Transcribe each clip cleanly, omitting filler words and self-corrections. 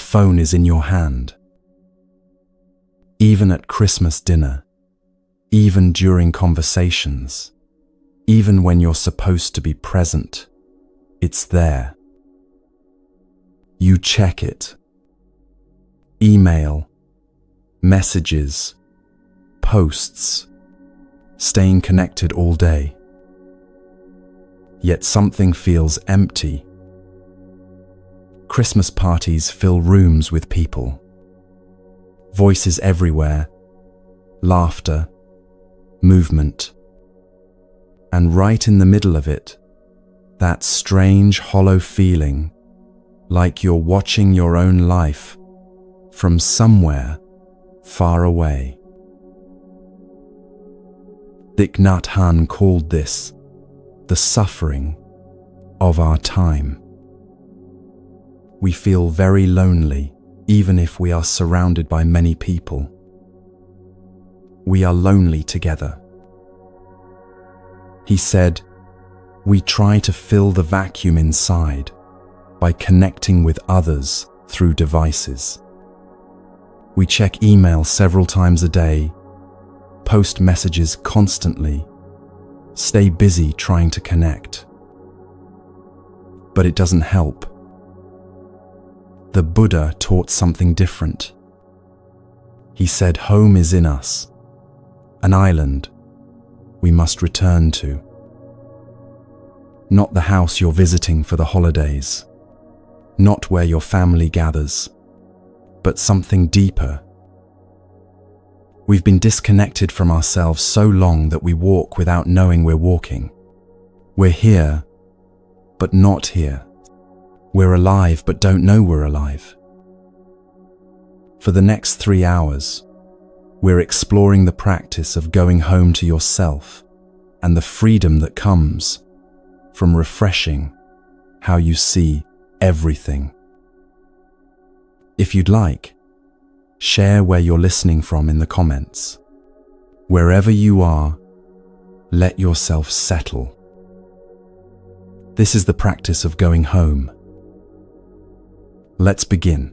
phone is in your hand. Even at Christmas dinner, even during conversations, even when you're supposed to be present, it's there. You check it. Email, messages, posts, staying connected all day. Yet something feels empty. Christmas parties fill rooms with people. Voices everywhere, laughter, movement. And right in the middle of it, that strange hollow feeling, like you're watching your own life from somewhere far away. Thich Nhat Hanh called this the suffering of our time. We feel very lonely, even if we are surrounded by many people. We are lonely together. He said, we try to fill the vacuum inside by connecting with others through devices. We check email several times a day, post messages constantly, stay busy trying to connect. But it doesn't help. The Buddha taught something different. He said home is in us, an island we must return to. Not the house you're visiting for the holidays, not where your family gathers, but something deeper. We've been disconnected from ourselves so long that we walk without knowing we're walking. We're here, but not here. We're alive, but don't know we're alive. For the next 3 hours, we're exploring the practice of going home to yourself and the freedom that comes from refreshing how you see everything. If you'd like, share where you're listening from in the comments. Wherever you are, let yourself settle. This is the practice of going home. Let's begin.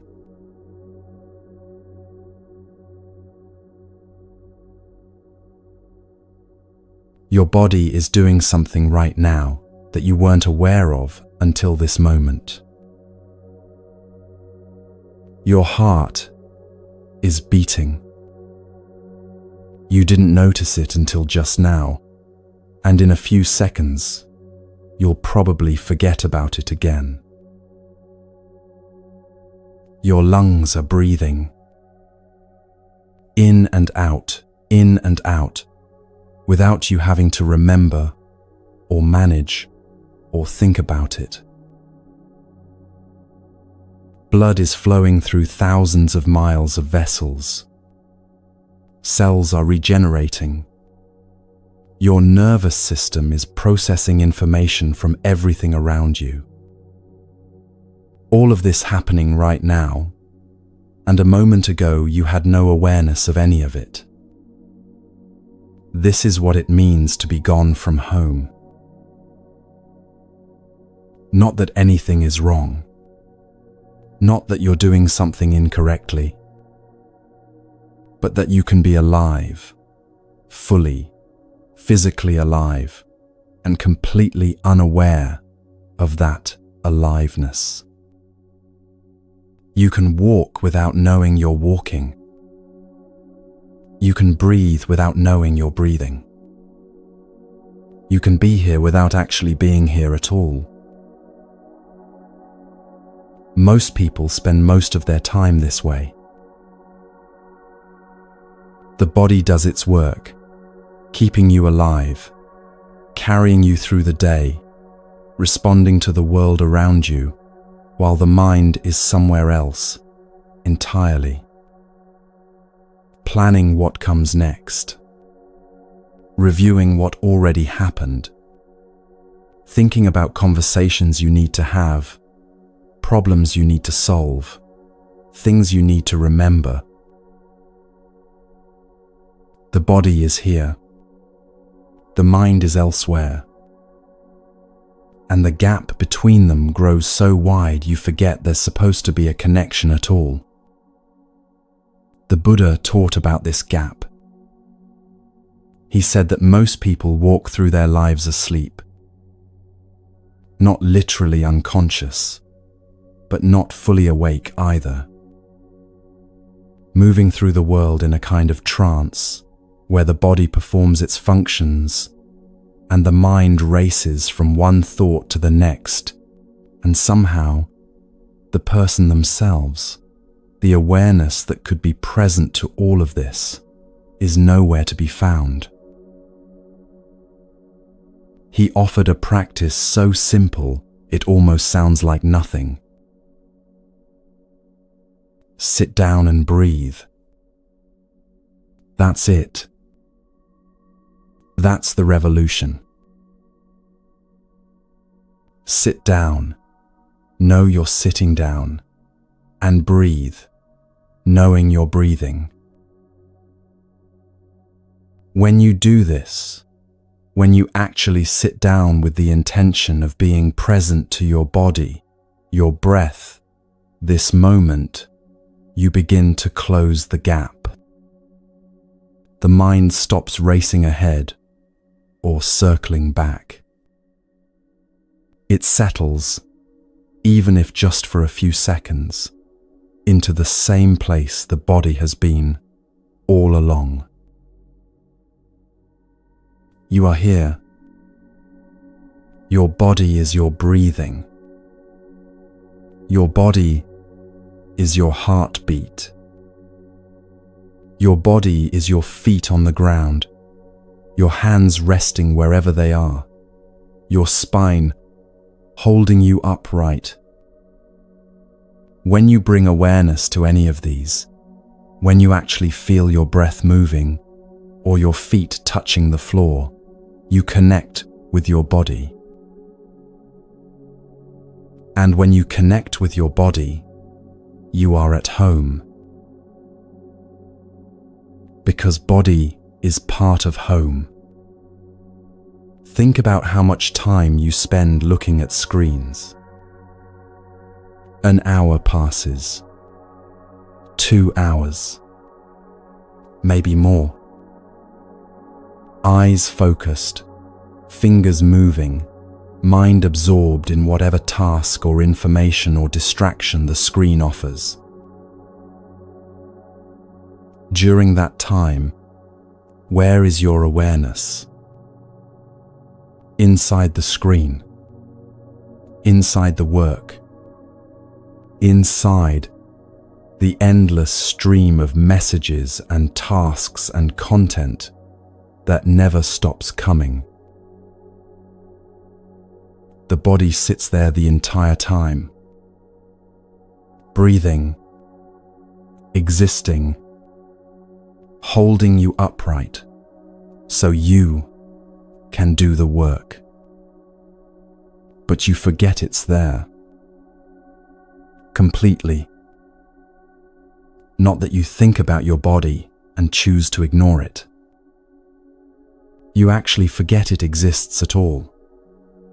Your body is doing something right now that you weren't aware of until this moment. Your heart is beating. You didn't notice it until just now, and in a few seconds, you'll probably forget about it again. Your lungs are breathing. In and out, without you having to remember or manage or think about it. Blood is flowing through thousands of miles of vessels. Cells are regenerating. Your nervous system is processing information from everything around you. All of this happening right now, and a moment ago you had no awareness of any of it. This is what it means to be gone from home. Not that anything is wrong. Not that you're doing something incorrectly. But that you can be alive, fully, physically alive, and completely unaware of that aliveness. You can walk without knowing you're walking. You can breathe without knowing you're breathing. You can be here without actually being here at all. Most people spend most of their time this way. The body does its work, keeping you alive, carrying you through the day, responding to the world around you, while the mind is somewhere else, entirely. Planning what comes next, reviewing what already happened, thinking about conversations you need to have, problems you need to solve, things you need to remember. The body is here. The mind is elsewhere. and the gap between them grows so wide you forget there's supposed to be a connection at all. The Buddha taught about this gap. He said that most people walk through their lives asleep, not literally unconscious, but not fully awake either, moving through the world in a kind of trance where the body performs its functions and the mind races from one thought to the next, and somehow the person themselves, the awareness that could be present to all of this, is nowhere to be found. He offered a practice so simple it almost sounds like nothing. Sit down and breathe. That's it. That's the revolution. Sit down, know you're sitting down, and breathe, knowing you're breathing. When you do this, when you actually sit down with the intention of being present to your body, your breath, this moment, you begin to close the gap. The mind stops racing ahead or circling back. It settles, even if just for a few seconds, into the same place the body has been all along. You are here. Your body is your breathing. Your body is your heartbeat. Your body is your feet on the ground, your hands resting wherever they are, your spine holding you upright. When you bring awareness to any of these, when you actually feel your breath moving or your feet touching the floor, you connect with your body. And when you connect with your body, you are at home. Because body is part of home. Think about how much time you spend looking at screens. An hour passes. 2 hours. Maybe more. Eyes focused, fingers moving, mind absorbed in whatever task or information or distraction the screen offers. During that time, where is your awareness? Inside the screen, inside the work, inside the endless stream of messages and tasks and content that never stops coming. The body sits there the entire time, breathing, existing, holding you upright so you can do the work. But you forget it's there. Completely. Not that you think about your body and choose to ignore it. You actually forget it exists at all,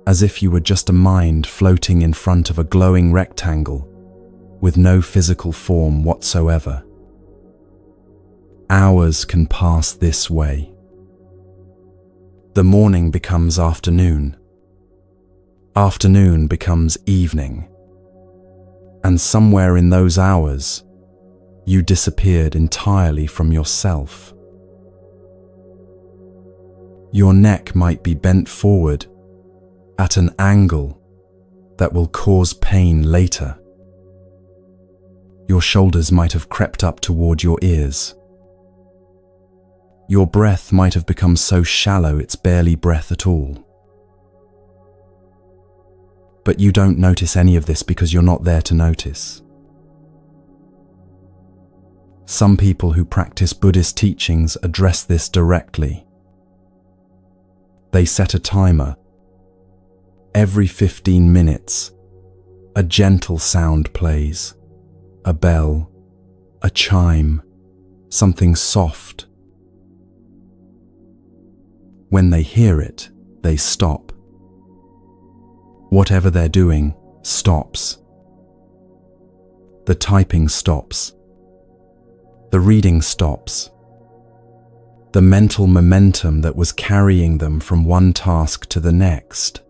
as if you were just a mind floating in front of a glowing rectangle with no physical form whatsoever. Hours can pass this way. The morning becomes afternoon. Afternoon becomes evening. And somewhere in those hours, you disappeared entirely from yourself. Your neck might be bent forward at an angle that will cause pain later. Your shoulders might have crept up toward your ears. Your breath might have become so shallow it's barely breath at all. But you don't notice any of this because you're not there to notice. Some people who practice Buddhist teachings address this directly. They set a timer. Every 15 minutes, a gentle sound plays. A bell, a chime, something soft. When they hear it, they stop. Whatever they're doing stops. The typing stops. The reading stops. The mental momentum that was carrying them from one task to the next,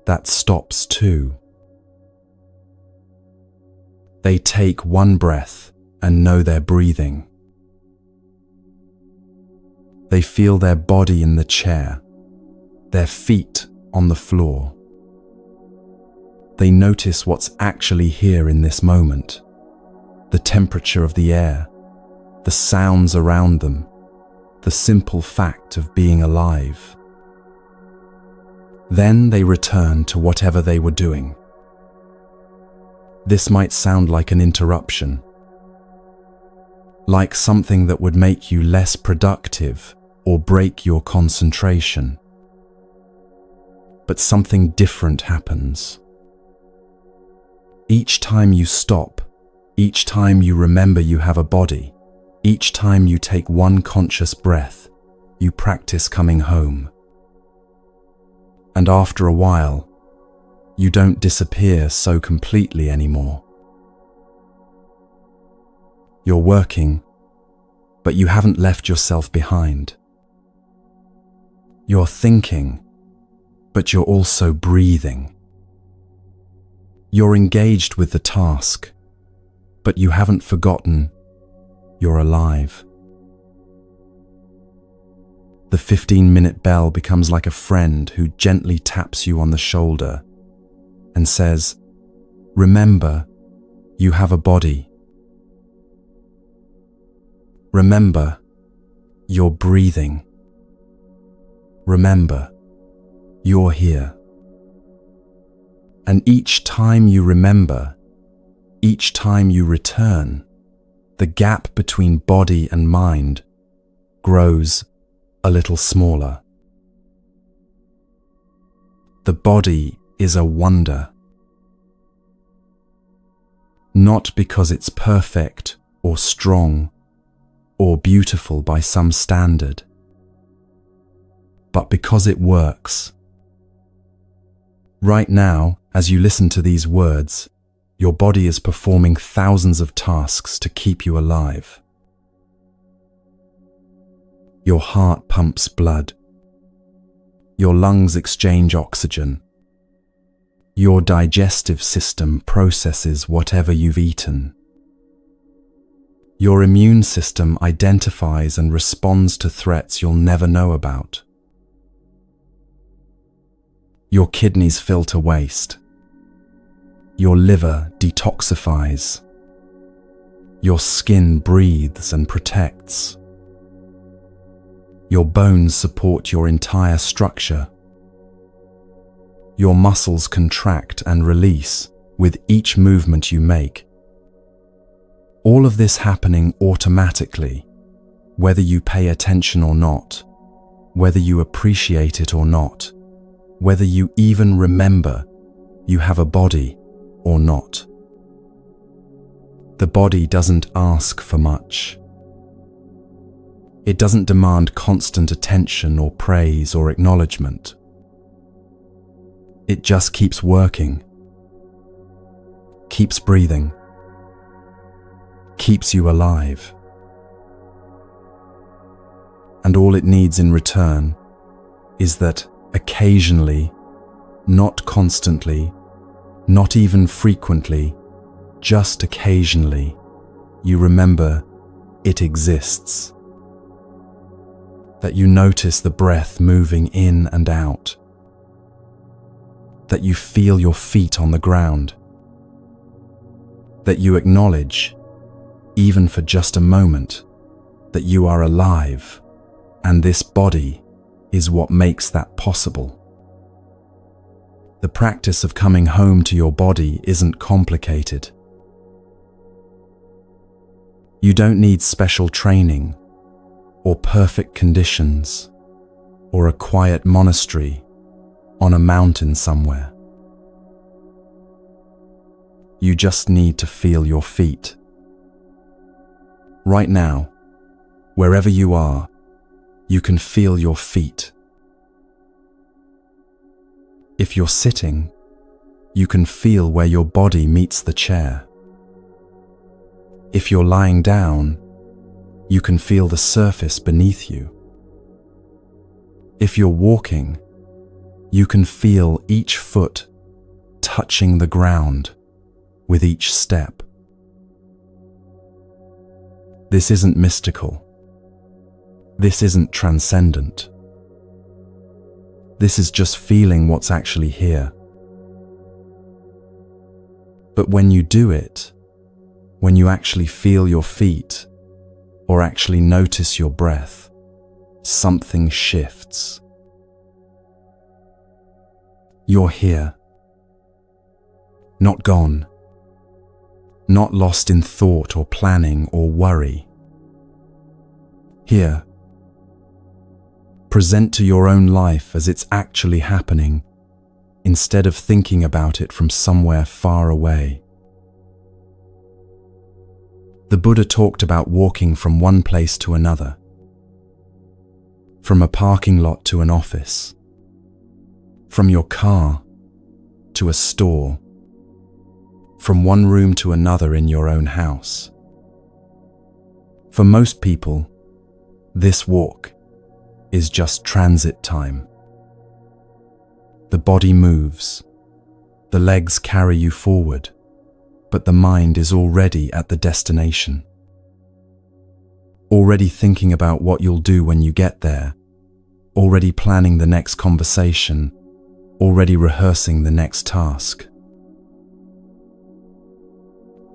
that stops too. They take one breath and know they're breathing. They feel their body in the chair, their feet on the floor. They notice what's actually here in this moment, the temperature of the air, the sounds around them, the simple fact of being alive. Then they return to whatever they were doing. This might sound like an interruption, like something that would make you less productive or break your concentration. But something different happens. Each time you stop, each time you remember you have a body, each time you take one conscious breath, you practice coming home. And after a while, you don't disappear so completely anymore. You're working, but you haven't left yourself behind. You're thinking, but you're also breathing. You're engaged with the task, but you haven't forgotten you're alive. The 15-minute bell becomes like a friend who gently taps you on the shoulder and says, "Remember, you have a body. Remember, you're breathing. Remember, you're here." And each time you remember, each time you return, the gap between body and mind grows a little smaller. The body is a wonder. Not because it's perfect or strong or beautiful by some standard, but because it works. Right now, as you listen to these words, your body is performing thousands of tasks to keep you alive. Your heart pumps blood. Your lungs exchange oxygen. Your digestive system processes whatever you've eaten. Your immune system identifies and responds to threats you'll never know about. Your kidneys filter waste. Your liver detoxifies. Your skin breathes and protects. Your bones support your entire structure. Your muscles contract and release with each movement you make. All of this happening automatically, whether you pay attention or not, whether you appreciate it or not, whether you even remember you have a body or not. The body doesn't ask for much. It doesn't demand constant attention or praise or acknowledgement. It just keeps working, keeps breathing, keeps you alive. And all it needs in return is that occasionally, not constantly, not even frequently, just occasionally, you remember it exists. That you notice the breath moving in and out. That you feel your feet on the ground. That you acknowledge, even for just a moment, that you are alive, and this body is what makes that possible. The practice of coming home to your body isn't complicated. You don't need special training, or perfect conditions, or a quiet monastery on a mountain somewhere. You just need to feel your feet. Right now, wherever you are, you can feel your feet. If you're sitting, you can feel where your body meets the chair. If you're lying down, you can feel the surface beneath you. If you're walking, you can feel each foot touching the ground with each step. This isn't mystical. This isn't transcendent. This is just feeling what's actually here. But when you do it, when you actually feel your feet or actually notice your breath, something shifts. You're here. Not gone. Not lost in thought or planning or worry. Here. Present to your own life as it's actually happening, instead of thinking about it from somewhere far away. The Buddha talked about walking from one place to another, from a parking lot to an office, from your car to a store, from one room to another in your own house. For most people, this walk is just transit time. The body moves, the legs carry you forward, but the mind is already at the destination. Already thinking about what you'll do when you get there, already planning the next conversation, already rehearsing the next task.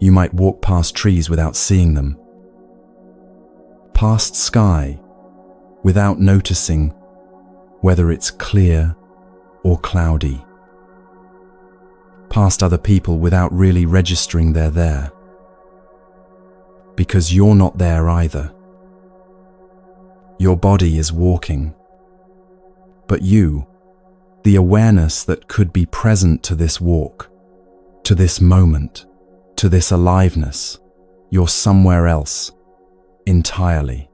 You might walk past trees without seeing them, past sky without noticing whether it's clear or cloudy, past other people without really registering they're there, because you're not there either. Your body is walking, but you, the awareness that could be present to this walk, to this moment, to this aliveness, you're somewhere else, entirely.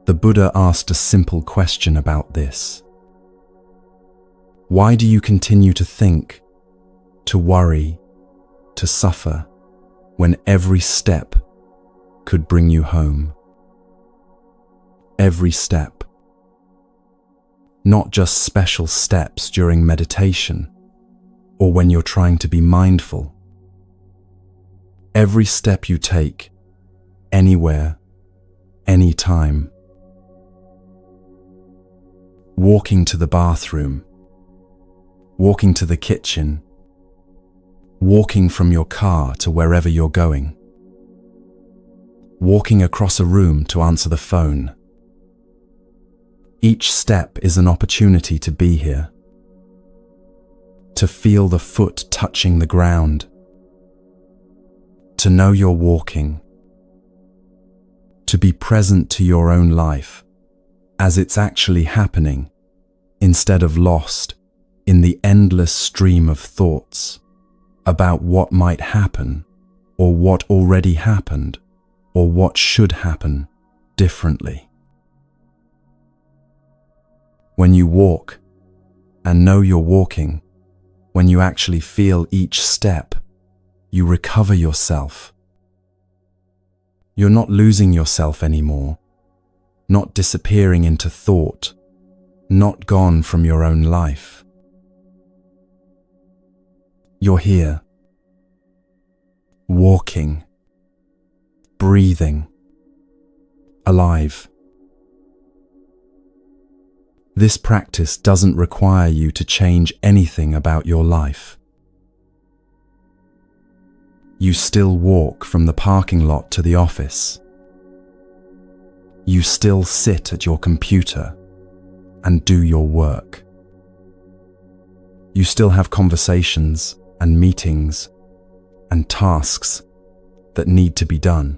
The Buddha asked a simple question about this. Why do you continue to think, to worry, to suffer, when every step could bring you home? Every step. Not just special steps during meditation or when you're trying to be mindful. Every step you take, anywhere, anytime. Walking to the bathroom, walking to the kitchen, walking from your car to wherever you're going, walking across a room to answer the phone. Each step is an opportunity to be here, to feel the foot touching the ground, to know you're walking, to be present to your own life as it's actually happening, instead of lost in the endless stream of thoughts about what might happen, or what already happened, or what should happen differently. When you walk and know you're walking, when you actually feel each step, you recover yourself. You're not losing yourself anymore, not disappearing into thought, not gone from your own life. You're here, walking, breathing, alive. This practice doesn't require you to change anything about your life. You still walk from the parking lot to the office. You still sit at your computer and do your work. You still have conversations and meetings and tasks that need to be done.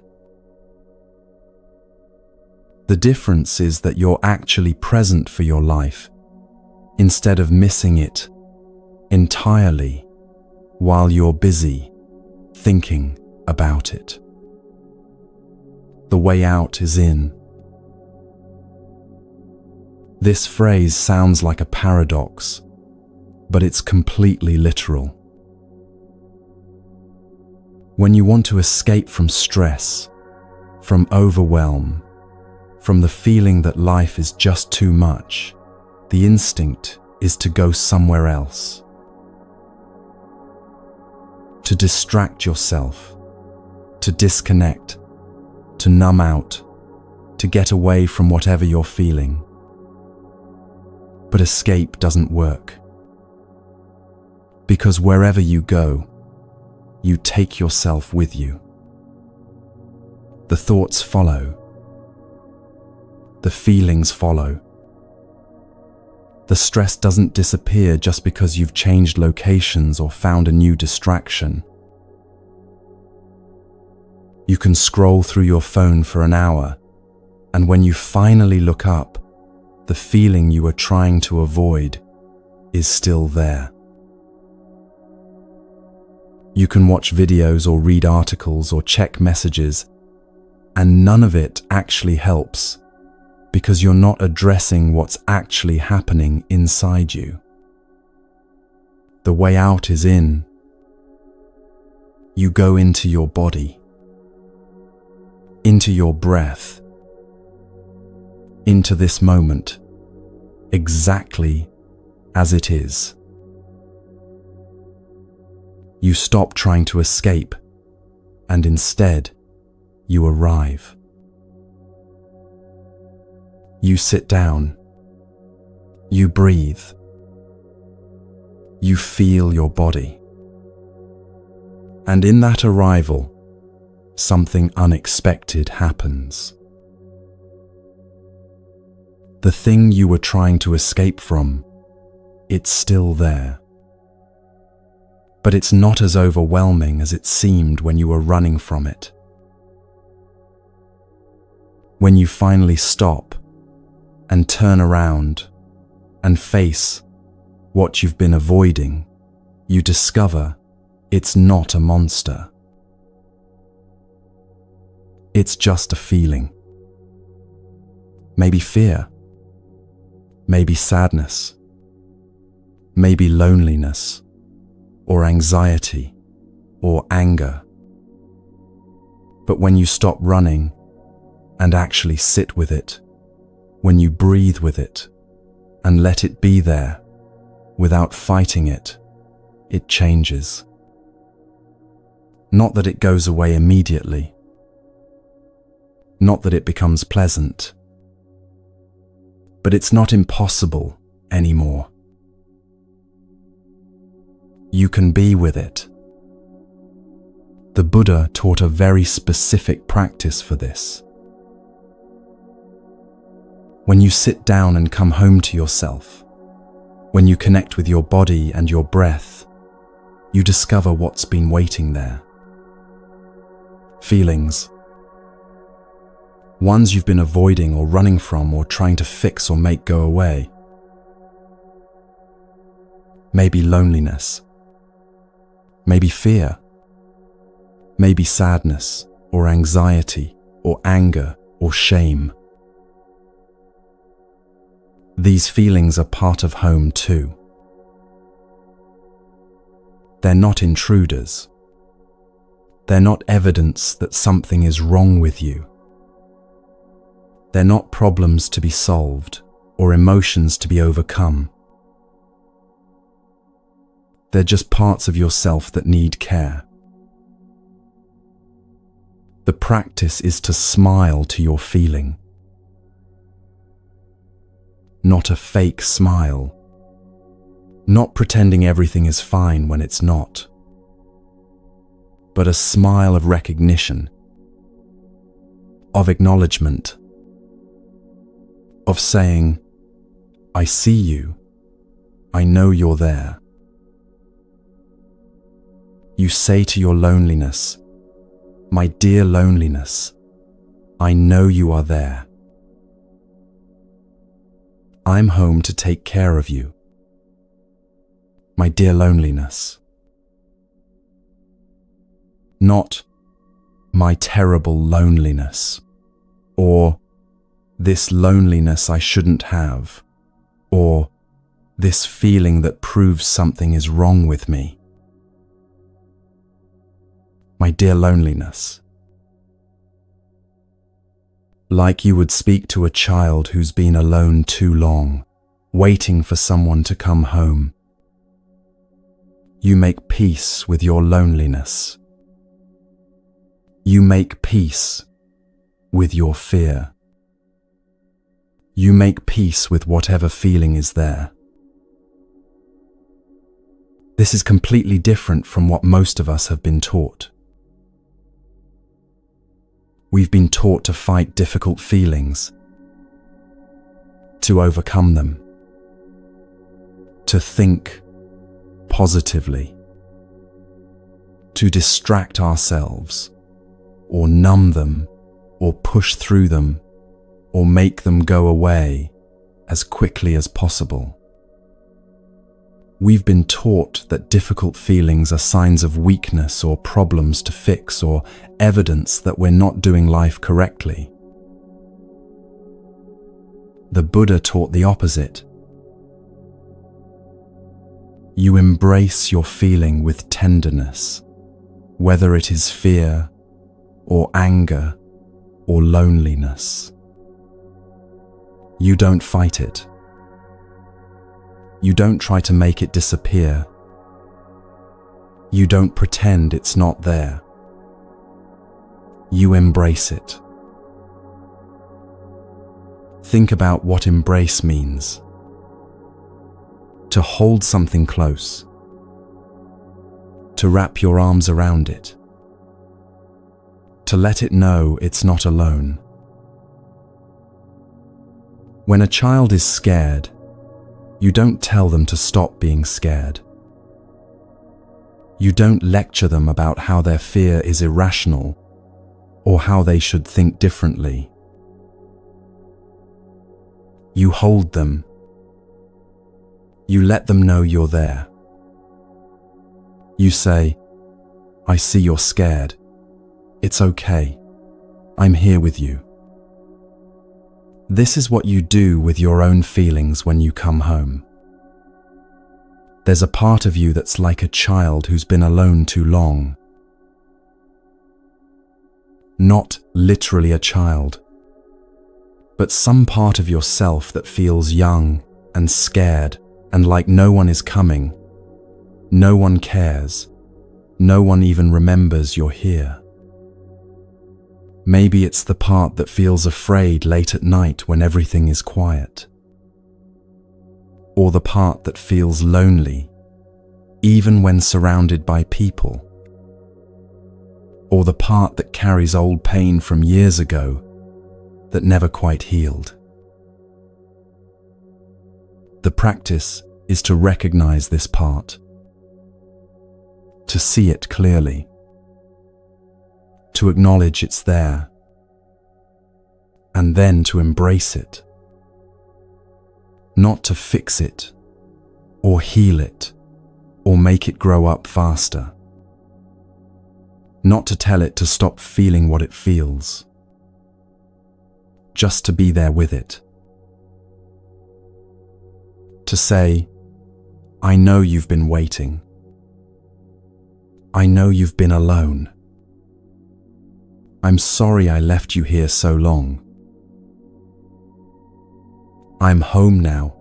The difference is that you're actually present for your life instead of missing it entirely while you're busy thinking about it. The way out is in. This phrase sounds like a paradox, but it's completely literal. When you want to escape from stress, from overwhelm, from the feeling that life is just too much, the instinct is to go somewhere else. To distract yourself, to disconnect, to numb out, to get away from whatever you're feeling. But escape doesn't work. Because wherever you go, you take yourself with you. The thoughts follow. The feelings follow. The stress doesn't disappear just because you've changed locations or found a new distraction. You can scroll through your phone for an hour, and when you finally look up, the feeling you were trying to avoid is still there. You can watch videos or read articles or check messages, and none of it actually helps because you're not addressing what's actually happening inside you. The way out is in. You go into your body, into your breath, into this moment, exactly as it is. You stop trying to escape, and instead, you arrive. You sit down. You breathe. You feel your body. And in that arrival, something unexpected happens. The thing you were trying to escape from, it's still there. But it's not as overwhelming as it seemed when you were running from it. When you finally stop and turn around and face what you've been avoiding, you discover it's not a monster. It's just a feeling. Maybe fear, maybe sadness, maybe loneliness, or anxiety, or anger. But when you stop running and actually sit with it, when you breathe with it and let it be there without fighting it, it changes. Not that it goes away immediately, not that it becomes pleasant, but it's not impossible anymore. You can be with it. The Buddha taught a very specific practice for this. When you sit down and come home to yourself, when you connect with your body and your breath, you discover what's been waiting there. Feelings. Ones you've been avoiding or running from or trying to fix or make go away. Maybe loneliness. Maybe fear. Maybe sadness or anxiety or anger or shame. These feelings are part of home too. They're not intruders. They're not evidence that something is wrong with you. They're not problems to be solved or emotions to be overcome. They're just parts of yourself that need care. The practice is to smile to your feeling. Not a fake smile. Not pretending everything is fine when it's not. But a smile of recognition, of acknowledgement, of saying, I see you, I know you're there. You say to your loneliness, my dear loneliness, I know you are there. I'm home to take care of you. My dear loneliness. Not my terrible loneliness, or this loneliness I shouldn't have, or This feeling that proves something is wrong with me. My dear loneliness. Like you would speak to a child who's been alone too long, waiting for someone to come home. You make peace with your loneliness. You make peace with your fear. You make peace with whatever feeling is there. This is completely different from what most of us have been taught. We've been taught to fight difficult feelings, to overcome them, to think positively, to distract ourselves, or numb them, or push through them, or make them go away as quickly as possible. We've been taught that difficult feelings are signs of weakness or problems to fix or evidence that we're not doing life correctly. The Buddha taught the opposite. You embrace your feeling with tenderness, whether it is fear or anger or loneliness. You don't fight it. You don't try to make it disappear. You don't pretend it's not there. You embrace it. Think about what embrace means. To hold something close. To wrap your arms around it. To let it know it's not alone. When a child is scared, you don't tell them to stop being scared. You don't lecture them about how their fear is irrational or how they should think differently. You hold them. You let them know you're there. You say, I see you're scared. It's okay. I'm here with you. This is what you do with your own feelings when you come home. There's a part of you that's like a child who's been alone too long. Not literally a child, but some part of yourself that feels young and scared and like no one is coming. No one cares. No one even remembers you're here. Maybe it's the part that feels afraid late at night when everything is quiet. Or the part that feels lonely, even when surrounded by people. Or the part that carries old pain from years ago that never quite healed. The practice is to recognize this part, to see it clearly, to acknowledge it's there, and then to embrace it. Not to fix it, or heal it, or make it grow up faster. Not to tell it to stop feeling what it feels. Just to be there with it. To say, I know you've been waiting. I know you've been alone. I'm sorry I left you here so long. I'm home now.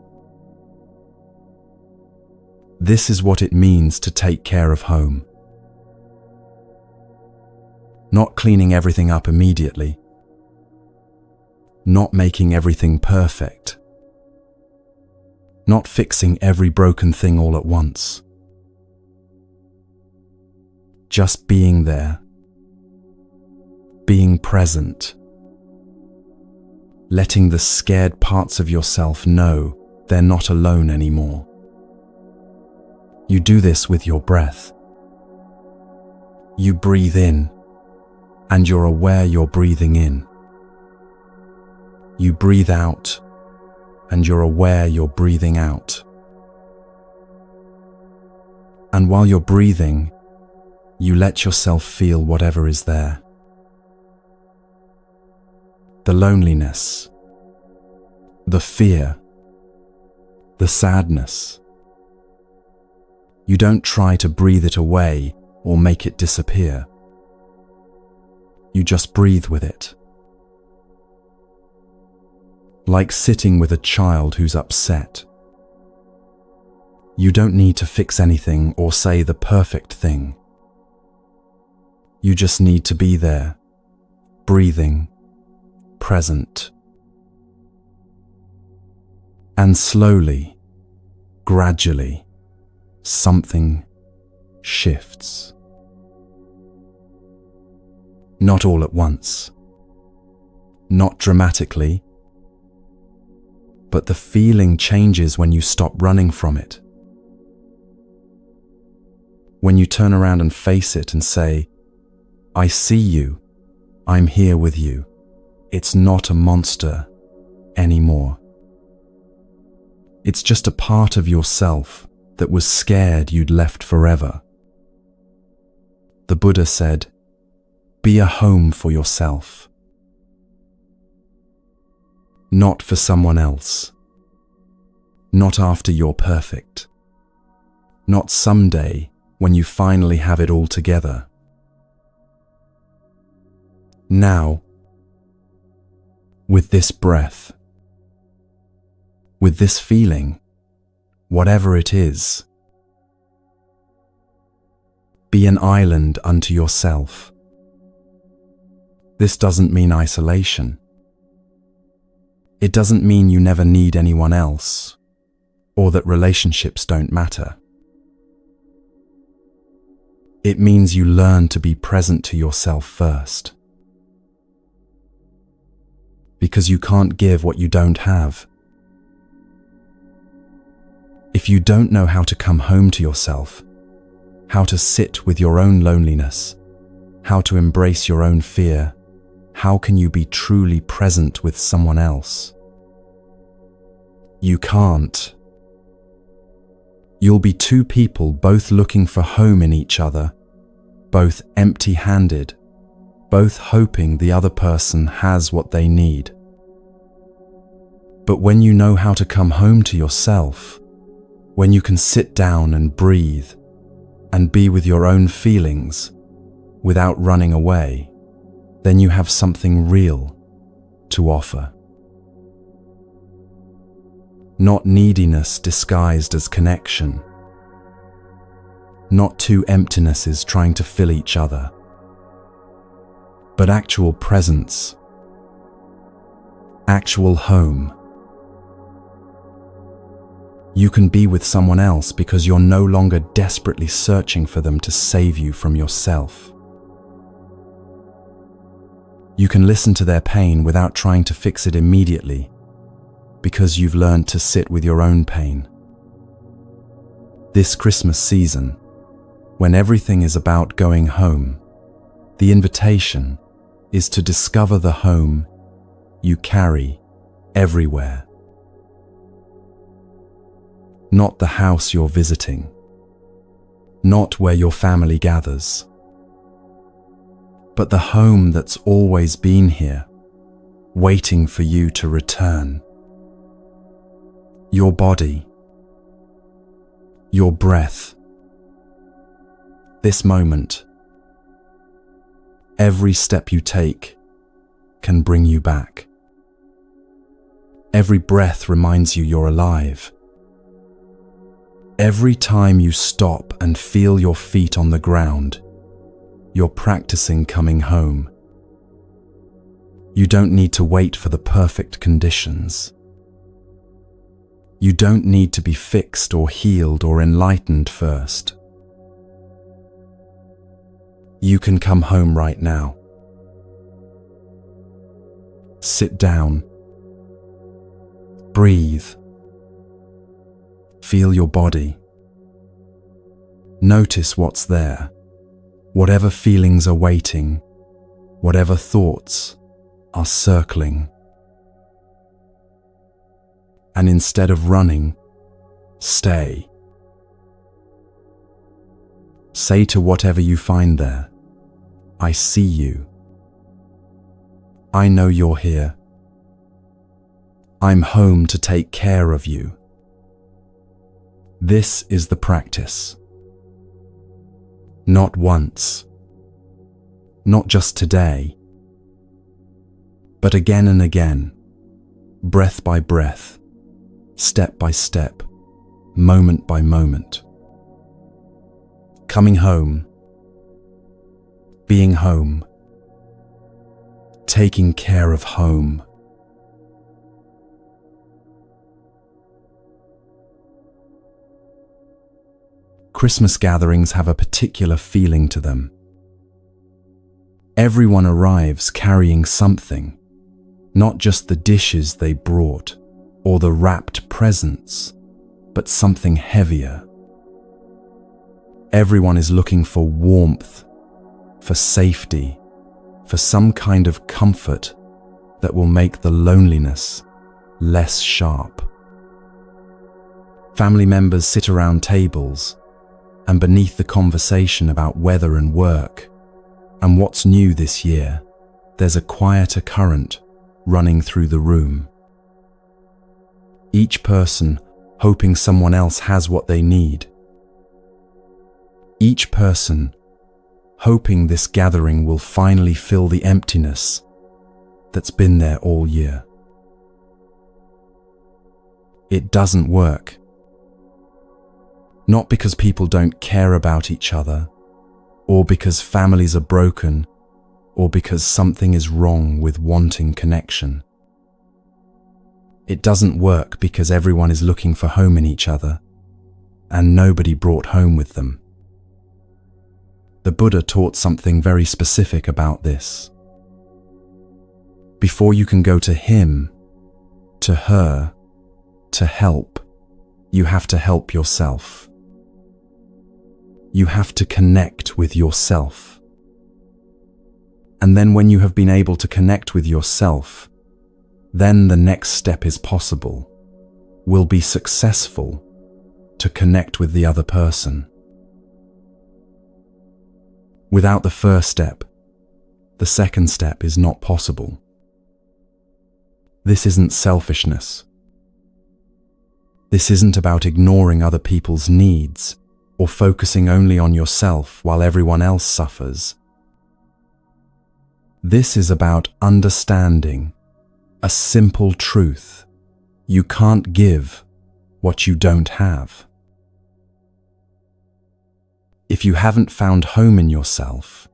This is what it means to take care of home. Not cleaning everything up immediately. Not making everything perfect. Not fixing every broken thing all at once. Just being there. Being present. Letting the scared parts of yourself know they're not alone anymore. You do this with your breath. You breathe in, and you're aware you're breathing in. You breathe out, and you're aware you're breathing out. And while you're breathing, you let yourself feel whatever is there. The loneliness, the fear, the sadness. You don't try to breathe it away or make it disappear. You just breathe with it. Like sitting with a child who's upset. You don't need to fix anything or say the perfect thing. You just need to be there, breathing, present. And slowly, gradually, something shifts. Not all at once, not dramatically, but the feeling changes when you stop running from it. When you turn around and face it and say, I see you, I'm here with you. It's not a monster anymore. It's just a part of yourself that was scared you'd left forever. The Buddha said, be a home for yourself. Not for someone else. Not after you're perfect. Not someday when you finally have it all together. Now, with this breath, with this feeling, whatever it is, be an island unto yourself. This doesn't mean isolation. It doesn't mean you never need anyone else, or that relationships don't matter. It means you learn to be present to yourself first. Because you can't give what you don't have. If you don't know how to come home to yourself, how to sit with your own loneliness, how to embrace your own fear, how can you be truly present with someone else? You can't. You'll be two people both looking for home in each other, both empty-handed, both hoping the other person has what they need. But when you know how to come home to yourself, when you can sit down and breathe and be with your own feelings without running away, then you have something real to offer. Not neediness disguised as connection. Not two emptinesses trying to fill each other, but actual presence, actual home. You can be with someone else because you're no longer desperately searching for them to save you from yourself. You can listen to their pain without trying to fix it immediately, because you've learned to sit with your own pain. This Christmas season, when everything is about going home, the invitation is to discover the home you carry everywhere. Not the house you're visiting, not where your family gathers, but the home that's always been here, waiting for you to return. Your body, your breath, this moment, every step you take can bring you back. Every breath reminds you you're alive. Every time you stop and feel your feet on the ground, you're practicing coming home. You don't need to wait for the perfect conditions. You don't need to be fixed or healed or enlightened first. You can come home right now. Sit down. Breathe. Feel your body. Notice what's there. Whatever feelings are waiting, whatever thoughts are circling. And instead of running, stay. Say to whatever you find there, I see you. I know you're here. I'm home to take care of you. This is the practice. Not once, not just today, but again and again, breath by breath, step by step, moment by moment. Coming home, being home, taking care of home. Christmas gatherings have a particular feeling to them. Everyone arrives carrying something, not just the dishes they brought or the wrapped presents, but something heavier. Everyone is looking for warmth, for safety, for some kind of comfort that will make the loneliness less sharp. Family members sit around tables, and beneath the conversation about weather and work and what's new this year, there's a quieter current running through the room. Each person hoping someone else has what they need. Each person hoping this gathering will finally fill the emptiness that's been there all year. It doesn't work. Not because people don't care about each other, or because families are broken, or because something is wrong with wanting connection. It doesn't work because everyone is looking for home in each other, and nobody brought home with them. The Buddha taught something very specific about this. Before you can go to him, to her, to help, you have to help yourself. You have to connect with yourself. And then when you have been able to connect with yourself, then the next step is possible, will be successful to connect with the other person. Without the first step, the second step is not possible. This isn't selfishness. This isn't about ignoring other people's needs or focusing only on yourself while everyone else suffers. This is about understanding a simple truth. You can't give what you don't have. If you haven't found home in yourself,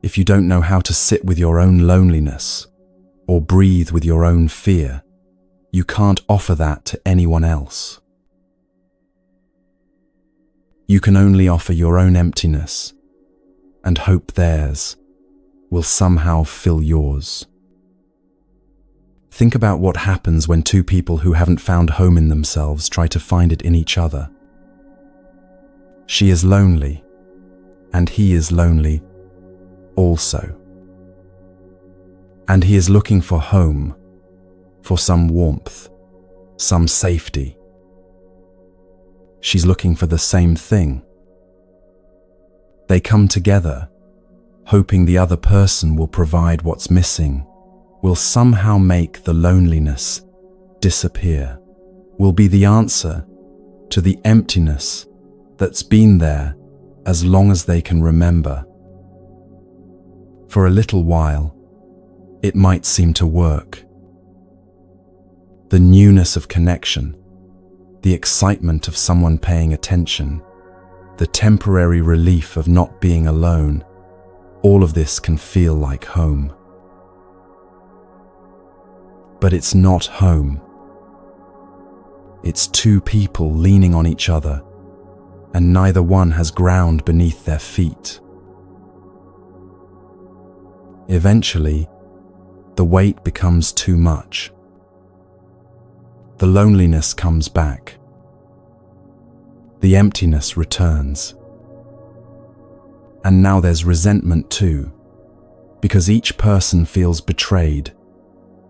if you don't know how to sit with your own loneliness or breathe with your own fear, you can't offer that to anyone else. You can only offer your own emptiness and hope theirs will somehow fill yours. Think about what happens when two people who haven't found home in themselves try to find it in each other. She is lonely, and he is lonely also. And he is looking for home, for some warmth, some safety. She's looking for the same thing. They come together, hoping the other person will provide what's missing, will somehow make the loneliness disappear, will be the answer to the emptiness that's been there as long as they can remember. For a little while, it might seem to work. The newness of connection, the excitement of someone paying attention, the temporary relief of not being alone, all of this can feel like home. But it's not home. It's two people leaning on each other, and neither one has ground beneath their feet. Eventually, the weight becomes too much. The loneliness comes back. The emptiness returns. And now there's resentment too, because each person feels betrayed,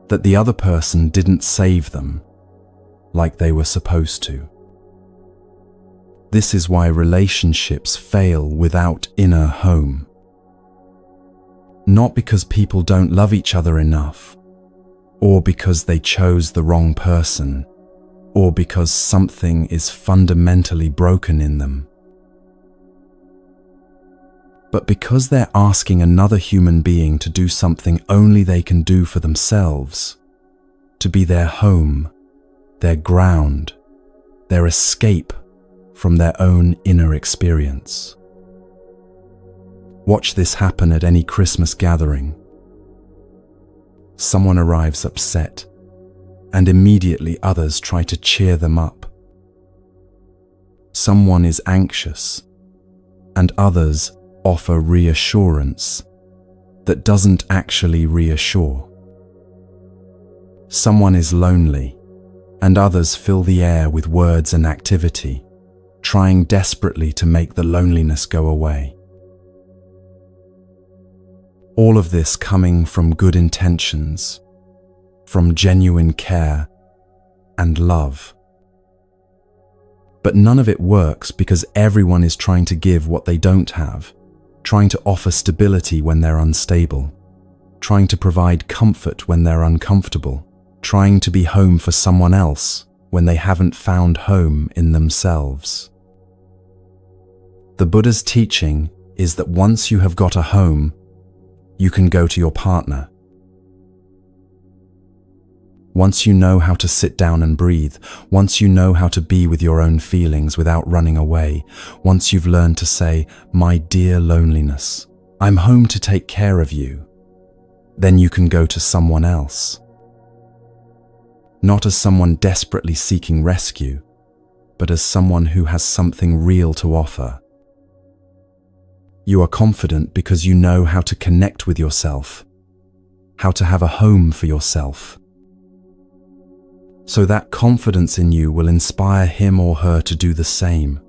that the other person didn't save them like they were supposed to. This is why relationships fail without inner home. Not because people don't love each other enough, or because they chose the wrong person, or because something is fundamentally broken in them, but because they're asking another human being to do something only they can do for themselves, to be their home, their ground, their escape from their own inner experience. Watch this happen at any Christmas gathering. Someone arrives upset, and immediately others try to cheer them up. Someone is anxious, and others offer reassurance that doesn't actually reassure. Someone is lonely, and others fill the air with words and activity, trying desperately to make the loneliness go away. All of this coming from good intentions, from genuine care and love. But none of it works because everyone is trying to give what they don't have, trying to offer stability when they're unstable, trying to provide comfort when they're uncomfortable, trying to be home for someone else when they haven't found home in themselves. The Buddha's teaching is that once you have got a home, you can go to your partner. Once you know how to sit down and breathe, once you know how to be with your own feelings without running away, once you've learned to say, "My dear loneliness, I'm home to take care of you," then you can go to someone else. Not as someone desperately seeking rescue, but as someone who has something real to offer. You are confident because you know how to connect with yourself, how to have a home for yourself. So that confidence in you will inspire him or her to do the same.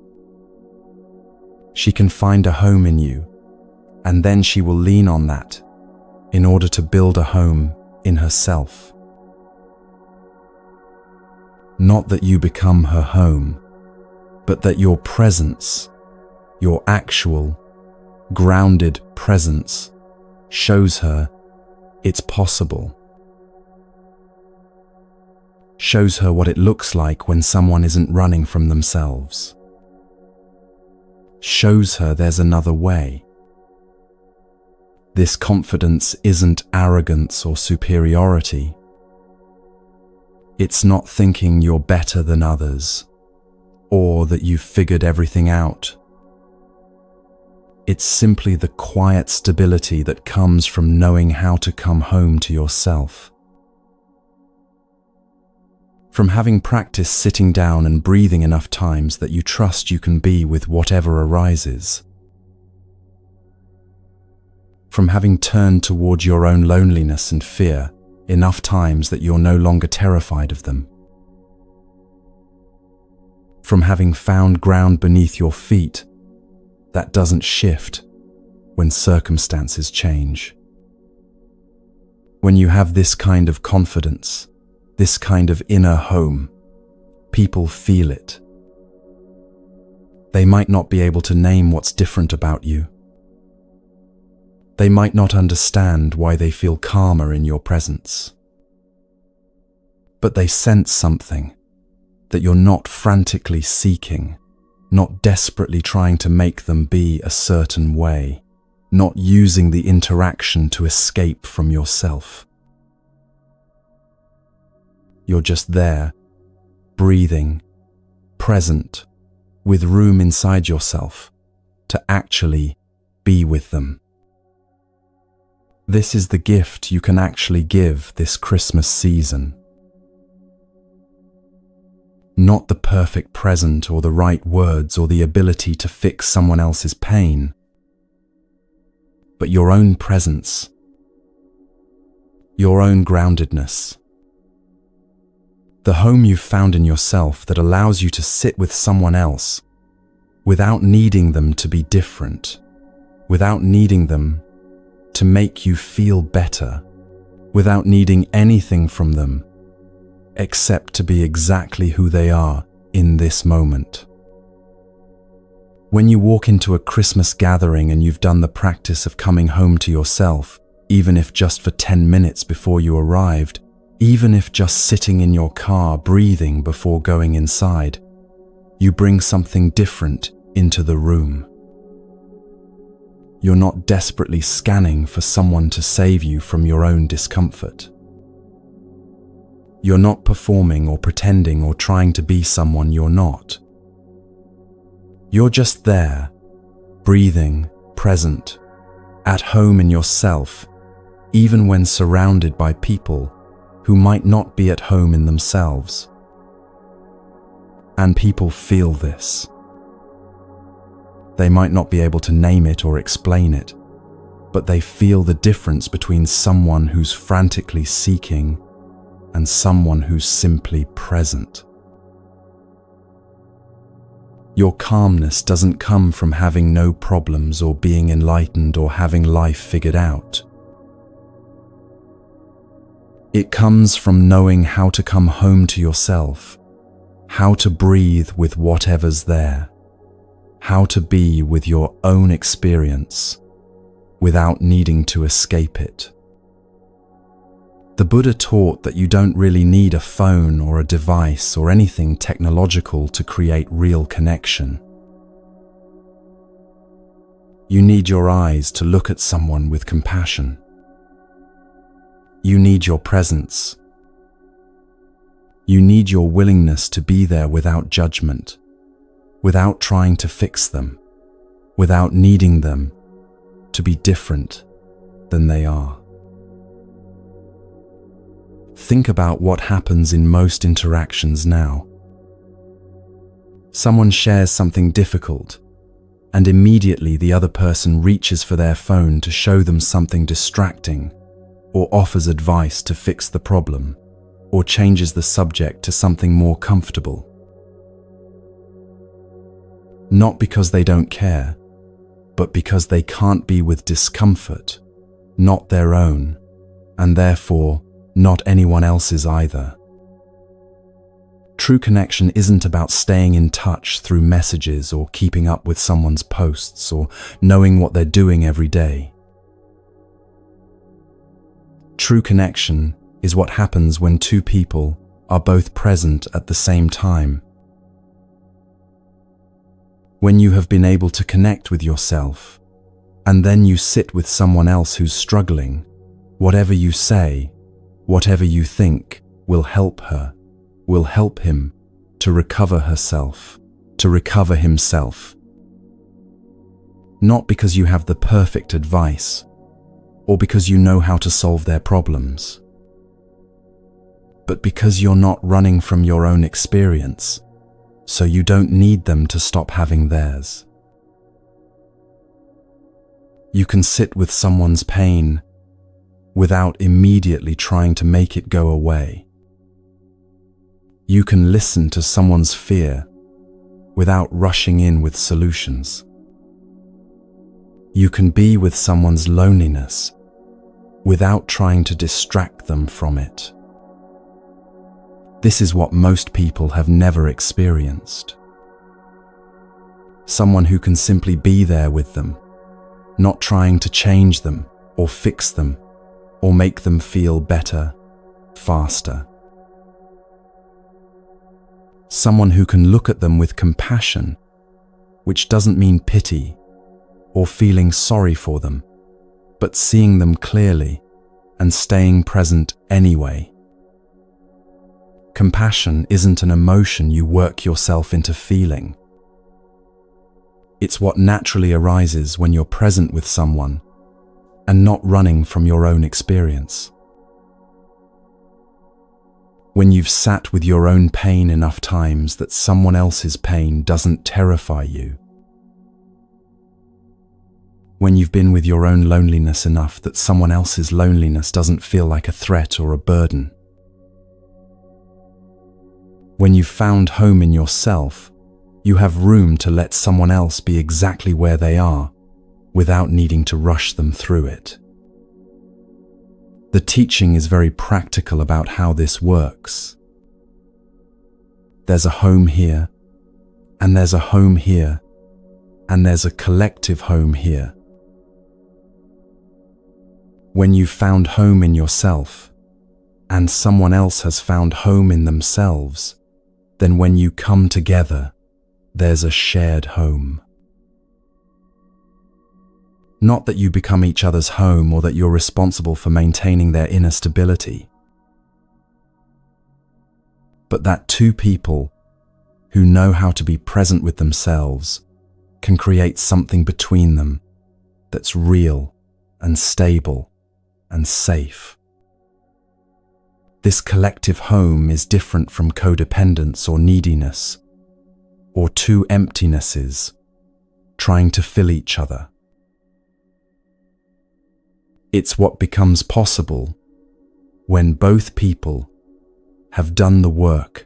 She can find a home in you, and then she will lean on that in order to build a home in herself. Not that you become her home, but that your presence, your actual, grounded presence, shows her it's possible. Shows her what it looks like when someone isn't running from themselves. Shows her there's another way. This confidence isn't arrogance or superiority. It's not thinking you're better than others, or that you've figured everything out. It's simply the quiet stability that comes from knowing how to come home to yourself. From having practiced sitting down and breathing enough times that you trust you can be with whatever arises. From having turned towards your own loneliness and fear enough times that you're no longer terrified of them. From having found ground beneath your feet that doesn't shift when circumstances change. When you have this kind of confidence, this kind of inner home, people feel it. They might not be able to name what's different about you. They might not understand why they feel calmer in your presence. But they sense something that you're not frantically seeking, not desperately trying to make them be a certain way, not using the interaction to escape from yourself. You're just there, breathing, present, with room inside yourself to actually be with them. This is the gift you can actually give this Christmas season. Not the perfect present or the right words or the ability to fix someone else's pain, but your own presence, your own groundedness. The home you've found in yourself that allows you to sit with someone else without needing them to be different, without needing them to make you feel better, without needing anything from them except to be exactly who they are in this moment. When you walk into a Christmas gathering and you've done the practice of coming home to yourself, even if just for 10 minutes before you arrived, Even if just sitting in your car breathing before going inside, you bring something different into the room. You're not desperately scanning for someone to save you from your own discomfort. You're not performing or pretending or trying to be someone you're not. You're just there, breathing, present, at home in yourself, even when surrounded by people who might not be at home in themselves. And people feel this. They might not be able to name it or explain it, but they feel the difference between someone who's frantically seeking and someone who's simply present. Your calmness doesn't come from having no problems or being enlightened or having life figured out. It comes from knowing how to come home to yourself, how to breathe with whatever's there, how to be with your own experience without needing to escape it. The Buddha taught that you don't really need a phone or a device or anything technological to create real connection. You need your eyes to look at someone with compassion. You need your presence. You need your willingness to be there without judgment, without trying to fix them, without needing them to be different than they are. Think about what happens in most interactions now. Someone shares something difficult, and immediately the other person reaches for their phone to show them something distracting, or offers advice to fix the problem, or changes the subject to something more comfortable. Not because they don't care, but because they can't be with discomfort, not their own, and therefore not anyone else's either. True connection isn't about staying in touch through messages or keeping up with someone's posts or knowing what they're doing every day. True connection is what happens when two people are both present at the same time. When you have been able to connect with yourself, and then you sit with someone else who's struggling, whatever you say, whatever you think will help her, will help him to recover herself, to recover himself. Not because you have the perfect advice, or because you know how to solve their problems, but because you're not running from your own experience, so you don't need them to stop having theirs. You can sit with someone's pain without immediately trying to make it go away. You can listen to someone's fear without rushing in with solutions. You can be with someone's loneliness without trying to distract them from it. This is what most people have never experienced. Someone who can simply be there with them, not trying to change them or fix them or make them feel better, faster. Someone who can look at them with compassion, which doesn't mean pity or feeling sorry for them, but seeing them clearly and staying present anyway. Compassion isn't an emotion you work yourself into feeling. It's what naturally arises when you're present with someone and not running from your own experience. When you've sat with your own pain enough times that someone else's pain doesn't terrify you. When you've been with your own loneliness enough that someone else's loneliness doesn't feel like a threat or a burden. When you've found home in yourself, you have room to let someone else be exactly where they are, without needing to rush them through it. The teaching is very practical about how this works. There's a home here, and there's a home here, and there's a collective home here. When you've found home in yourself, and someone else has found home in themselves, then when you come together, there's a shared home. Not that you become each other's home or that you're responsible for maintaining their inner stability, but that two people who know how to be present with themselves can create something between them that's real and stable and safe. This collective home is different from codependence or neediness, or two emptinesses trying to fill each other. It's what becomes possible when both people have done the work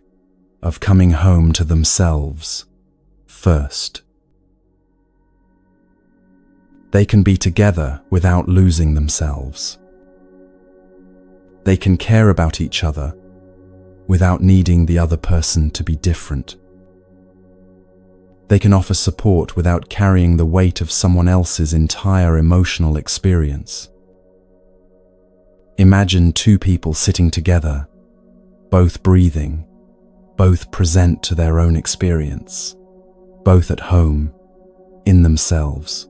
of coming home to themselves first. They can be together without losing themselves. They can care about each other without needing the other person to be different. They can offer support without carrying the weight of someone else's entire emotional experience. Imagine two people sitting together, both breathing, both present to their own experience, both at home, in themselves.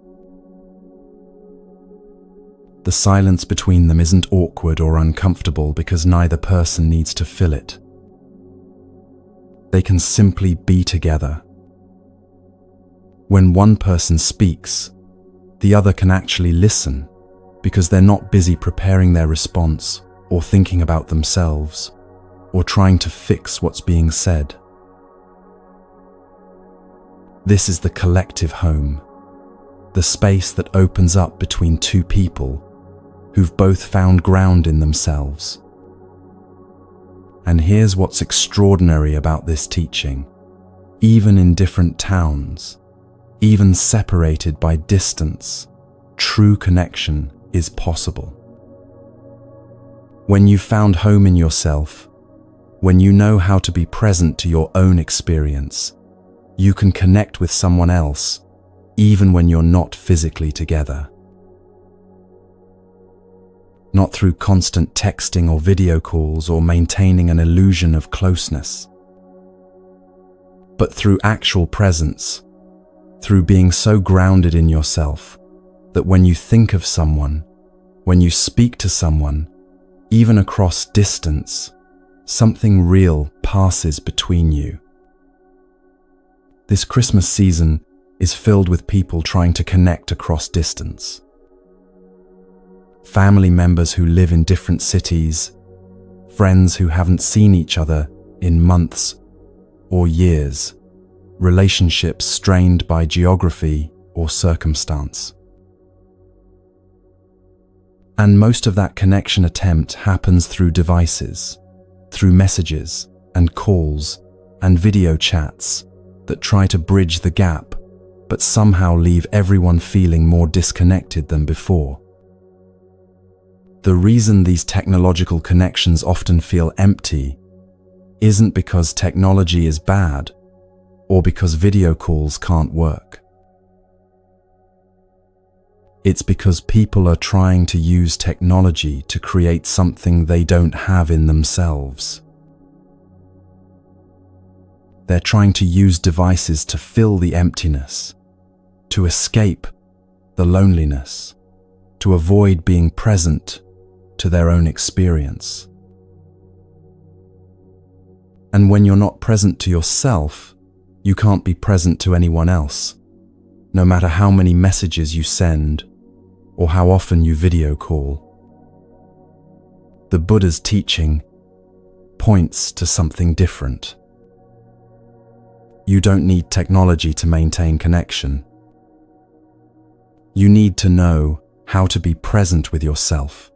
The silence between them isn't awkward or uncomfortable because neither person needs to fill it. They can simply be together. When one person speaks, the other can actually listen because they're not busy preparing their response or thinking about themselves or trying to fix what's being said. This is the collective home, the space that opens up between two people who've both found ground in themselves. And here's what's extraordinary about this teaching. Even in different towns, even separated by distance, true connection is possible. When you've found home in yourself, when you know how to be present to your own experience, you can connect with someone else, even when you're not physically together. Not through constant texting or video calls or maintaining an illusion of closeness, but through actual presence, through being so grounded in yourself that when you think of someone, when you speak to someone, even across distance, something real passes between you. This Christmas season is filled with people trying to connect across distance. Family members who live in different cities, friends who haven't seen each other in months or years, relationships strained by geography or circumstance. And most of that connection attempt happens through devices, through messages and calls and video chats that try to bridge the gap, but somehow leave everyone feeling more disconnected than before. The reason these technological connections often feel empty isn't because technology is bad or because video calls can't work. It's because people are trying to use technology to create something they don't have in themselves. They're trying to use devices to fill the emptiness, to escape the loneliness, to avoid being present to their own experience. And when you're not present to yourself, you can't be present to anyone else, no matter how many messages you send or how often you video call. The Buddha's teaching points to something different. You don't need technology to maintain connection. You need to know how to be present with yourself.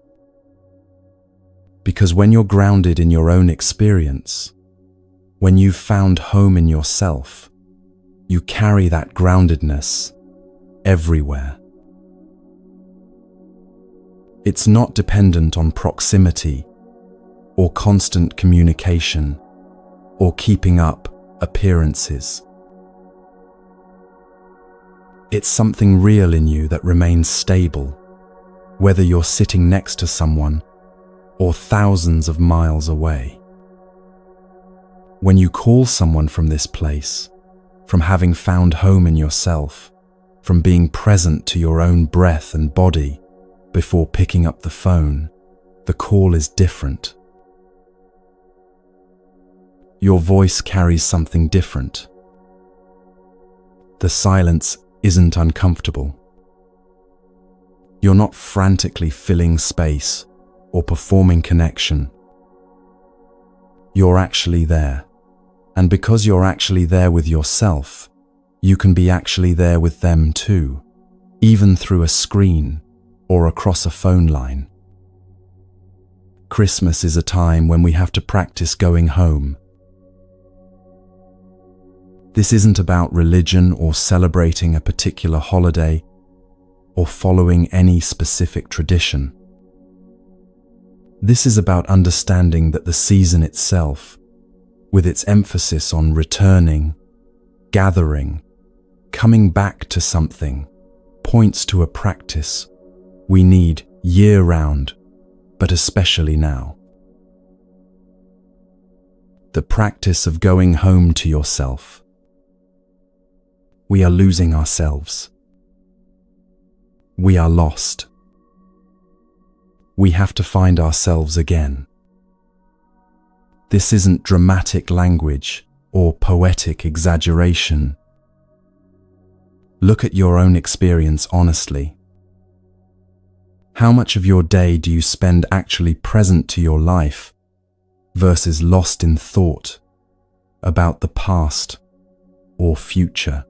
Because when you're grounded in your own experience, when you've found home in yourself, you carry that groundedness everywhere. It's not dependent on proximity or constant communication or keeping up appearances. It's something real in you that remains stable, whether you're sitting next to someone or thousands of miles away. When you call someone from this place, from having found home in yourself, from being present to your own breath and body before picking up the phone, the call is different. Your voice carries something different. The silence isn't uncomfortable. You're not frantically filling space or performing connection. You're actually there. And because you're actually there with yourself, you can be actually there with them too, even through a screen or across a phone line. Christmas is a time when we have to practice going home. This isn't about religion or celebrating a particular holiday or following any specific tradition. This is about understanding that the season itself, with its emphasis on returning, gathering, coming back to something, points to a practice we need year-round, but especially now. The practice of going home to yourself. We are losing ourselves. We are lost. We have to find ourselves again. This isn't dramatic language or poetic exaggeration. Look at your own experience honestly. How much of your day do you spend actually present to your life versus lost in thought about the past or future?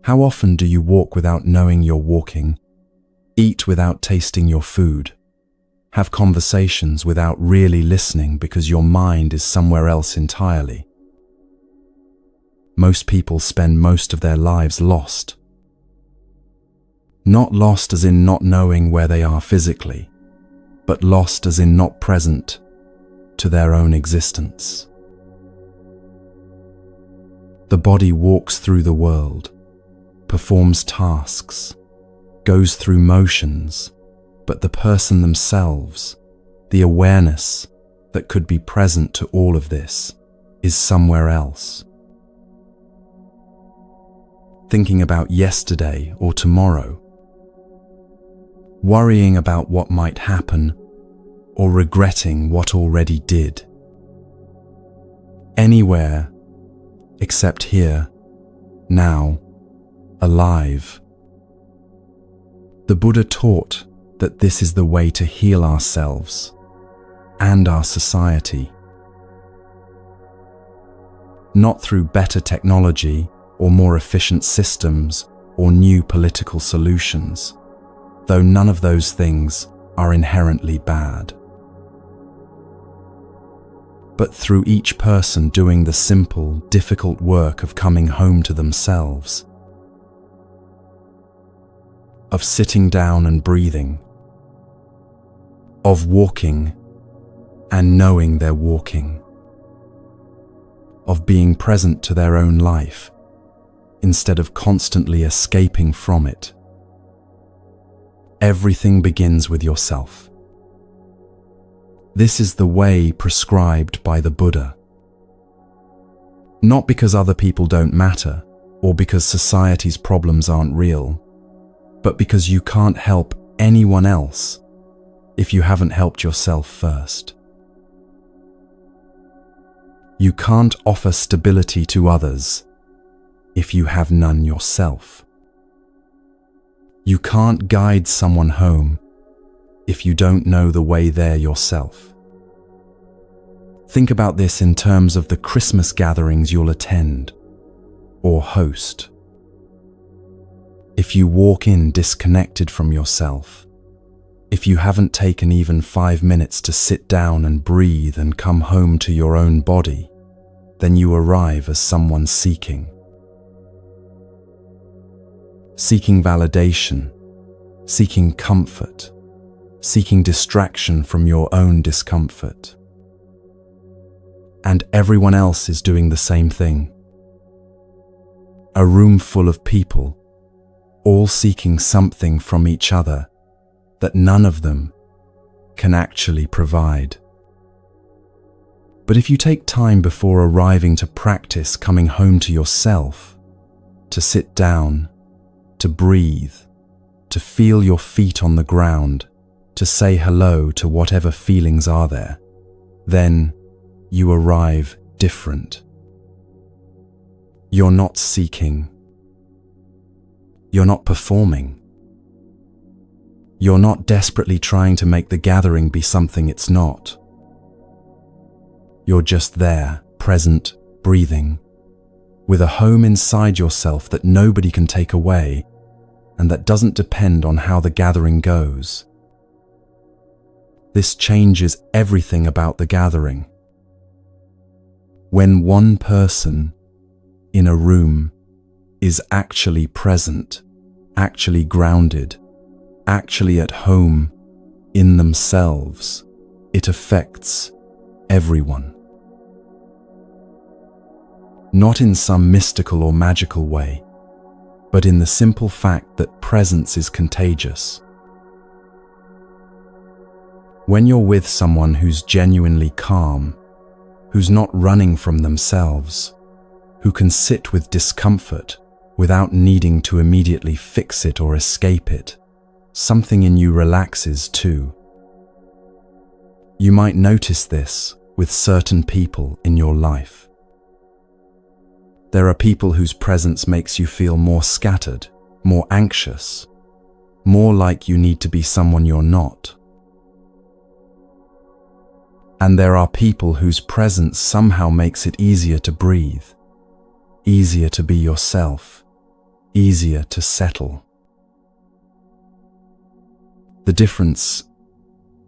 How often do you walk without knowing you're walking, eat without tasting your food, have conversations without really listening because your mind is somewhere else entirely? Most people spend most of their lives lost. Not lost as in not knowing where they are physically, but lost as in not present to their own existence. The body walks through the world, performs tasks, goes through motions, but the person themselves, the awareness that could be present to all of this, is somewhere else. Thinking about yesterday or tomorrow, worrying about what might happen, or regretting what already did. Anywhere except here, now, alive. The Buddha taught that this is the way to heal ourselves and our society. Not through better technology or more efficient systems or new political solutions, though none of those things are inherently bad. But through each person doing the simple, difficult work of coming home to themselves, of sitting down and breathing, of walking and knowing they're walking, of being present to their own life instead of constantly escaping from it. Everything begins with yourself. This is the way prescribed by the Buddha. Not because other people don't matter or because society's problems aren't real, but because you can't help anyone else if you haven't helped yourself first. You can't offer stability to others if you have none yourself. You can't guide someone home if you don't know the way there yourself. Think about this in terms of the Christmas gatherings you'll attend or host. If you walk in disconnected from yourself, if you haven't taken even 5 minutes to sit down and breathe and come home to your own body, then you arrive as someone seeking. Seeking validation, seeking comfort, seeking distraction from your own discomfort. And everyone else is doing the same thing. A room full of people, all seeking something from each other that none of them can actually provide. But if you take time before arriving to practice coming home to yourself, to sit down, to breathe, to feel your feet on the ground, to say hello to whatever feelings are there, then you arrive different. You're not seeking. You're not performing. You're not desperately trying to make the gathering be something it's not. You're just there, present, breathing, with a home inside yourself that nobody can take away and that doesn't depend on how the gathering goes. This changes everything about the gathering. When one person in a room is actually present, actually grounded, actually at home in themselves, it affects everyone. Not in some mystical or magical way, but in the simple fact that presence is contagious. When you're with someone who's genuinely calm, who's not running from themselves, who can sit with discomfort without needing to immediately fix it or escape it, something in you relaxes too. You might notice this with certain people in your life. There are people whose presence makes you feel more scattered, more anxious, more like you need to be someone you're not. And there are people whose presence somehow makes it easier to breathe, easier to be yourself, easier to settle. The difference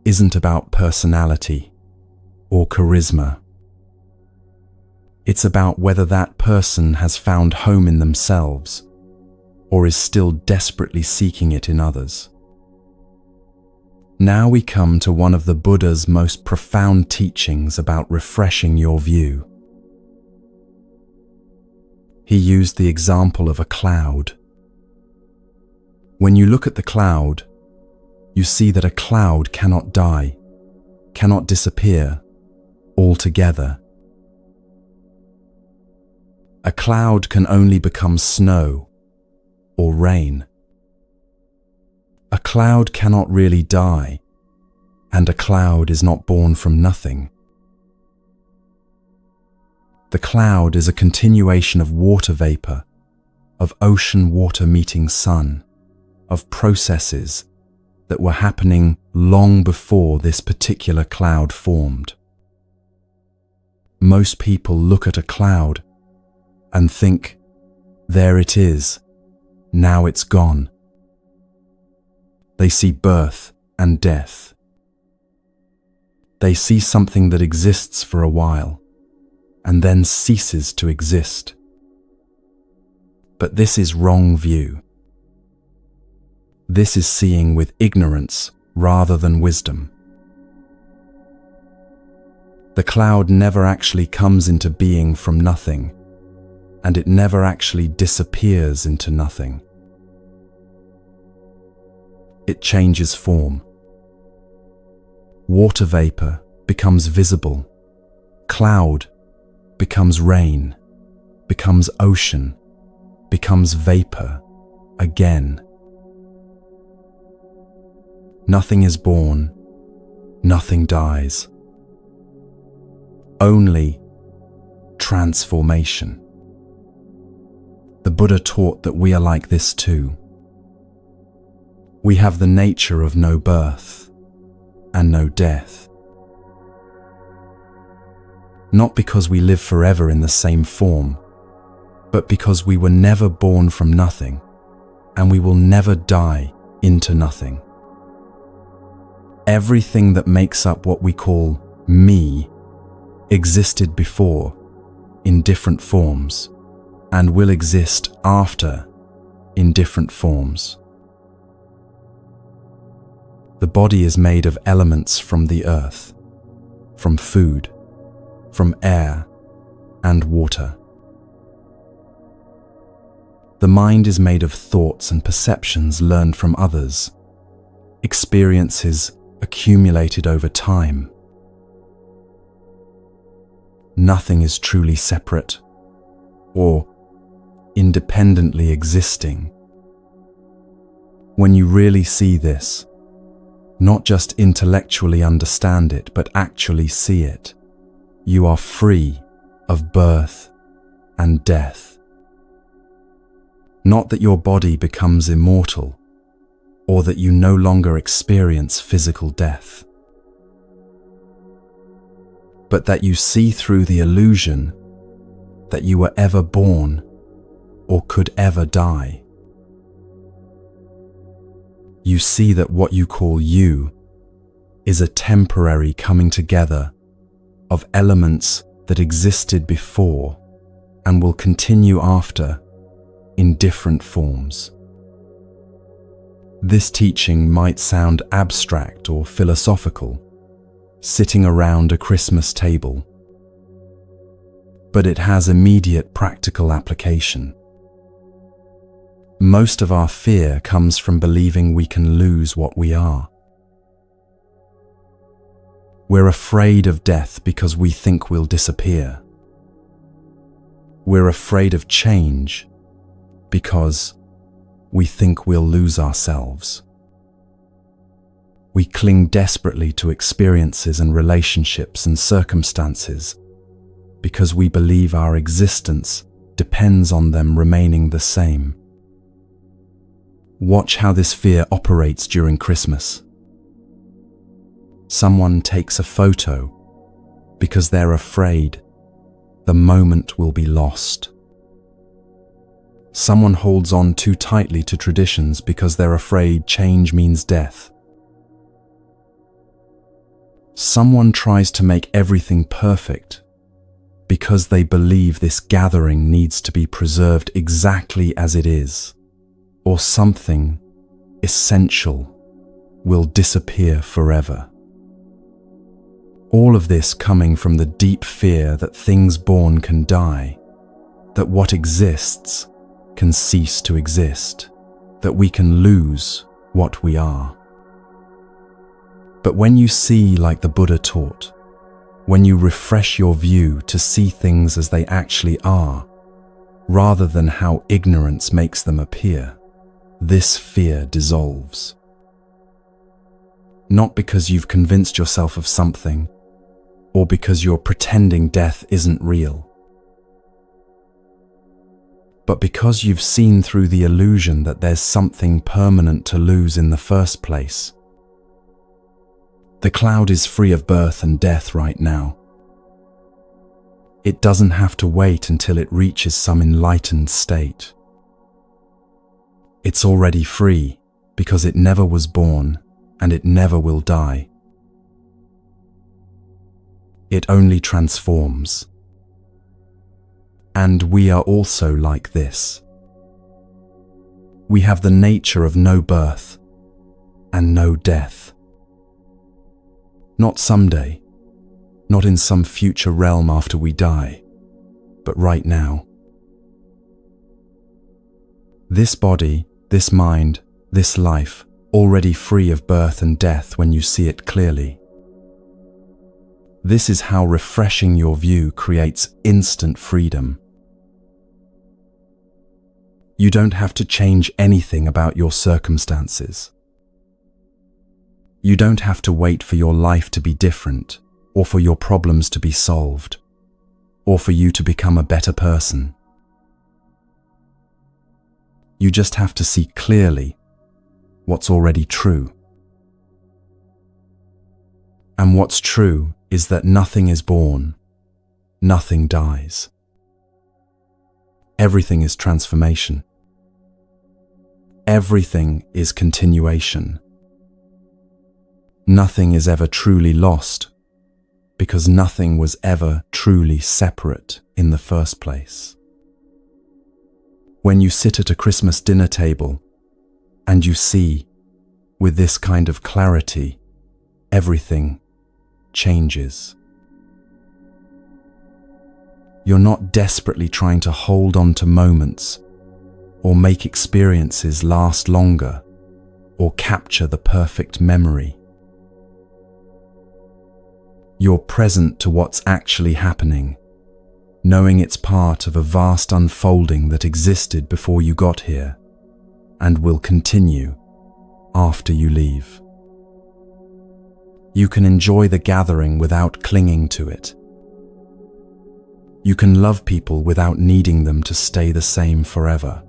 isn't about personality or charisma. It's about whether that person has found home in themselves or is still desperately seeking it in others. Now we come to one of the Buddha's most profound teachings about refreshing your view. He used the example of a cloud. When you look at the cloud, you see that a cloud cannot die, cannot disappear altogether. A cloud can only become snow or rain. A cloud cannot really die, and a cloud is not born from nothing. The cloud is a continuation of water vapor, of ocean water meeting sun, of processes that were happening long before this particular cloud formed. Most people look at a cloud and think, there it is, now it's gone. They see birth and death. They see something that exists for a while and then ceases to exist. But this is wrong view. This is seeing with ignorance rather than wisdom. The cloud never actually comes into being from nothing, and it never actually disappears into nothing. It changes form. Water vapor becomes visible. Cloud becomes rain, becomes ocean, becomes vapor again. Nothing is born, nothing dies. Only transformation. The Buddha taught that we are like this too. We have the nature of no birth and no death. Not because we live forever in the same form, but because we were never born from nothing, and we will never die into nothing. Everything that makes up what we call me existed before in different forms and will exist after in different forms. The body is made of elements from the earth, from food, from air and water. The mind is made of thoughts and perceptions learned from others, experiences accumulated over time. Nothing is truly separate or independently existing. When you really see this, not just intellectually understand it, but actually see it, you are free of birth and death. Not that your body becomes immortal, or that you no longer experience physical death, but that you see through the illusion that you were ever born or could ever die. You see that what you call you is a temporary coming together of elements that existed before and will continue after in different forms. This teaching might sound abstract or philosophical, sitting around a Christmas table, but it has immediate practical application. Most of our fear comes from believing we can lose what we are. We're afraid of death because we think we'll disappear. We're afraid of change because we think we'll lose ourselves. We cling desperately to experiences and relationships and circumstances because we believe our existence depends on them remaining the same. Watch how this fear operates during Christmas. Someone takes a photo because they're afraid the moment will be lost. Someone holds on too tightly to traditions because they're afraid change means death. Someone tries to make everything perfect because they believe this gathering needs to be preserved exactly as it is, or something essential will disappear forever. All of this coming from the deep fear that things born can die, that what exists can cease to exist, that we can lose what we are. But when you see like the Buddha taught, when you refresh your view to see things as they actually are, rather than how ignorance makes them appear, this fear dissolves. Not because you've convinced yourself of something, or because you're pretending death isn't real, but because you've seen through the illusion that there's something permanent to lose in the first place. The cloud is free of birth and death right now. It doesn't have to wait until it reaches some enlightened state. It's already free because it never was born and it never will die. It only transforms. And we are also like this. We have the nature of no birth and no death. Not someday, not in some future realm after we die, but right now. This body, this mind, this life, already free of birth and death when you see it clearly. This is how refreshing your view creates instant freedom. You don't have to change anything about your circumstances. You don't have to wait for your life to be different, or for your problems to be solved, or for you to become a better person. You just have to see clearly what's already true. And what's true is that nothing is born, nothing dies. Everything is transformation. Everything is continuation. Nothing is ever truly lost, because nothing was ever truly separate in the first place. When you sit at a Christmas dinner table and you see, with this kind of clarity, everything changes. You're not desperately trying to hold on to moments or make experiences last longer or capture the perfect memory. You're present to what's actually happening, knowing it's part of a vast unfolding that existed before you got here and will continue after you leave. You can enjoy the gathering without clinging to it. You can love people without needing them to stay the same forever.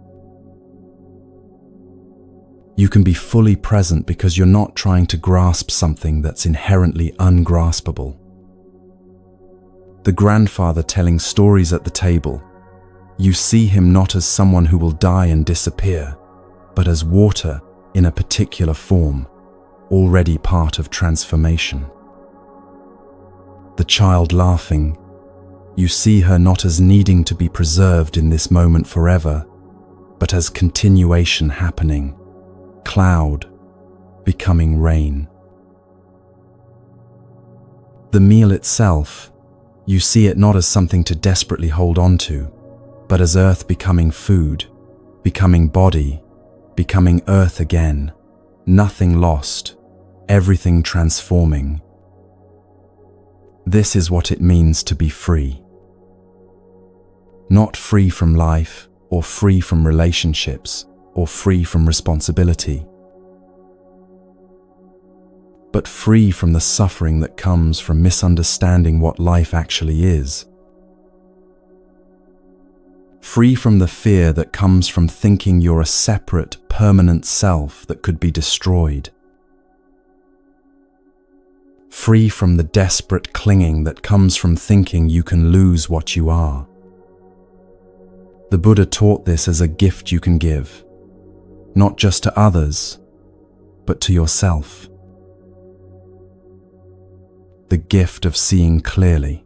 You can be fully present because you're not trying to grasp something that's inherently ungraspable. The grandfather telling stories at the table, you see him not as someone who will die and disappear, but as water in a particular form, already part of transformation. The child laughing, you see her not as needing to be preserved in this moment forever, but as continuation happening, cloud becoming rain. The meal itself, you see it not as something to desperately hold on to, but as earth becoming food, becoming body, becoming earth again, nothing lost, everything transforming. This is what it means to be free. Not free from life, or free from relationships, or free from responsibility, but free from the suffering that comes from misunderstanding what life actually is. Free from the fear that comes from thinking you're a separate, permanent self that could be destroyed. Free from the desperate clinging that comes from thinking you can lose what you are. The Buddha taught this as a gift you can give, not just to others, but to yourself. The gift of seeing clearly.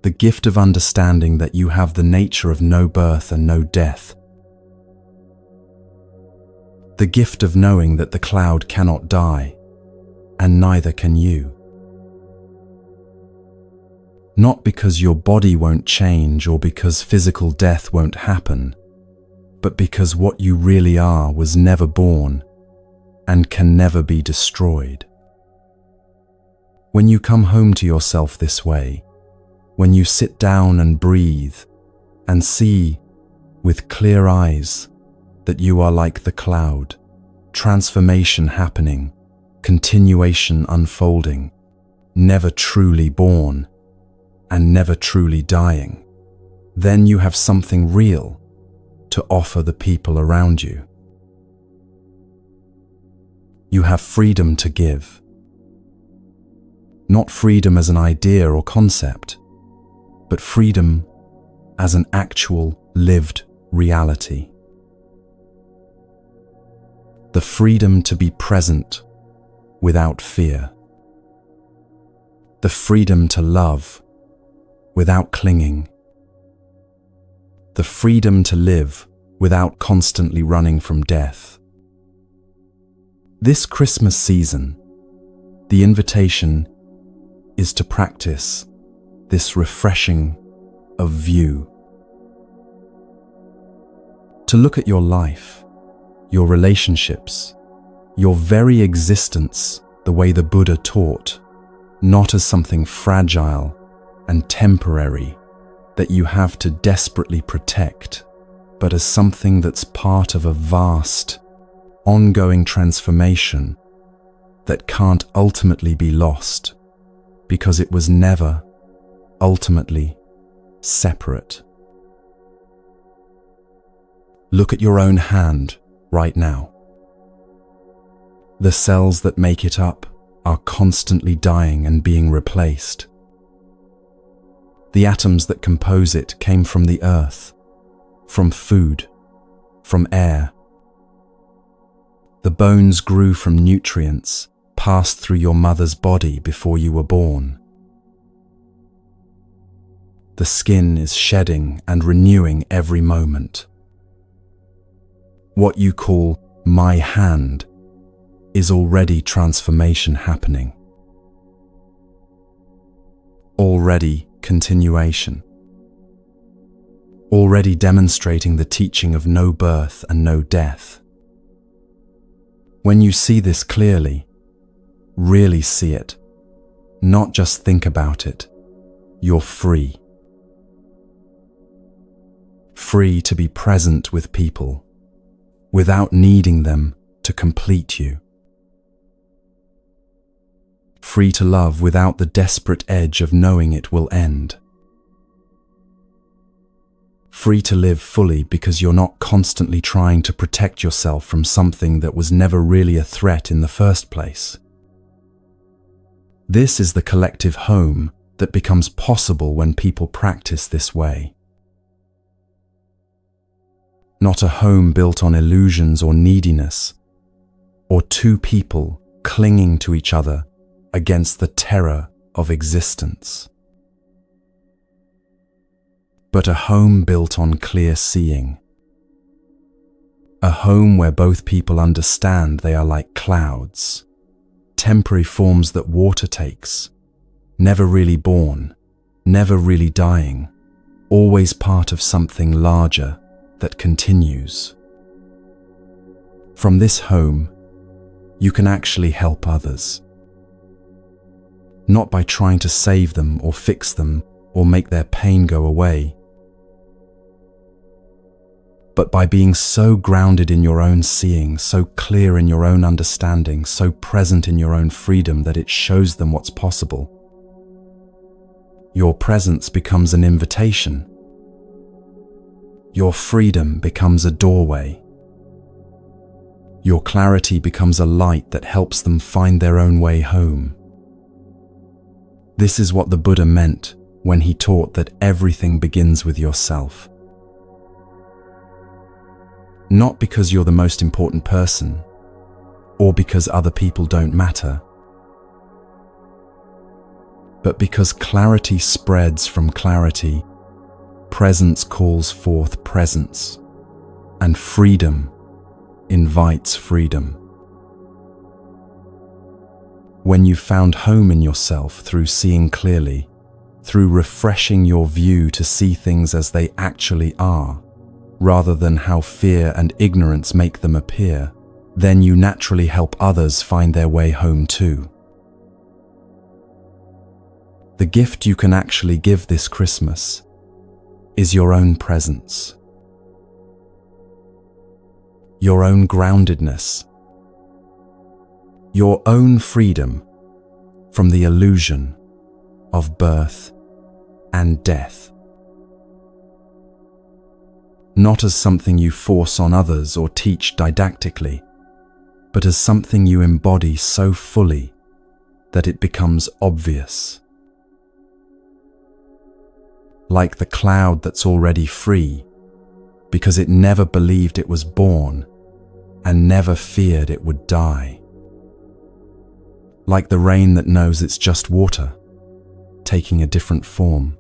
The gift of understanding that you have the nature of no birth and no death. The gift of knowing that the cloud cannot die, and neither can you. Not because your body won't change or because physical death won't happen, but because what you really are was never born and can never be destroyed. When you come home to yourself this way, when you sit down and breathe and see with clear eyes that you are like the cloud, transformation happening, continuation unfolding, never truly born and never truly dying, then you have something real to offer the people around you. You have freedom to give. Not freedom as an idea or concept, but freedom as an actual lived reality. The freedom to be present without fear. The freedom to love without clinging. The freedom to live without constantly running from death. This Christmas season, the invitation is to practice this refreshing of view. To look at your life, your relationships, your very existence the way the Buddha taught, not as something fragile and temporary that you have to desperately protect, but as something that's part of a vast, ongoing transformation that can't ultimately be lost because it was never ultimately separate. Look at your own hand right now. The cells that make it up are constantly dying and being replaced. The atoms that compose it came from the earth, from food, from air. The bones grew from nutrients passed through your mother's body before you were born. The skin is shedding and renewing every moment. What you call my hand is already transformation happening. Already continuation. Already demonstrating the teaching of no birth and no death. When you see this clearly, really see it, not just think about it. You're free. Free to be present with people without needing them to complete you. Free to love without the desperate edge of knowing it will end. Free to live fully because you're not constantly trying to protect yourself from something that was never really a threat in the first place. This is the collective home that becomes possible when people practice this way. Not a home built on illusions or neediness, or two people clinging to each other against the terror of existence. But a home built on clear seeing. A home where both people understand they are like clouds, temporary forms that water takes, never really born, never really dying, always part of something larger that continues. From this home, you can actually help others. Not by trying to save them or fix them or make their pain go away, but by being so grounded in your own seeing, so clear in your own understanding, so present in your own freedom that it shows them what's possible. Your presence becomes an invitation. Your freedom becomes a doorway. Your clarity becomes a light that helps them find their own way home. This is what the Buddha meant when he taught that everything begins with yourself. Not because you're the most important person, or because other people don't matter, but because clarity spreads from clarity, presence calls forth presence, and freedom invites freedom. When you've found home in yourself through seeing clearly, through refreshing your view to see things as they actually are, rather than how fear and ignorance make them appear, then you naturally help others find their way home too. The gift you can actually give this Christmas is your own presence, your own groundedness, your own freedom from the illusion of birth and death. Not as something you force on others or teach didactically, but as something you embody so fully that it becomes obvious. Like the cloud that's already free, because it never believed it was born and never feared it would die. Like the rain that knows it's just water, taking a different form.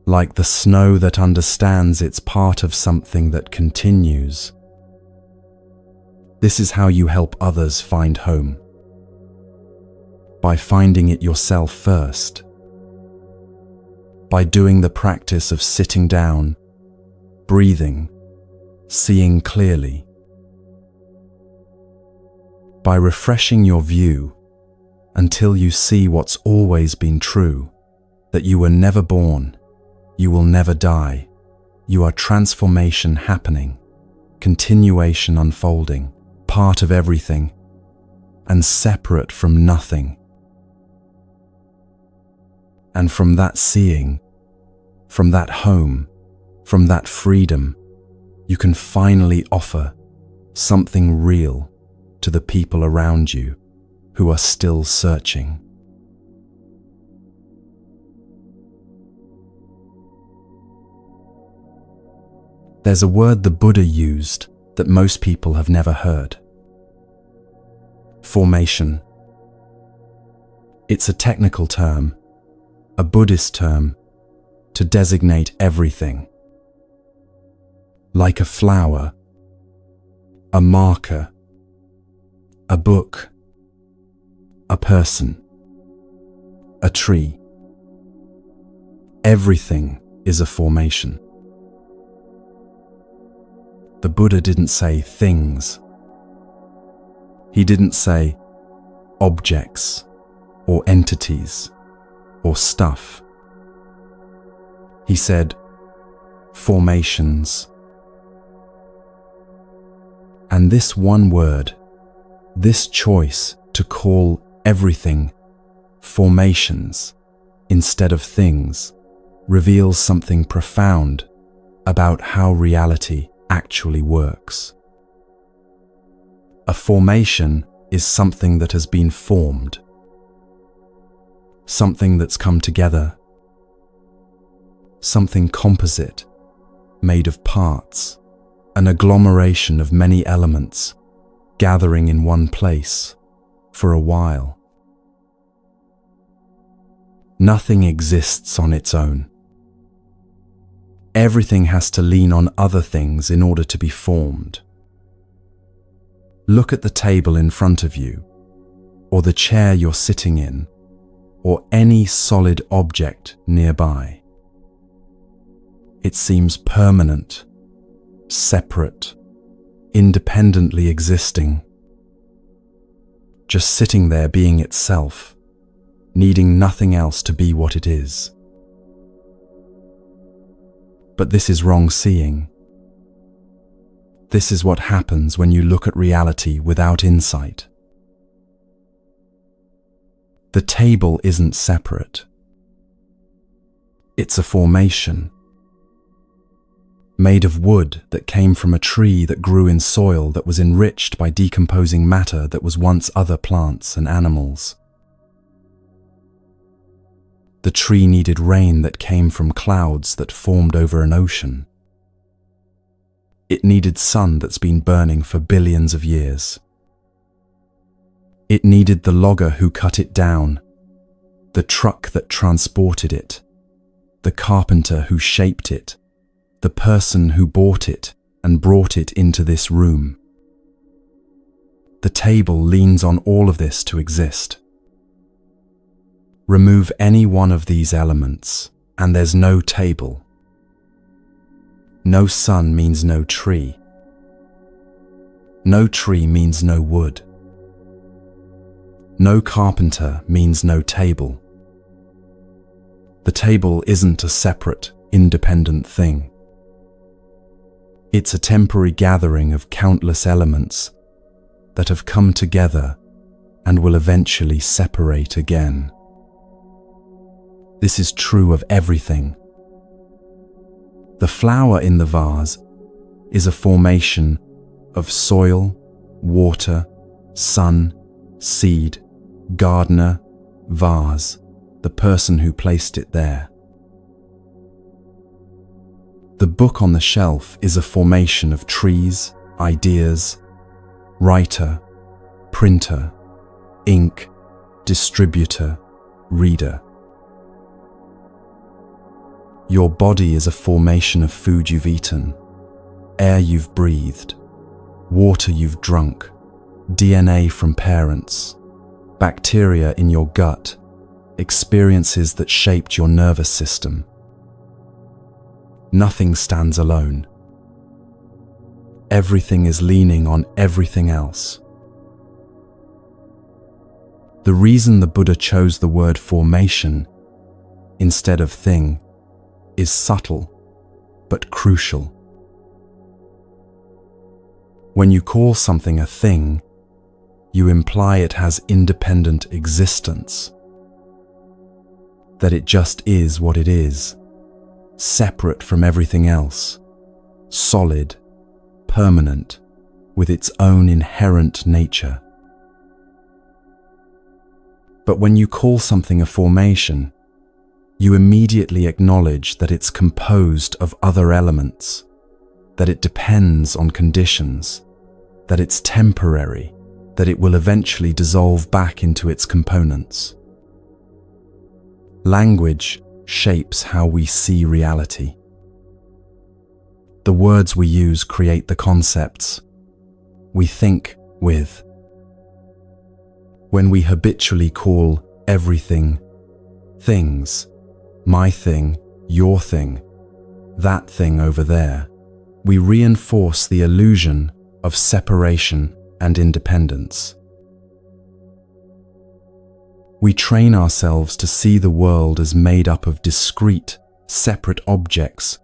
Like the snow that understands it's part of something that continues. This is how you help others find home. By finding it yourself first. By doing the practice of sitting down, breathing, seeing clearly. By refreshing your view until you see what's always been true, that you were never born, you will never die, you are transformation happening, continuation unfolding, part of everything, and separate from nothing. And from that seeing, from that home, from that freedom, you can finally offer something real to the people around you who are still searching. There's a word the Buddha used that most people have never heard. Formation. It's a technical term, a Buddhist term, to designate everything. Like a flower, a marker, a book, a person, a tree. Everything is a formation. The Buddha didn't say things. He didn't say, objects or entities or stuff. He said, formations. And this one word, this choice to call everything formations instead of things, reveals something profound about how reality actually works. A formation is something that has been formed, something that's come together, something composite, made of parts, an agglomeration of many elements gathering in one place for a while. Nothing exists on its own. Everything has to lean on other things in order to be formed. Look at the table in front of you, or the chair you're sitting in, or any solid object nearby. It seems permanent, separate, independently existing, just sitting there being itself, needing nothing else to be what it is. But this is wrong seeing. This is what happens when you look at reality without insight. The table isn't separate. It's a formation, made of wood that came from a tree that grew in soil that was enriched by decomposing matter that was once other plants and animals. The tree needed rain that came from clouds that formed over an ocean. It needed sun that's been burning for billions of years. It needed the logger who cut it down, the truck that transported it, the carpenter who shaped it, the person who bought it and brought it into this room. The table leans on all of this to exist. Remove any one of these elements, and there's no table. No sun means no tree. No tree means no wood. No carpenter means no table. The table isn't a separate, independent thing. It's a temporary gathering of countless elements that have come together and will eventually separate again. This is true of everything. The flower in the vase is a formation of soil, water, sun, seed, gardener, vase, the person who placed it there. The book on the shelf is a formation of trees, ideas, writer, printer, ink, distributor, reader. Your body is a formation of food you've eaten, air you've breathed, water you've drunk, DNA from parents, bacteria in your gut, experiences that shaped your nervous system. Nothing stands alone. Everything is leaning on everything else. The reason the Buddha chose the word formation instead of thing is subtle but crucial. When you call something a thing, you imply it has independent existence, that it just is what it is, separate from everything else, solid, permanent, with its own inherent nature. But when you call something a formation, you immediately acknowledge that it's composed of other elements, that it depends on conditions, that it's temporary, that it will eventually dissolve back into its components. Language shapes how we see reality. The words we use create the concepts we think with. When we habitually call everything things, my thing, your thing, that thing over there, we reinforce the illusion of separation and independence. We train ourselves to see the world as made up of discrete, separate objects,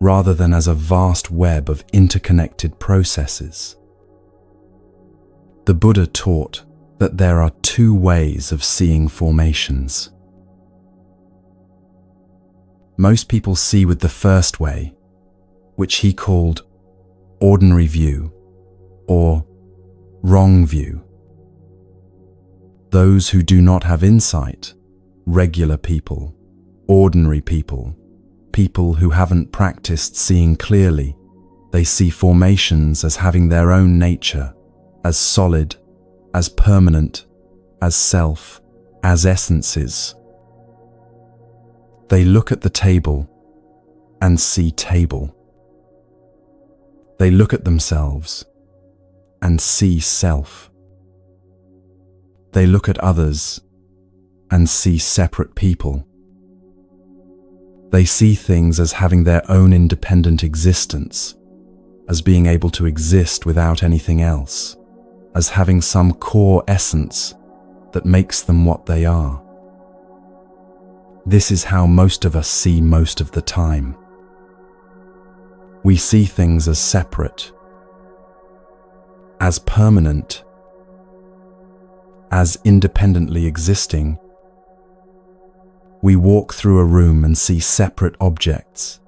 rather than as a vast web of interconnected processes. The Buddha taught that there are two ways of seeing formations. Most people see with the first way, which he called ordinary view or wrong view. Those who do not have insight, regular people, ordinary people, people who haven't practiced seeing clearly, they see formations as having their own nature, as solid, as permanent, as self, as essences. They look at the table and see table. They look at themselves and see self. They look at others and see separate people. They see things as having their own independent existence, as being able to exist without anything else, as having some core essence that makes them what they are. This is how most of us see most of the time. We see things as separate, as permanent, as independently existing. We walk through a room and see separate objects: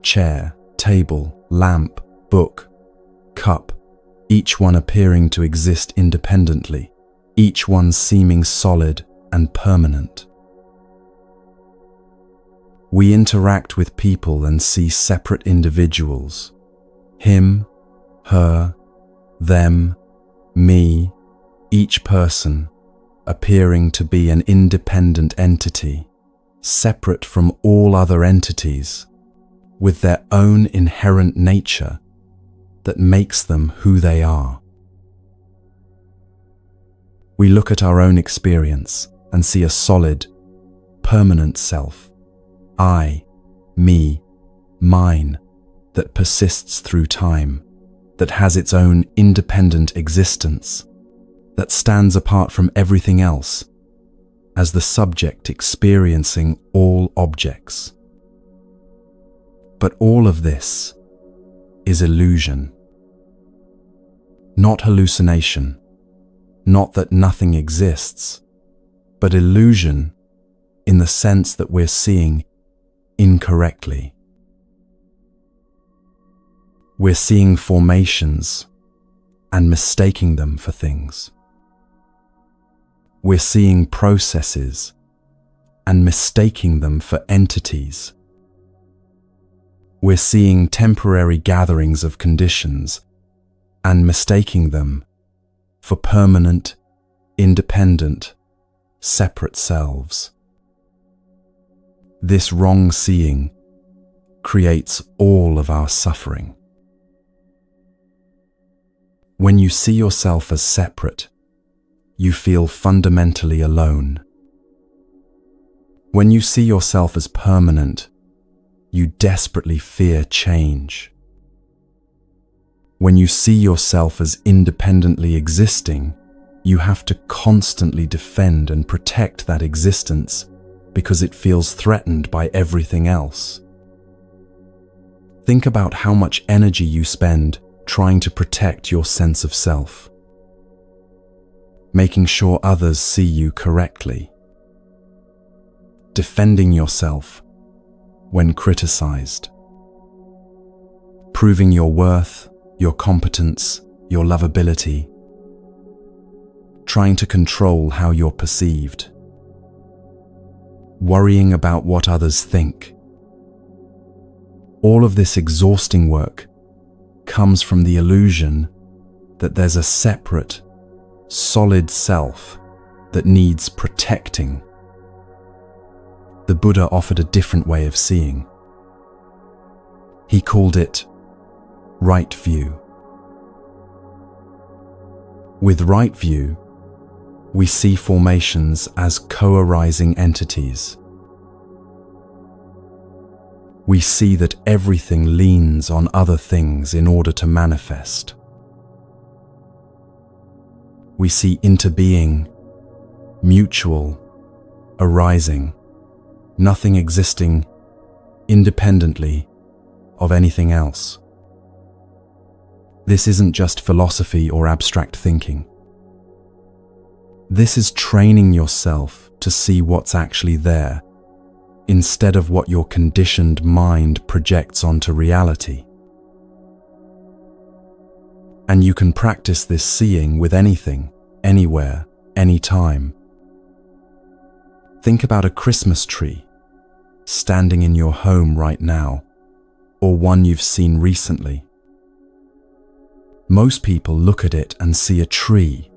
chair, table, lamp, book, cup, each one appearing to exist independently, each one seeming solid and permanent. We interact with people and see separate individuals: him, her, them, me, each person appearing to be an independent entity, separate from all other entities, with their own inherent nature that makes them who they are. We look at our own experience and see a solid, permanent self, I, me, mine, that persists through time, that has its own independent existence, that stands apart from everything else, as the subject experiencing all objects. But all of this is illusion, not hallucination, not that nothing exists, but illusion in the sense that we're seeing incorrectly. We're seeing formations and mistaking them for things. We're seeing processes and mistaking them for entities. We're seeing temporary gatherings of conditions and mistaking them for permanent, independent, separate selves. This wrong seeing creates all of our suffering. When you see yourself as separate, you feel fundamentally alone. When you see yourself as permanent, you desperately fear change. When you see yourself as independently existing, you have to constantly defend and protect that existence because it feels threatened by everything else. Think about how much energy you spend trying to protect your sense of self, making sure others see you correctly, defending yourself when criticized, proving your worth, your competence, your lovability, trying to control how you're perceived, worrying about what others think. All of this exhausting work comes from the illusion that there's a separate, solid self that needs protecting. The Buddha offered a different way of seeing. He called it right view. With right view, we see formations as co-arising entities. We see that everything leans on other things in order to manifest. We see interbeing mutual, arising, nothing existing independently of anything else. This isn't just philosophy or abstract thinking. This is training yourself to see what's actually there, instead of what your conditioned mind projects onto reality. And you can practice this seeing with anything, anywhere, anytime. Think about a Christmas tree standing in your home right now, or one you've seen recently. Most people look at it and see a tree,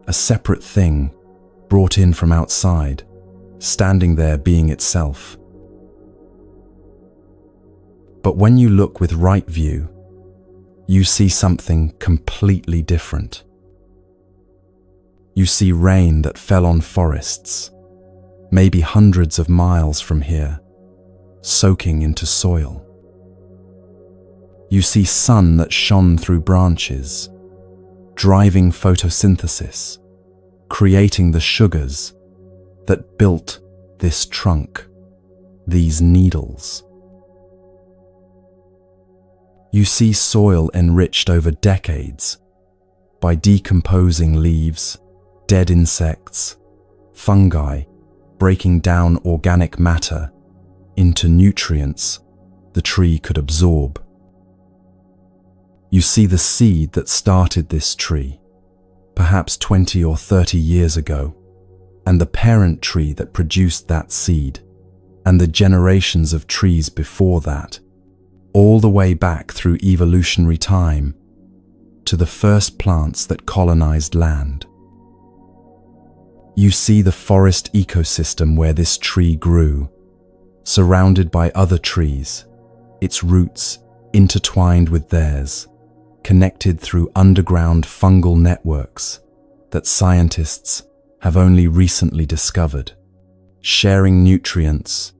a separate thing brought in from outside, standing there being itself. But when you look with right view, you see something completely different. You see rain that fell on forests, maybe hundreds of miles from here, soaking into soil. You see sun that shone through branches, driving photosynthesis, creating the sugars that built this trunk, these needles. You see soil enriched over decades by decomposing leaves, dead insects, fungi, breaking down organic matter into nutrients the tree could absorb. You see the seed that started this tree, perhaps 20 or 30 years ago, and the parent tree that produced that seed, and the generations of trees before that, all the way back through evolutionary time to the first plants that colonized land. You see the forest ecosystem where this tree grew, surrounded by other trees, its roots intertwined with theirs, connected through underground fungal networks that scientists have only recently discovered, sharing nutrients,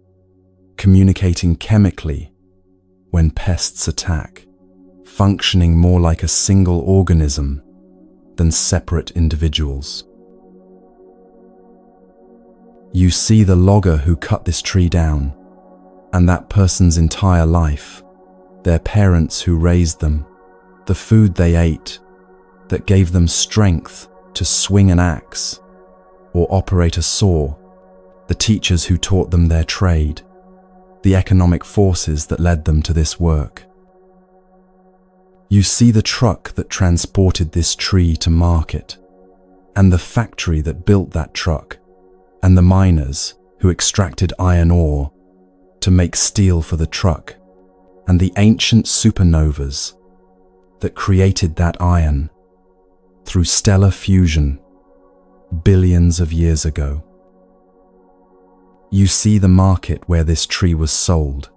communicating chemically when pests attack, functioning more like a single organism than separate individuals. You see the logger who cut this tree down, and that person's entire life, their parents who raised them, the food they ate that gave them strength to swing an axe or operate a saw, the teachers who taught them their trade, the economic forces that led them to this work. You see the truck that transported this tree to market, and the factory that built that truck, and the miners who extracted iron ore to make steel for the truck, and the ancient supernovas that created that iron through stellar fusion billions of years ago. You see the market where this tree was sold,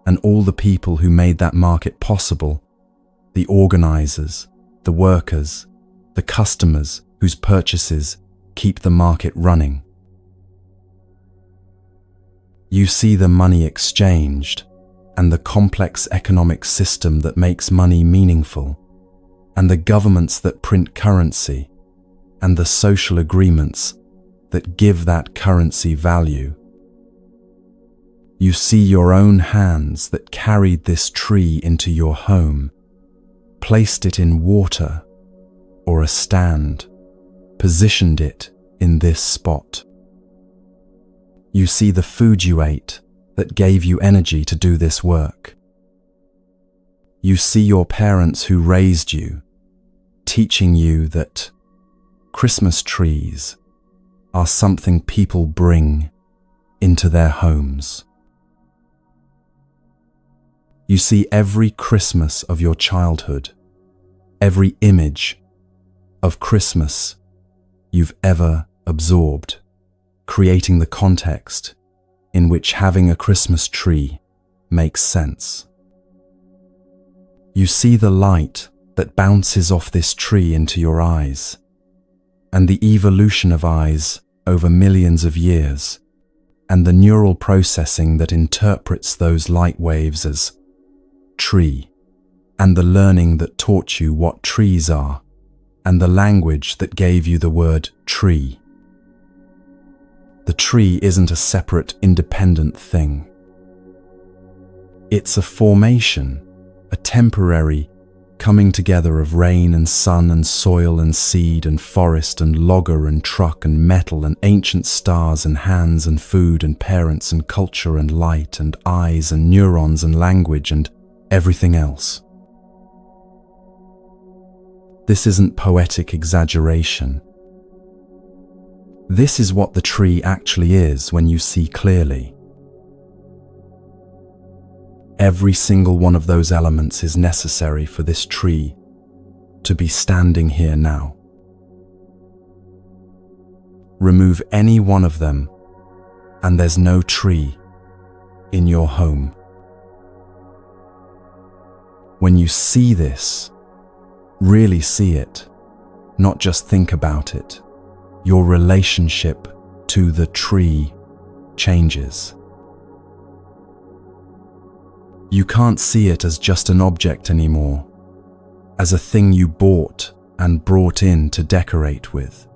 and all the people who made that market possible, the organizers, the workers, the customers whose purchases keep the market running. You see the money exchanged, and the complex economic system that makes money meaningful, and the governments that print currency, and the social agreements that give that currency value. You see your own hands that carried this tree into your home, placed it in water or a stand, positioned it in this spot. You see the food you ate that gave you energy to do this work. You see your parents who raised you, teaching you that Christmas trees are something people bring into their homes. You see every Christmas of your childhood, every image of Christmas you've ever absorbed, creating the context in which having a Christmas tree makes sense. You see the light that bounces off this tree into your eyes, and the evolution of eyes over millions of years, and the neural processing that interprets those light waves as tree, and the learning that taught you what trees are, and the language that gave you the word tree. the tree isn't a separate, independent thing. It's a formation, a temporary coming together of rain and sun and soil and seed and forest and logger and truck and metal and ancient stars and hands and food and parents and culture and light and eyes and neurons and language and everything else. This isn't poetic exaggeration. This is what the tree actually is when you see clearly. Every single one of those elements is necessary for this tree to be standing here now. Remove any one of them, and there's no tree in your home. When you see this, really see it, not just think about it, your relationship to the tree changes. You can't see it as just an object anymore, as a thing you bought and brought in to decorate with.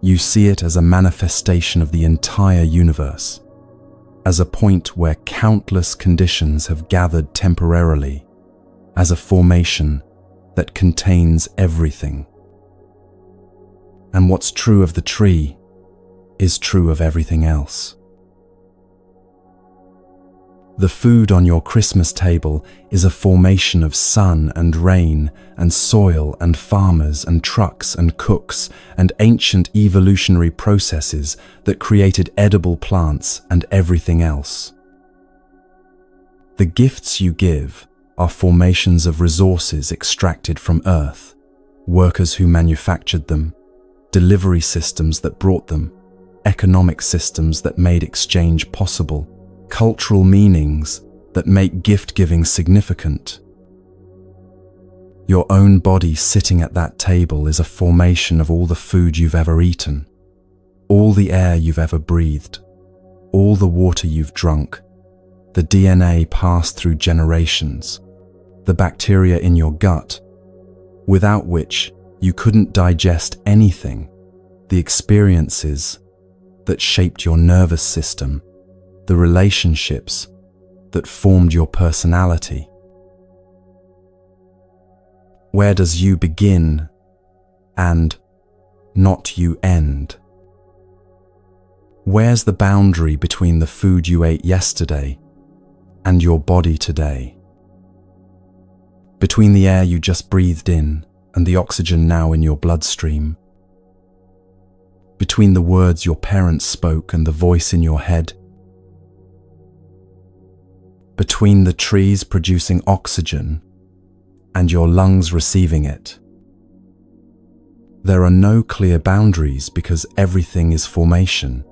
You see it as a manifestation of the entire universe, as a point where countless conditions have gathered temporarily, as a formation that contains everything. And what's true of the tree is true of everything else. The food on your Christmas table is a formation of sun and rain and soil and farmers and trucks and cooks and ancient evolutionary processes that created edible plants and everything else. The gifts you give are formations of resources extracted from Earth, workers who manufactured them, delivery systems that brought them, economic systems that made exchange possible, cultural meanings that make gift-giving significant. Your own body sitting at that table is a formation of all the food you've ever eaten, all the air you've ever breathed, all the water you've drunk, the DNA passed through generations, the bacteria in your gut, without which you couldn't digest anything, the experiences that shaped your nervous system, the relationships that formed your personality. Where does you begin and not you end? Where's the boundary between the food you ate yesterday and your body today? Between the air you just breathed in and the oxygen now in your bloodstream? Between the words your parents spoke and the voice in your head? Between the trees producing oxygen and your lungs receiving it? There are no clear boundaries because everything is formation,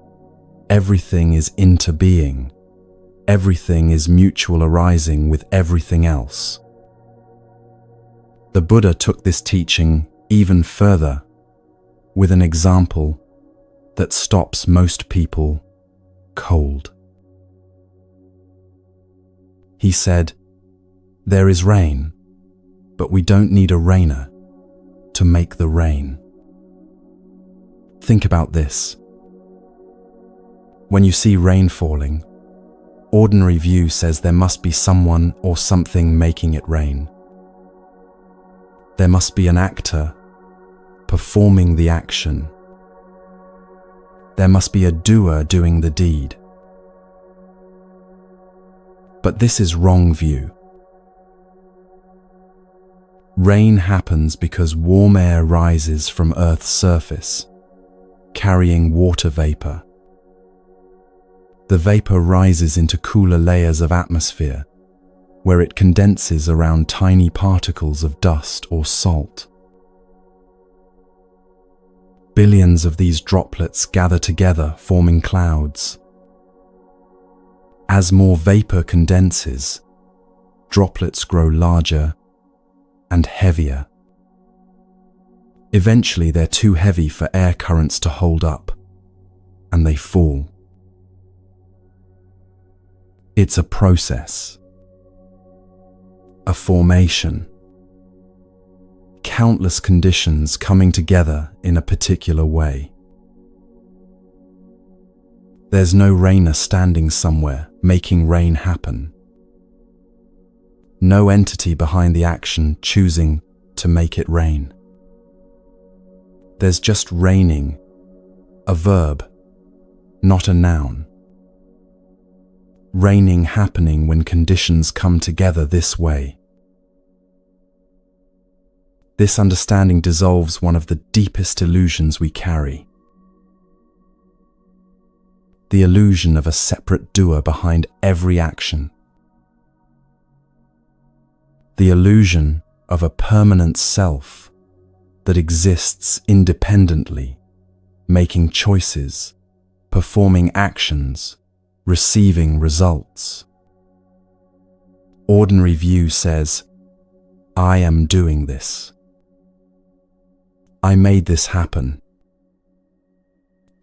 everything is interbeing, everything is mutual arising with everything else. The Buddha took this teaching even further with an example that stops most people cold. He said, "There is rain, but we don't need a rainer to make the rain." Think about this. When you see rain falling, ordinary view says there must be someone or something making it rain. There must be an actor performing the action. There must be a doer doing the deed. But this is wrong view. Rain happens because warm air rises from Earth's surface, carrying water vapor. The vapor rises into cooler layers of atmosphere, where it condenses around tiny particles of dust or salt. Billions of these droplets gather together, forming clouds. As more vapor condenses, droplets grow larger and heavier. Eventually, they're too heavy for air currents to hold up, and they fall. It's a process, a formation, countless conditions coming together in a particular way. There's no rainer standing somewhere, making rain happen. No entity behind the action choosing to make it rain. There's just raining, a verb, not a noun. Raining happening when conditions come together this way. This understanding dissolves one of the deepest illusions we carry. The illusion of a separate doer behind every action. The illusion of a permanent self that exists independently, making choices, performing actions, receiving results. Ordinary view says, I am doing this. I made this happen.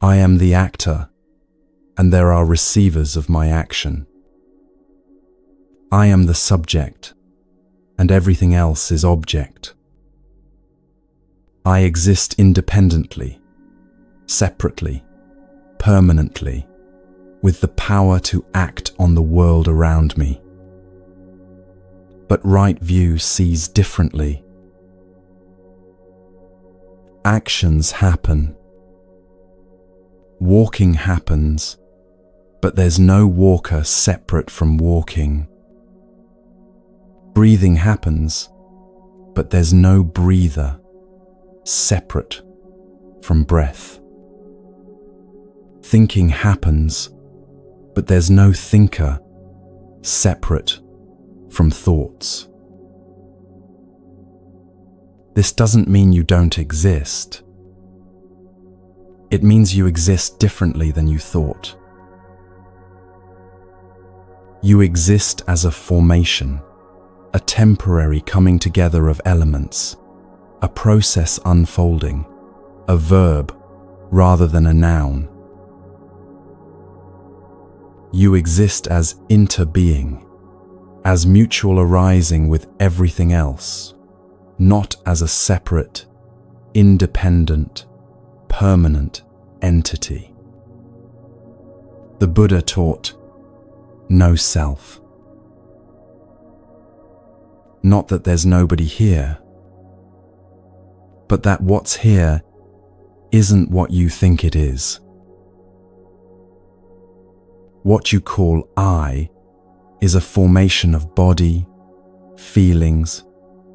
I am the actor, and there are receivers of my action. I am the subject, and everything else is object. I exist independently, separately, permanently, with the power to act on the world around me. But right view sees differently. Actions happen. Walking happens, but there's no walker separate from walking. Breathing happens, but there's no breather separate from breath. Thinking happens, but there's no thinker separate from thoughts. This doesn't mean you don't exist. It means you exist differently than you thought. You exist as a formation, a temporary coming together of elements, a process unfolding, a verb rather than a noun. You exist as interbeing, as mutual arising with everything else, not as a separate, independent, permanent entity. The Buddha taught no self. Not that there's nobody here, but that what's here isn't what you think it is. What you call I is a formation of body, feelings,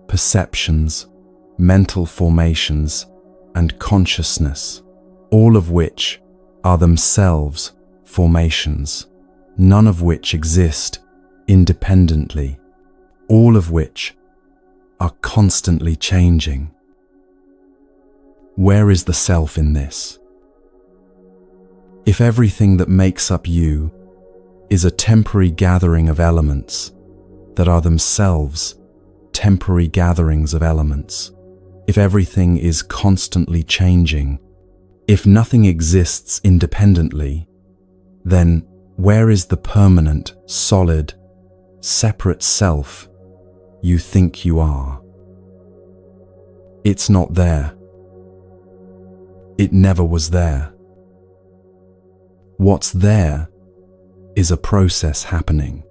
perceptions, mental formations, and consciousness, all of which are themselves formations, none of which exist independently, all of which are constantly changing. Where is the self in this? If everything that makes up you is a temporary gathering of elements that are themselves temporary gatherings of elements, if everything is constantly changing, if nothing exists independently, then where is the permanent, solid, separate self you think you are? It's not there. It never was there. What's there is a process happening.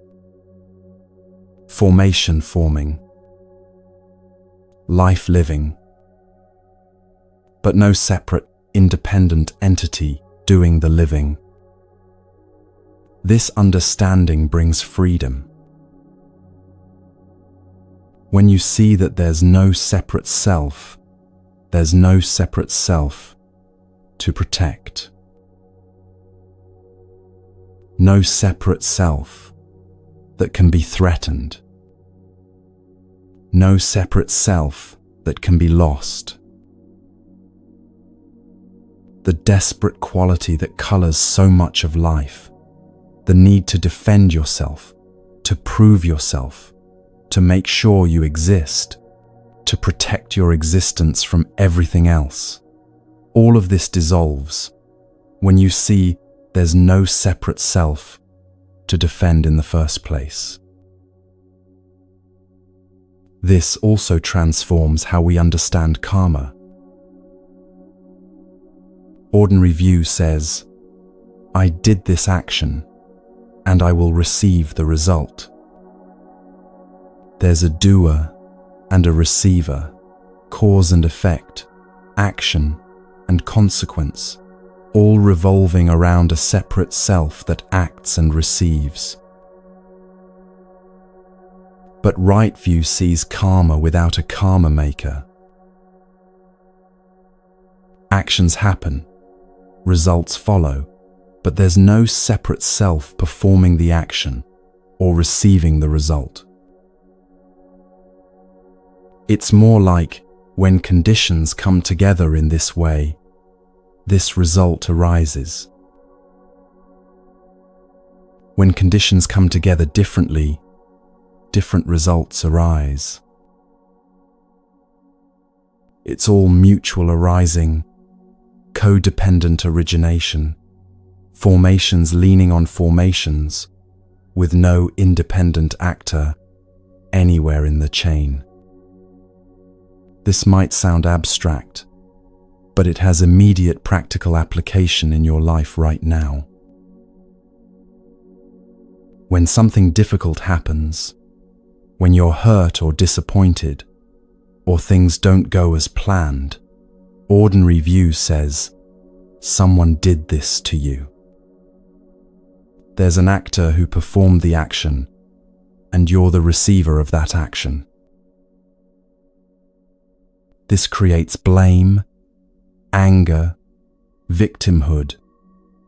Formation forming. Life living. But no separate, independent entity doing the living. This understanding brings freedom. When you see that there's no separate self, there's no separate self to protect. No separate self that can be threatened. No separate self that can be lost. The desperate quality that colors so much of life, the need to defend yourself, to prove yourself, to make sure you exist, to protect your existence from everything else. All of this dissolves when you see there's no separate self to defend in the first place. This also transforms how we understand karma. Ordinary view says, I did this action, and I will receive the result. There's a doer and a receiver, cause and effect, action and consequence, all revolving around a separate self that acts and receives. But right view sees karma without a karma maker. Actions happen, results follow, but there's no separate self performing the action or receiving the result. It's more like when conditions come together in this way, this result arises. When conditions come together differently, different results arise. It's all mutual arising, codependent origination, formations leaning on formations, with no independent actor anywhere in the chain. This might sound abstract, but it has immediate practical application in your life right now. When something difficult happens, when you're hurt or disappointed, or things don't go as planned, ordinary view says, someone did this to you. There's an actor who performed the action, and you're the receiver of that action. This creates blame, anger, victimhood,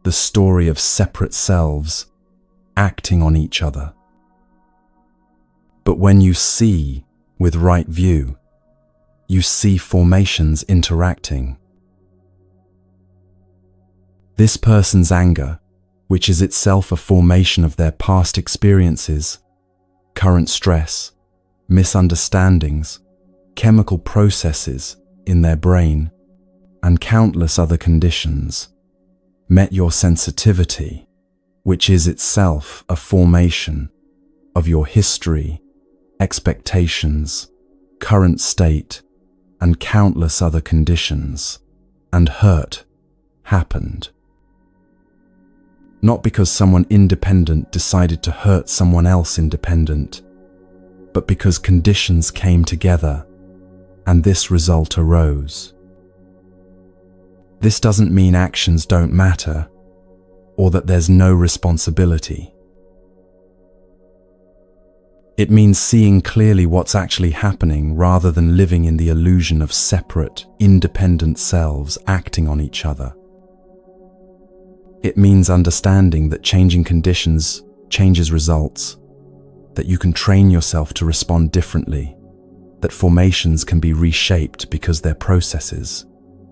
the story of separate selves acting on each other. But when you see with right view, you see formations interacting. This person's anger, which is itself a formation of their past experiences, current stress, misunderstandings, chemical processes in their brain, and countless other conditions, met your sensitivity, which is itself a formation of your history, expectations, current state, and countless other conditions, and hurt happened. Not because someone independent decided to hurt someone else independent, but because conditions came together and this result arose. This doesn't mean actions don't matter or that there's no responsibility. It means seeing clearly what's actually happening rather than living in the illusion of separate, independent selves acting on each other. It means understanding that changing conditions changes results, that you can train yourself to respond differently, that formations can be reshaped because they're processes,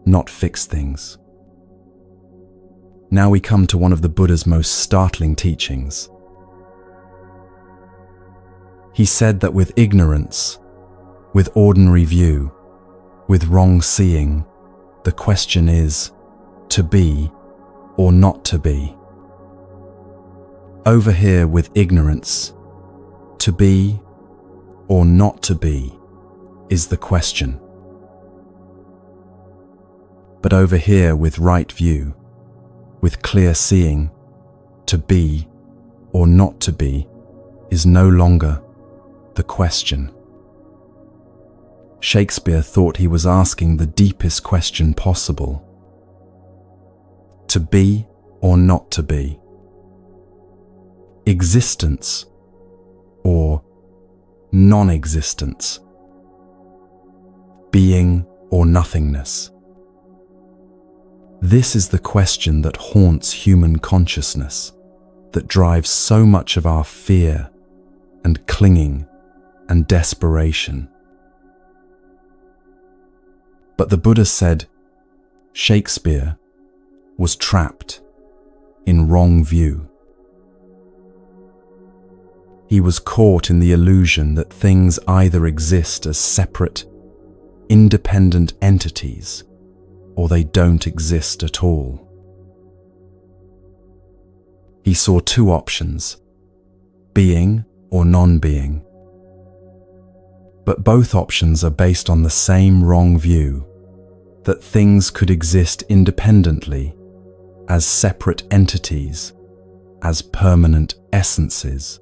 not fixed things. Now we come to one of the Buddha's most startling teachings. He said that with ignorance, with ordinary view, with wrong seeing, the question is, to be or not to be. Over here with ignorance, to be or not to be is the question. But over here with right view, with clear seeing, to be or not to be is no longer the question. Shakespeare thought he was asking the deepest question possible. To be or not to be. Existence or non-existence. Being or nothingness. This is the question that haunts human consciousness, that drives so much of our fear and clinging and desperation. But the Buddha said Shakespeare was trapped in wrong view. He was caught in the illusion that things either exist as separate, independent entities, or they don't exist at all. He saw two options, being or non-being. But both options are based on the same wrong view, that things could exist independently as separate entities, as permanent essences.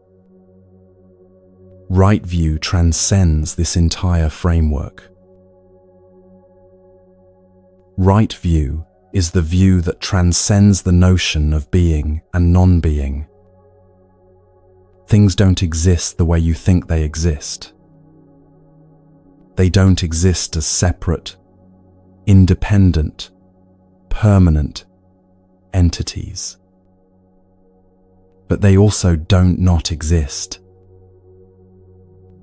Right view transcends this entire framework. Right view is the view that transcends the notion of being and non-being. Things don't exist the way you think they exist. They don't exist as separate, independent, permanent entities. But they also don't not exist.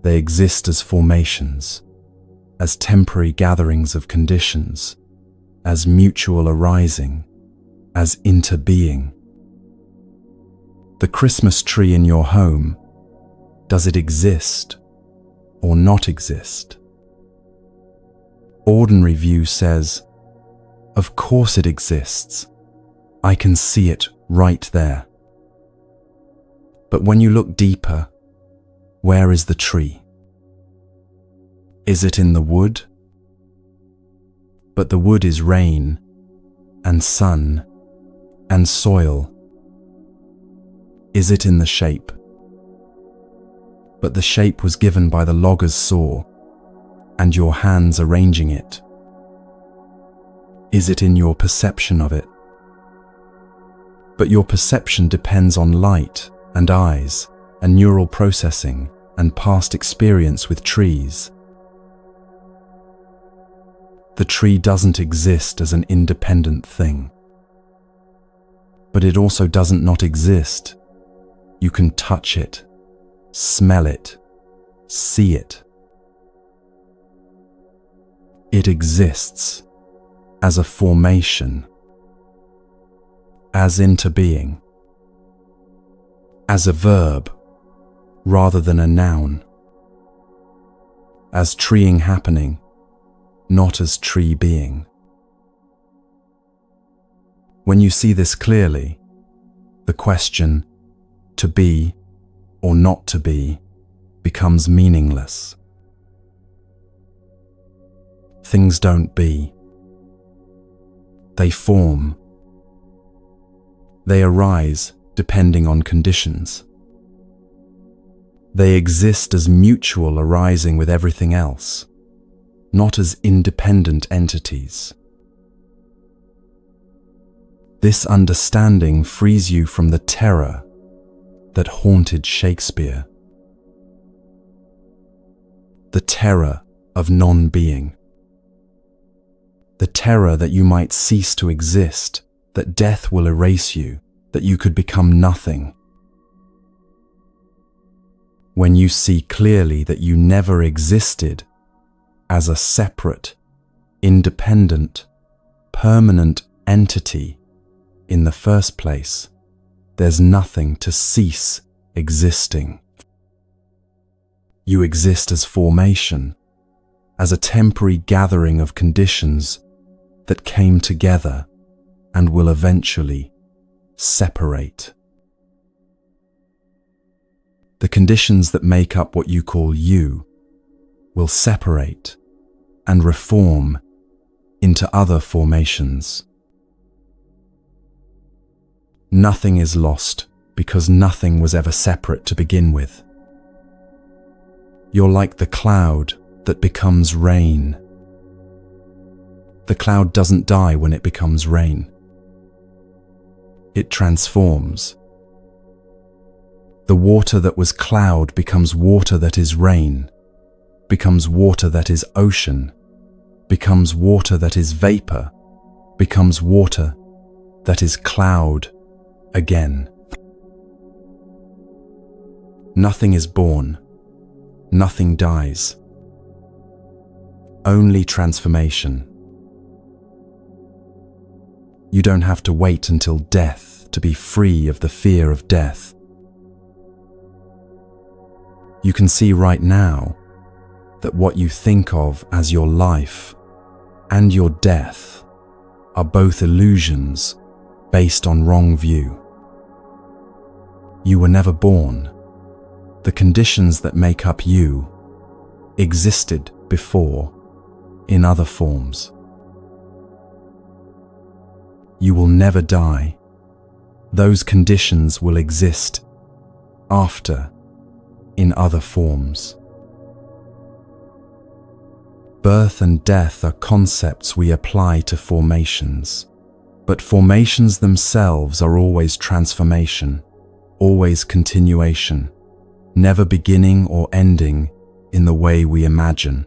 They exist as formations, as temporary gatherings of conditions, as mutual arising, as interbeing. The Christmas tree in your home, does it exist or not exist? Ordinary view says, of course it exists. I can see it right there. But when you look deeper, where is the tree? Is it in the wood? But the wood is rain and sun and soil. Is it in the shape? But the shape was given by the logger's saw and your hands arranging it. Is it in your perception of it? But your perception depends on light and eyes and neural processing and past experience with trees. The tree doesn't exist as an independent thing. But it also doesn't not exist. You can touch it, smell it, see it. It exists as a formation, as interbeing, as a verb rather than a noun, as treeing happening, not as tree being. When you see this clearly, the question, to be or not to be, becomes meaningless. Things don't be. They form. They arise depending on conditions. They exist as mutual arising with everything else, not as independent entities. This understanding frees you from the terror that haunted Shakespeare. The terror of non-being. The terror that you might cease to exist, that death will erase you, that you could become nothing. When you see clearly that you never existed as a separate, independent, permanent entity in the first place, there's nothing to cease existing. You exist as formation, as a temporary gathering of conditions that came together and will eventually separate. The conditions that make up what you call you will separate and reform into other formations. Nothing is lost because nothing was ever separate to begin with. You're like the cloud that becomes rain. The cloud doesn't die when it becomes rain. It transforms. The water that was cloud becomes water that is rain, becomes water that is ocean, becomes water that is vapor, becomes water that is cloud again. Nothing is born, nothing dies. Only transformation. You don't have to wait until death to be free of the fear of death. You can see right now that what you think of as your life and your death are both illusions based on wrong view. You were never born. The conditions that make up you existed before in other forms. You will never die. Those conditions will exist after, in other forms. Birth and death are concepts we apply to formations, but formations themselves are always transformation, always continuation, never beginning or ending in the way we imagine.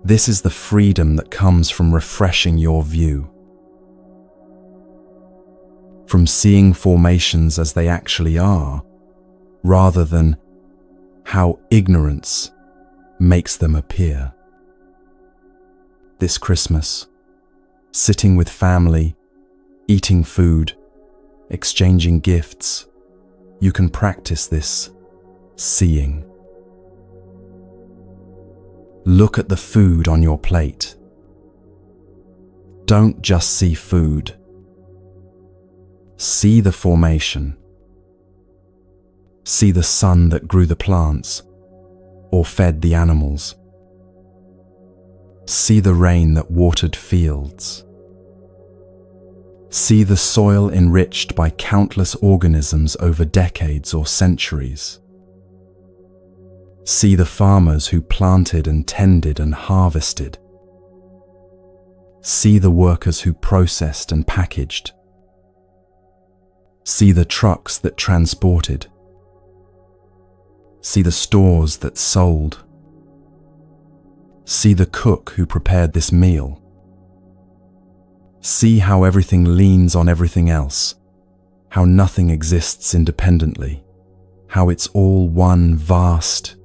This is the freedom that comes from refreshing your view, from seeing formations as they actually are, rather than how ignorance makes them appear. This Christmas, sitting with family, eating food, exchanging gifts, you can practice this seeing. Look at the food on your plate. Don't just see food. See the formation. See the sun that grew the plants or fed the animals. See the rain that watered fields. See the soil enriched by countless organisms over decades or centuries. See the farmers who planted and tended and harvested. See the workers who processed and packaged. See the trucks that transported. See the stores that sold. See the cook who prepared this meal. See how everything leans on everything else, how nothing exists independently, how it's all one vast,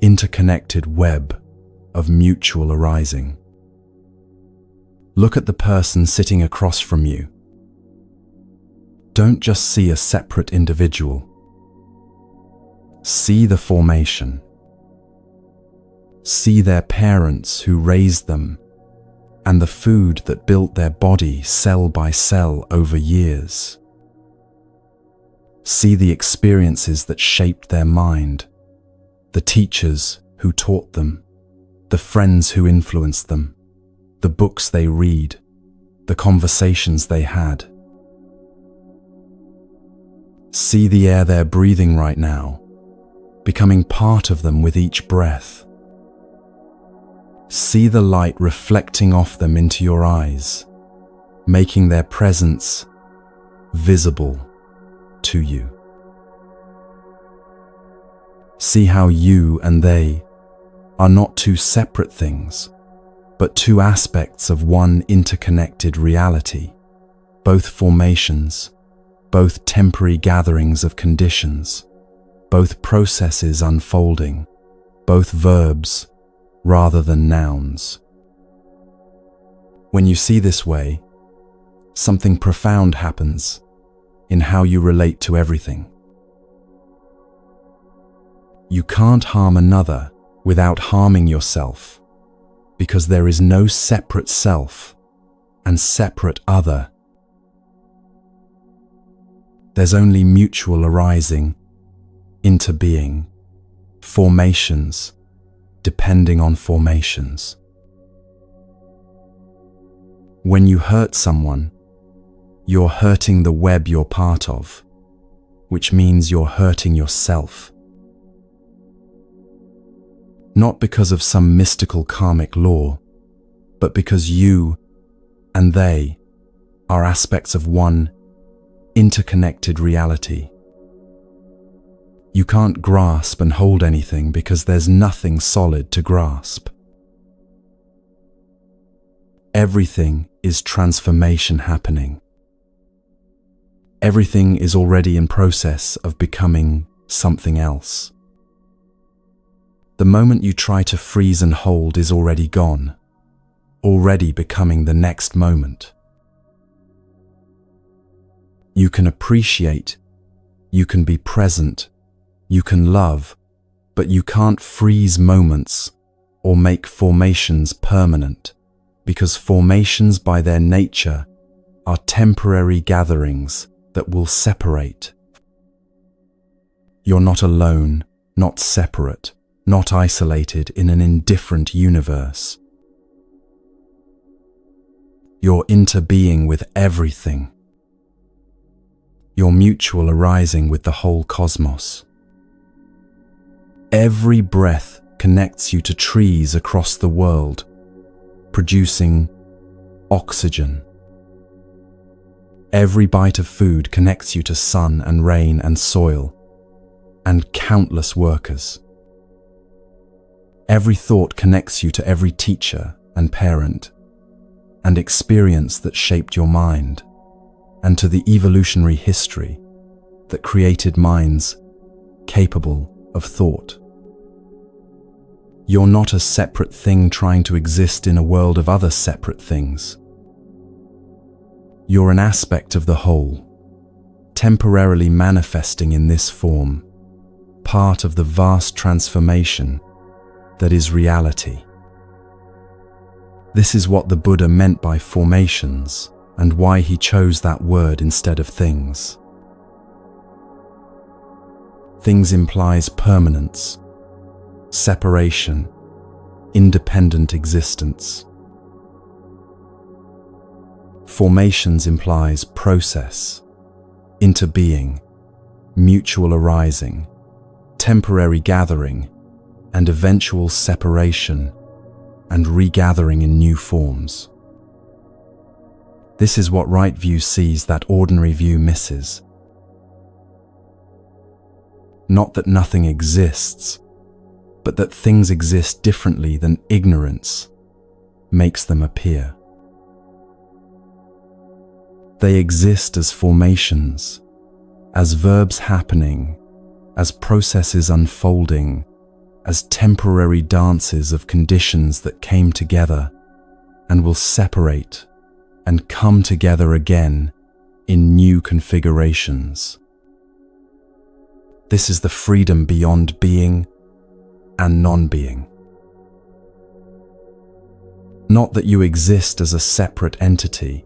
interconnected web of mutual arising. Look at the person sitting across from you. Don't just see a separate individual. See the formation. See their parents who raised them and the food that built their body cell by cell over years. See the experiences that shaped their mind, the teachers who taught them, the friends who influenced them, the books they read, the conversations they had. See the air they're breathing right now, becoming part of them with each breath. See the light reflecting off them into your eyes, making their presence visible to you. See how you and they are not two separate things, but two aspects of one interconnected reality, both formations, both temporary gatherings of conditions, both processes unfolding, both verbs rather than nouns. When you see this way, something profound happens in how you relate to everything. You can't harm another without harming yourself, because there is no separate self and separate other. There's only mutual arising, interbeing, formations, depending on formations. When you hurt someone, you're hurting the web you're part of, which means you're hurting yourself. Not because of some mystical karmic law, but because you and they are aspects of one interconnected reality. You can't grasp and hold anything because there's nothing solid to grasp. Everything is transformation happening. Everything is already in process of becoming something else. The moment you try to freeze and hold is already gone, already becoming the next moment. You can appreciate, you can be present, you can love, but you can't freeze moments or make formations permanent, because formations by their nature are temporary gatherings that will separate. You're not alone, not separate, not isolated in an indifferent universe. your interbeing with everything, your mutual arising with the whole cosmos. Every breath connects you to trees across the world, producing oxygen. Every bite of food connects you to sun and rain and soil, and countless workers. Every thought connects you to every teacher and parent, and experience that shaped your mind, and to the evolutionary history that created minds capable of thought. You're not a separate thing trying to exist in a world of other separate things. You're an aspect of the whole, temporarily manifesting in this form, part of the vast transformation that is reality. This is what the Buddha meant by formations and why he chose that word instead of things. Things implies permanence, separation, independent existence. Formations implies process, interbeing, mutual arising, temporary gathering, and eventual separation and regathering in new forms. This is what right view sees that ordinary view misses. Not that nothing exists, but that things exist differently than ignorance makes them appear. They exist as formations, as verbs happening, as processes unfolding, as temporary dances of conditions that came together and will separate and come together again in new configurations. This is the freedom beyond being and non-being. Not that you exist as a separate entity,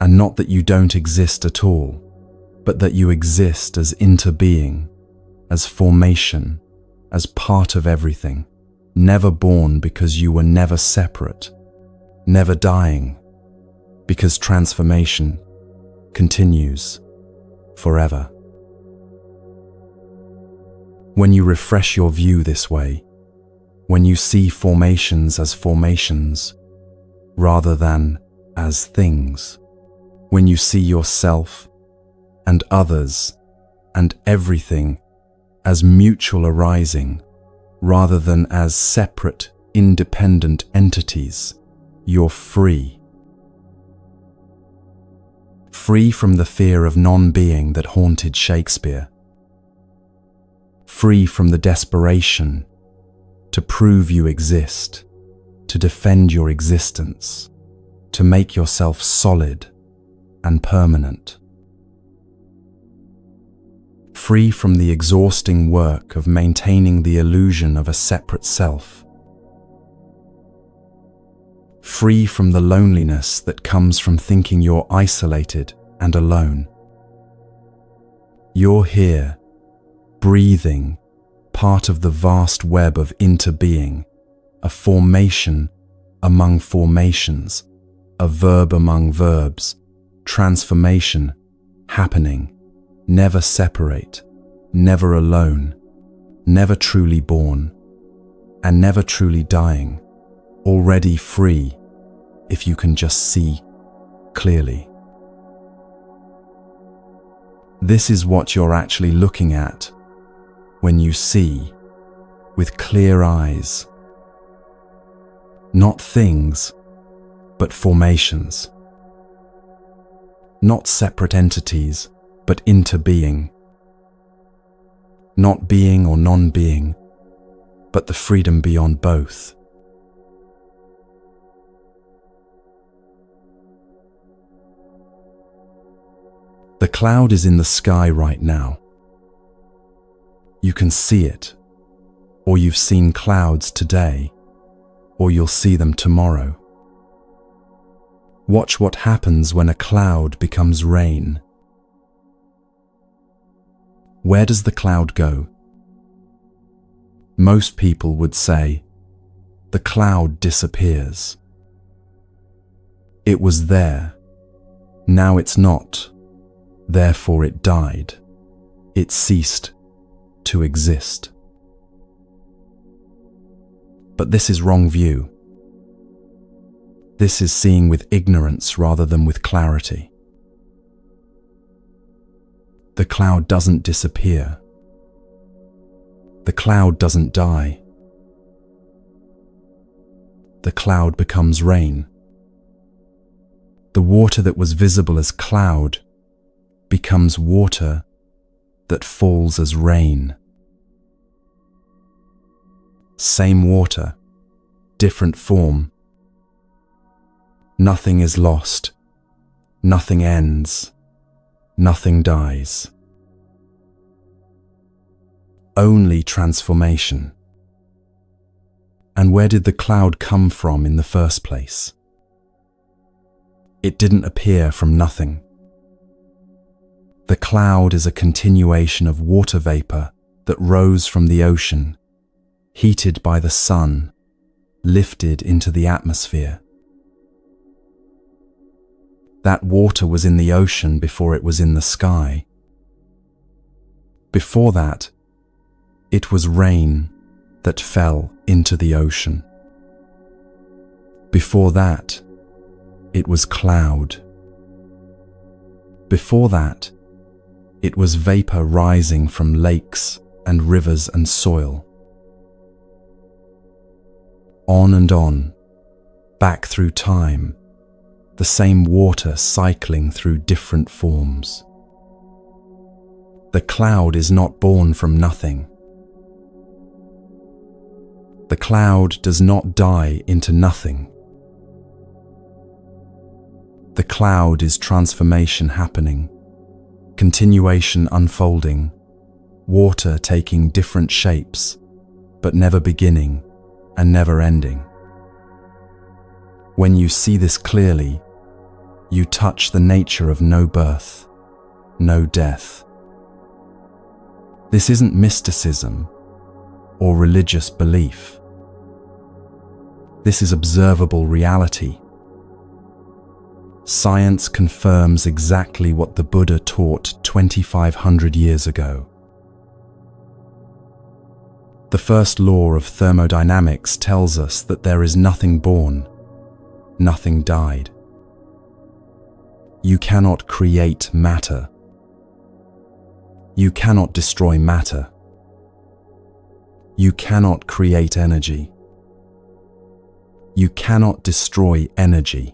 and not that you don't exist at all, but that you exist as interbeing, as formation, as part of everything, never born because you were never separate, never dying, because transformation continues forever. When you refresh your view this way, when you see formations as formations rather than as things, when you see yourself and others and everything as mutual arising rather than as separate, independent entities, you're free. Free from the fear of non-being that haunted Shakespeare. Free from the desperation to prove you exist, to defend your existence, to make yourself solid and permanent. Free from the exhausting work of maintaining the illusion of a separate self. Free from the loneliness that comes from thinking you're isolated and alone. You're here, breathing, part of the vast web of interbeing, a formation among formations, a verb among verbs, transformation, happening, never separate, never alone, never truly born, and never truly dying, already free if you can just see clearly. This is what you're actually looking at when you see with clear eyes. Not things, but formations. Not separate entities, but interbeing. Not being or non-being, but the freedom beyond both. The cloud is in the sky right now. You can see it, or you've seen clouds today, or you'll see them tomorrow. Watch what happens when a cloud becomes rain. Where does the cloud go? Most people would say, the cloud disappears. It was there. Now it's not. Therefore it died. It ceased to exist. But this is wrong view. This is seeing with ignorance rather than with clarity. The cloud doesn't disappear. The cloud doesn't die. The cloud becomes rain. The water that was visible as cloud becomes water that falls as rain. Same water, different form. Nothing is lost. Nothing ends. Nothing dies. Only transformation. And where did the cloud come from in the first place? It didn't appear from nothing. The cloud is a continuation of water vapor that rose from the ocean, heated by the sun, lifted into the atmosphere. That water was in the ocean before it was in the sky. Before that, it was rain that fell into the ocean. Before that, it was cloud. Before that, it was vapor rising from lakes and rivers and soil. On and on, back through time, the same water cycling through different forms. The cloud is not born from nothing. The cloud does not die into nothing. The cloud is transformation happening, continuation unfolding, water taking different shapes, but never beginning and never ending. When you see this clearly, you touch the nature of no birth, no death. This isn't mysticism or religious belief. This is observable reality. Science confirms exactly what the Buddha taught 2,500 years ago. The first law of thermodynamics tells us that there is nothing born, nothing died. You cannot create matter. You cannot destroy matter. You cannot create energy. You cannot destroy energy.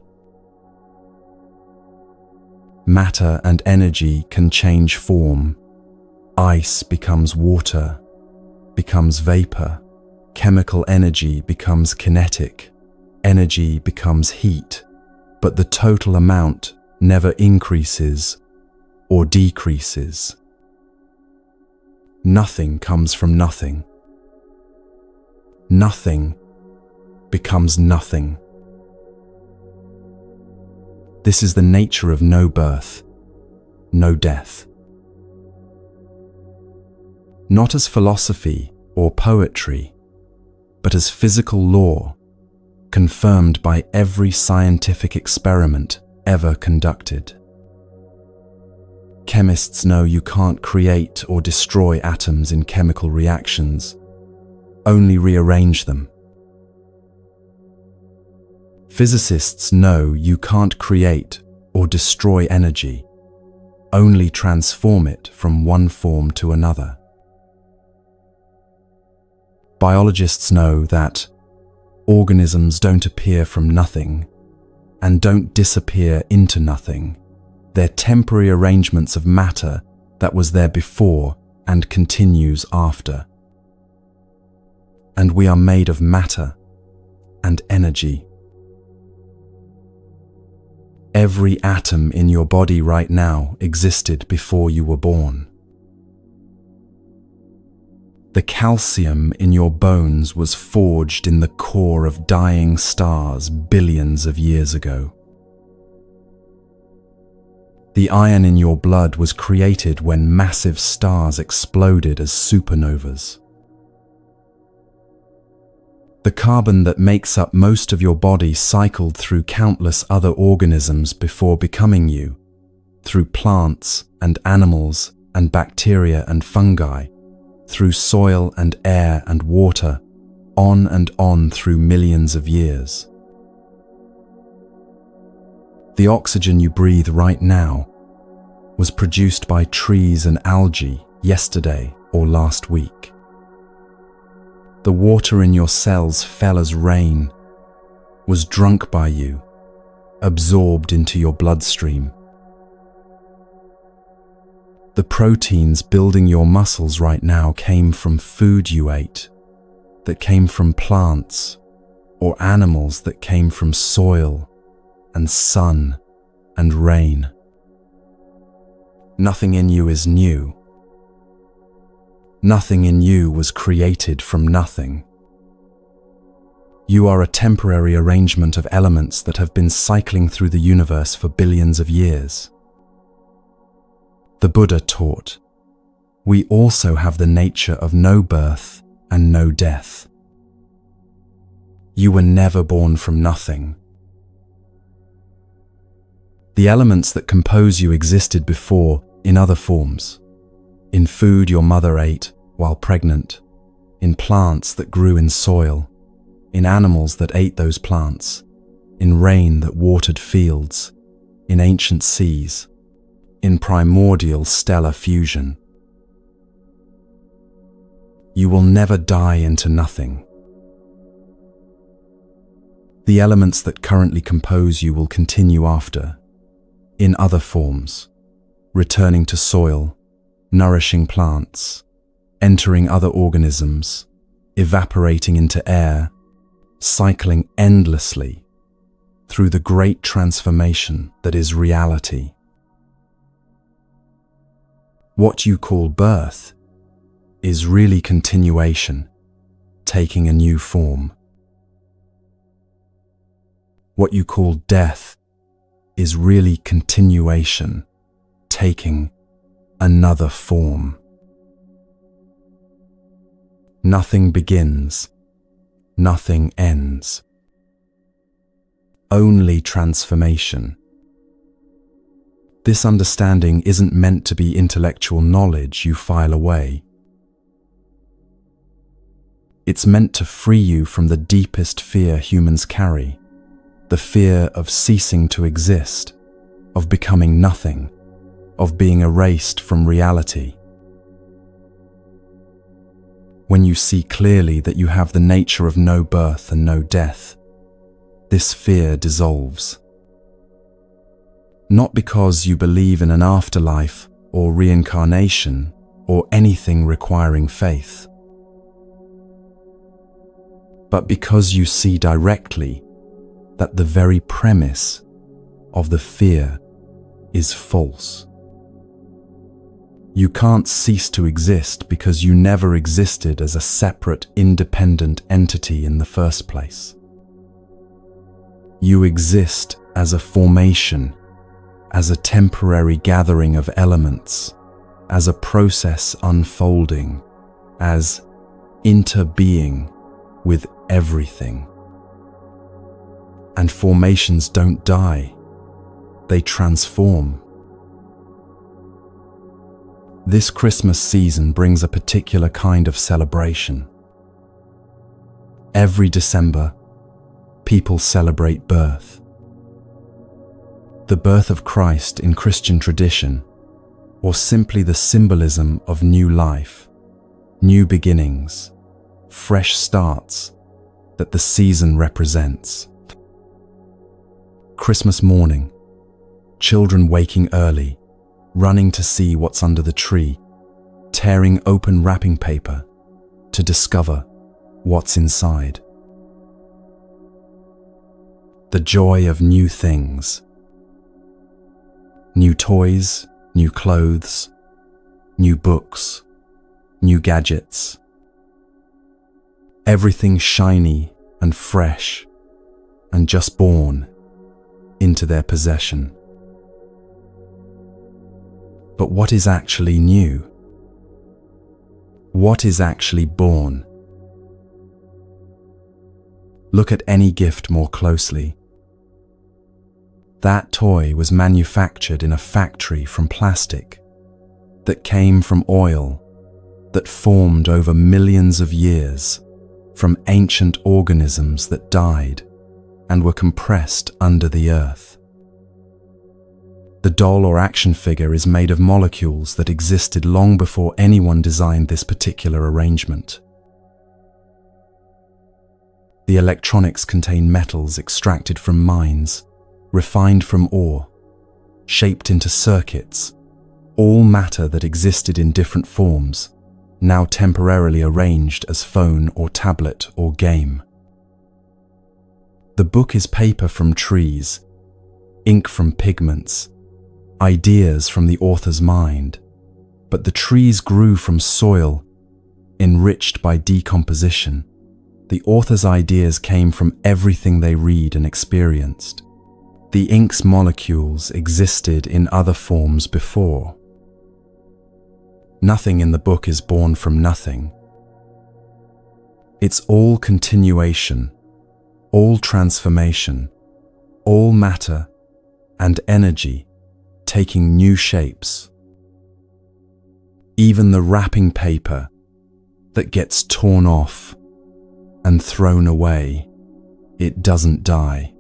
Matter and energy can change form. Ice becomes water, becomes vapor. Chemical energy becomes kinetic. Energy becomes heat. But the total amount never increases or decreases. Nothing comes from nothing. Nothing becomes nothing. This is the nature of no birth, no death. Not as philosophy or poetry, but as physical law, confirmed by every scientific experiment ever conducted. Chemists know you can't create or destroy atoms in chemical reactions, only rearrange them. Physicists know you can't create or destroy energy, only transform it from one form to another. Biologists know that organisms don't appear from nothing and don't disappear into nothing. They're temporary arrangements of matter that was there before and continues after. And we are made of matter and energy. Every atom in your body right now existed before you were born. The calcium in your bones was forged in the core of dying stars billions of years ago. The iron in your blood was created when massive stars exploded as supernovas. The carbon that makes up most of your body cycled through countless other organisms before becoming you, through plants and animals and bacteria and fungi, through soil and air and water, on and on through millions of years. The oxygen you breathe right now was produced by trees and algae yesterday or last week. The water in your cells fell as rain, was drunk by you, absorbed into your bloodstream. The proteins building your muscles right now came from food you ate, that came from plants, or animals that came from soil and sun and rain. Nothing in you is new. Nothing in you was created from nothing. You are a temporary arrangement of elements that have been cycling through the universe for billions of years. The Buddha taught, we also have the nature of no birth and no death. You were never born from nothing. The elements that compose you existed before in other forms. In food your mother ate while pregnant, in plants that grew in soil, in animals that ate those plants, in rain that watered fields, in ancient seas, in primordial stellar fusion. You will never die into nothing. The elements that currently compose you will continue after, in other forms, returning to soil, nourishing plants, entering other organisms, evaporating into air, cycling endlessly through the great transformation that is reality. What you call birth is really continuation, taking a new form. What you call death is really continuation, taking another form. Nothing begins, nothing ends. Only transformation. This understanding isn't meant to be intellectual knowledge you file away. It's meant to free you from the deepest fear humans carry, the fear of ceasing to exist, of becoming nothing, of being erased from reality. When you see clearly that you have the nature of no birth and no death, this fear dissolves. Not because you believe in an afterlife or reincarnation or anything requiring faith, but because you see directly that the very premise of the fear is false. You can't cease to exist because you never existed as a separate, independent entity in the first place. You exist as a formation, as a temporary gathering of elements, as a process unfolding, as interbeing with everything. And formations don't die, they transform. This Christmas season brings a particular kind of celebration. Every December, people celebrate birth. The birth of Christ in Christian tradition, or simply the symbolism of new life, new beginnings, fresh starts that the season represents. Christmas morning, children waking early, running to see what's under the tree, tearing open wrapping paper to discover what's inside. The joy of new things. New toys, new clothes, new books, new gadgets. Everything shiny and fresh and just born into their possession. But what is actually new? What is actually born? Look at any gift more closely. That toy was manufactured in a factory from plastic, that came from oil, that formed over millions of years, from ancient organisms that died and were compressed under the earth. The doll or action figure is made of molecules that existed long before anyone designed this particular arrangement. The electronics contain metals extracted from mines, refined from ore, shaped into circuits, all matter that existed in different forms, now temporarily arranged as phone or tablet or game. The book is paper from trees, ink from pigments, ideas from the author's mind, but the trees grew from soil, enriched by decomposition. The author's ideas came from everything they read and experienced. The ink's molecules existed in other forms before. Nothing in the book is born from nothing. It's all continuation, all transformation, all matter and energy taking new shapes. Even the wrapping paper that gets torn off and thrown away, it doesn't die.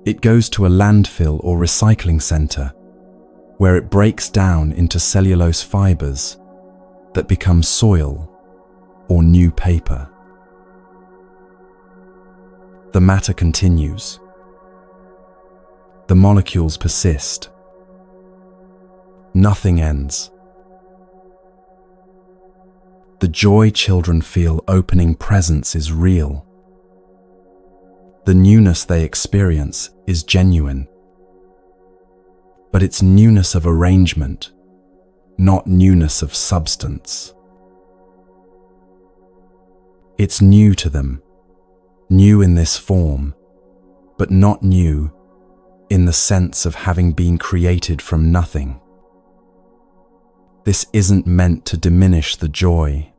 It goes to a landfill or recycling center, where it breaks down into cellulose fibers that become soil or new paper. The matter continues. The molecules persist. Nothing ends. The joy children feel opening presents is real. The newness they experience is genuine. But it's newness of arrangement, not newness of substance. It's new to them, new in this form, but not new in the sense of having been created from nothing. This isn't meant to diminish the joy.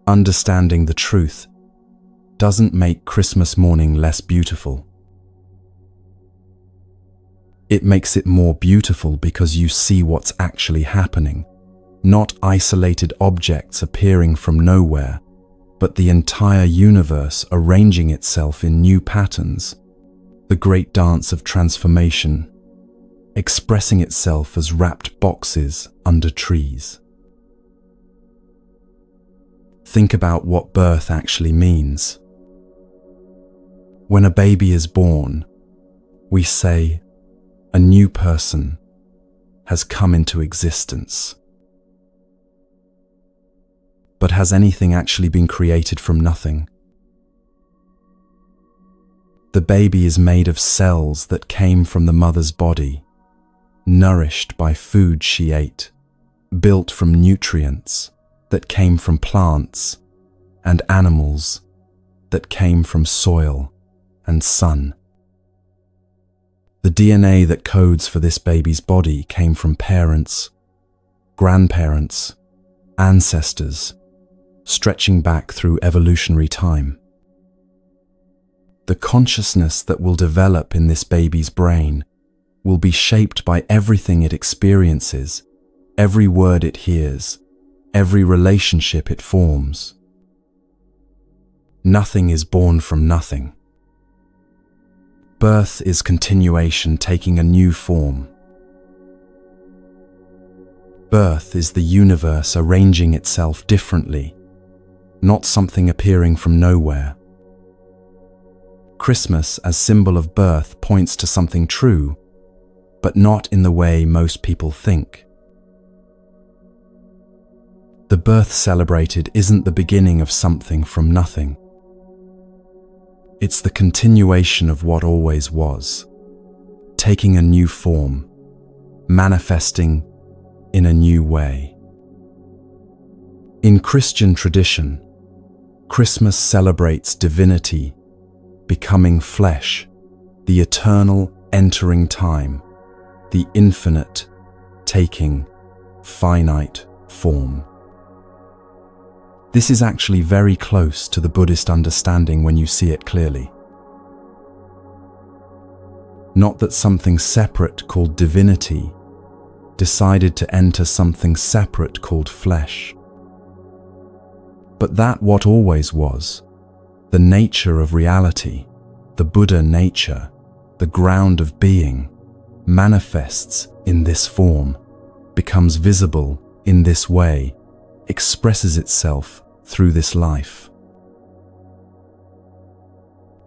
Understanding the truth doesn't make Christmas morning less beautiful. It makes it more beautiful because you see what's actually happening, not isolated objects appearing from nowhere, but the entire universe arranging itself in new patterns, the great dance of transformation, expressing itself as wrapped boxes under trees. Think about what birth actually means. When a baby is born, we say, a new person has come into existence. But has anything actually been created from nothing? The baby is made of cells that came from the mother's body, nourished by food she ate, built from nutrients that came from plants and animals that came from soil and sun. The DNA that codes for this baby's body came from parents, grandparents, ancestors, stretching back through evolutionary time. The consciousness that will develop in this baby's brain will be shaped by everything it experiences, every word it hears, every relationship it forms. Nothing is born from nothing. Birth is continuation taking a new form. Birth is the universe arranging itself differently, not something appearing from nowhere. Christmas as symbol of birth points to something true, but not in the way most people think. The birth celebrated isn't the beginning of something from nothing. It's the continuation of what always was, taking a new form, manifesting in a new way. In Christian tradition, Christmas celebrates divinity becoming flesh, the eternal entering time, the infinite taking finite form. This is actually very close to the Buddhist understanding when you see it clearly. Not that something separate called divinity decided to enter something separate called flesh, but that what always was, the nature of reality, the Buddha nature, the ground of being, manifests in this form, becomes visible in this way, expresses itself through this life.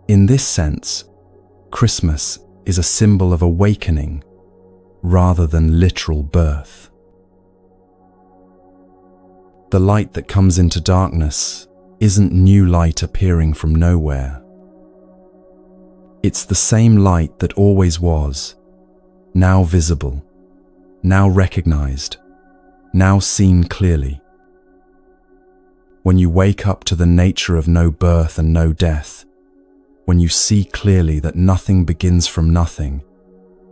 In this sense, Christmas is a symbol of awakening rather than literal birth. The light that comes into darkness isn't new light appearing from nowhere. It's the same light that always was, now visible, now recognized, now seen clearly. When you wake up to the nature of no birth and no death, when you see clearly that nothing begins from nothing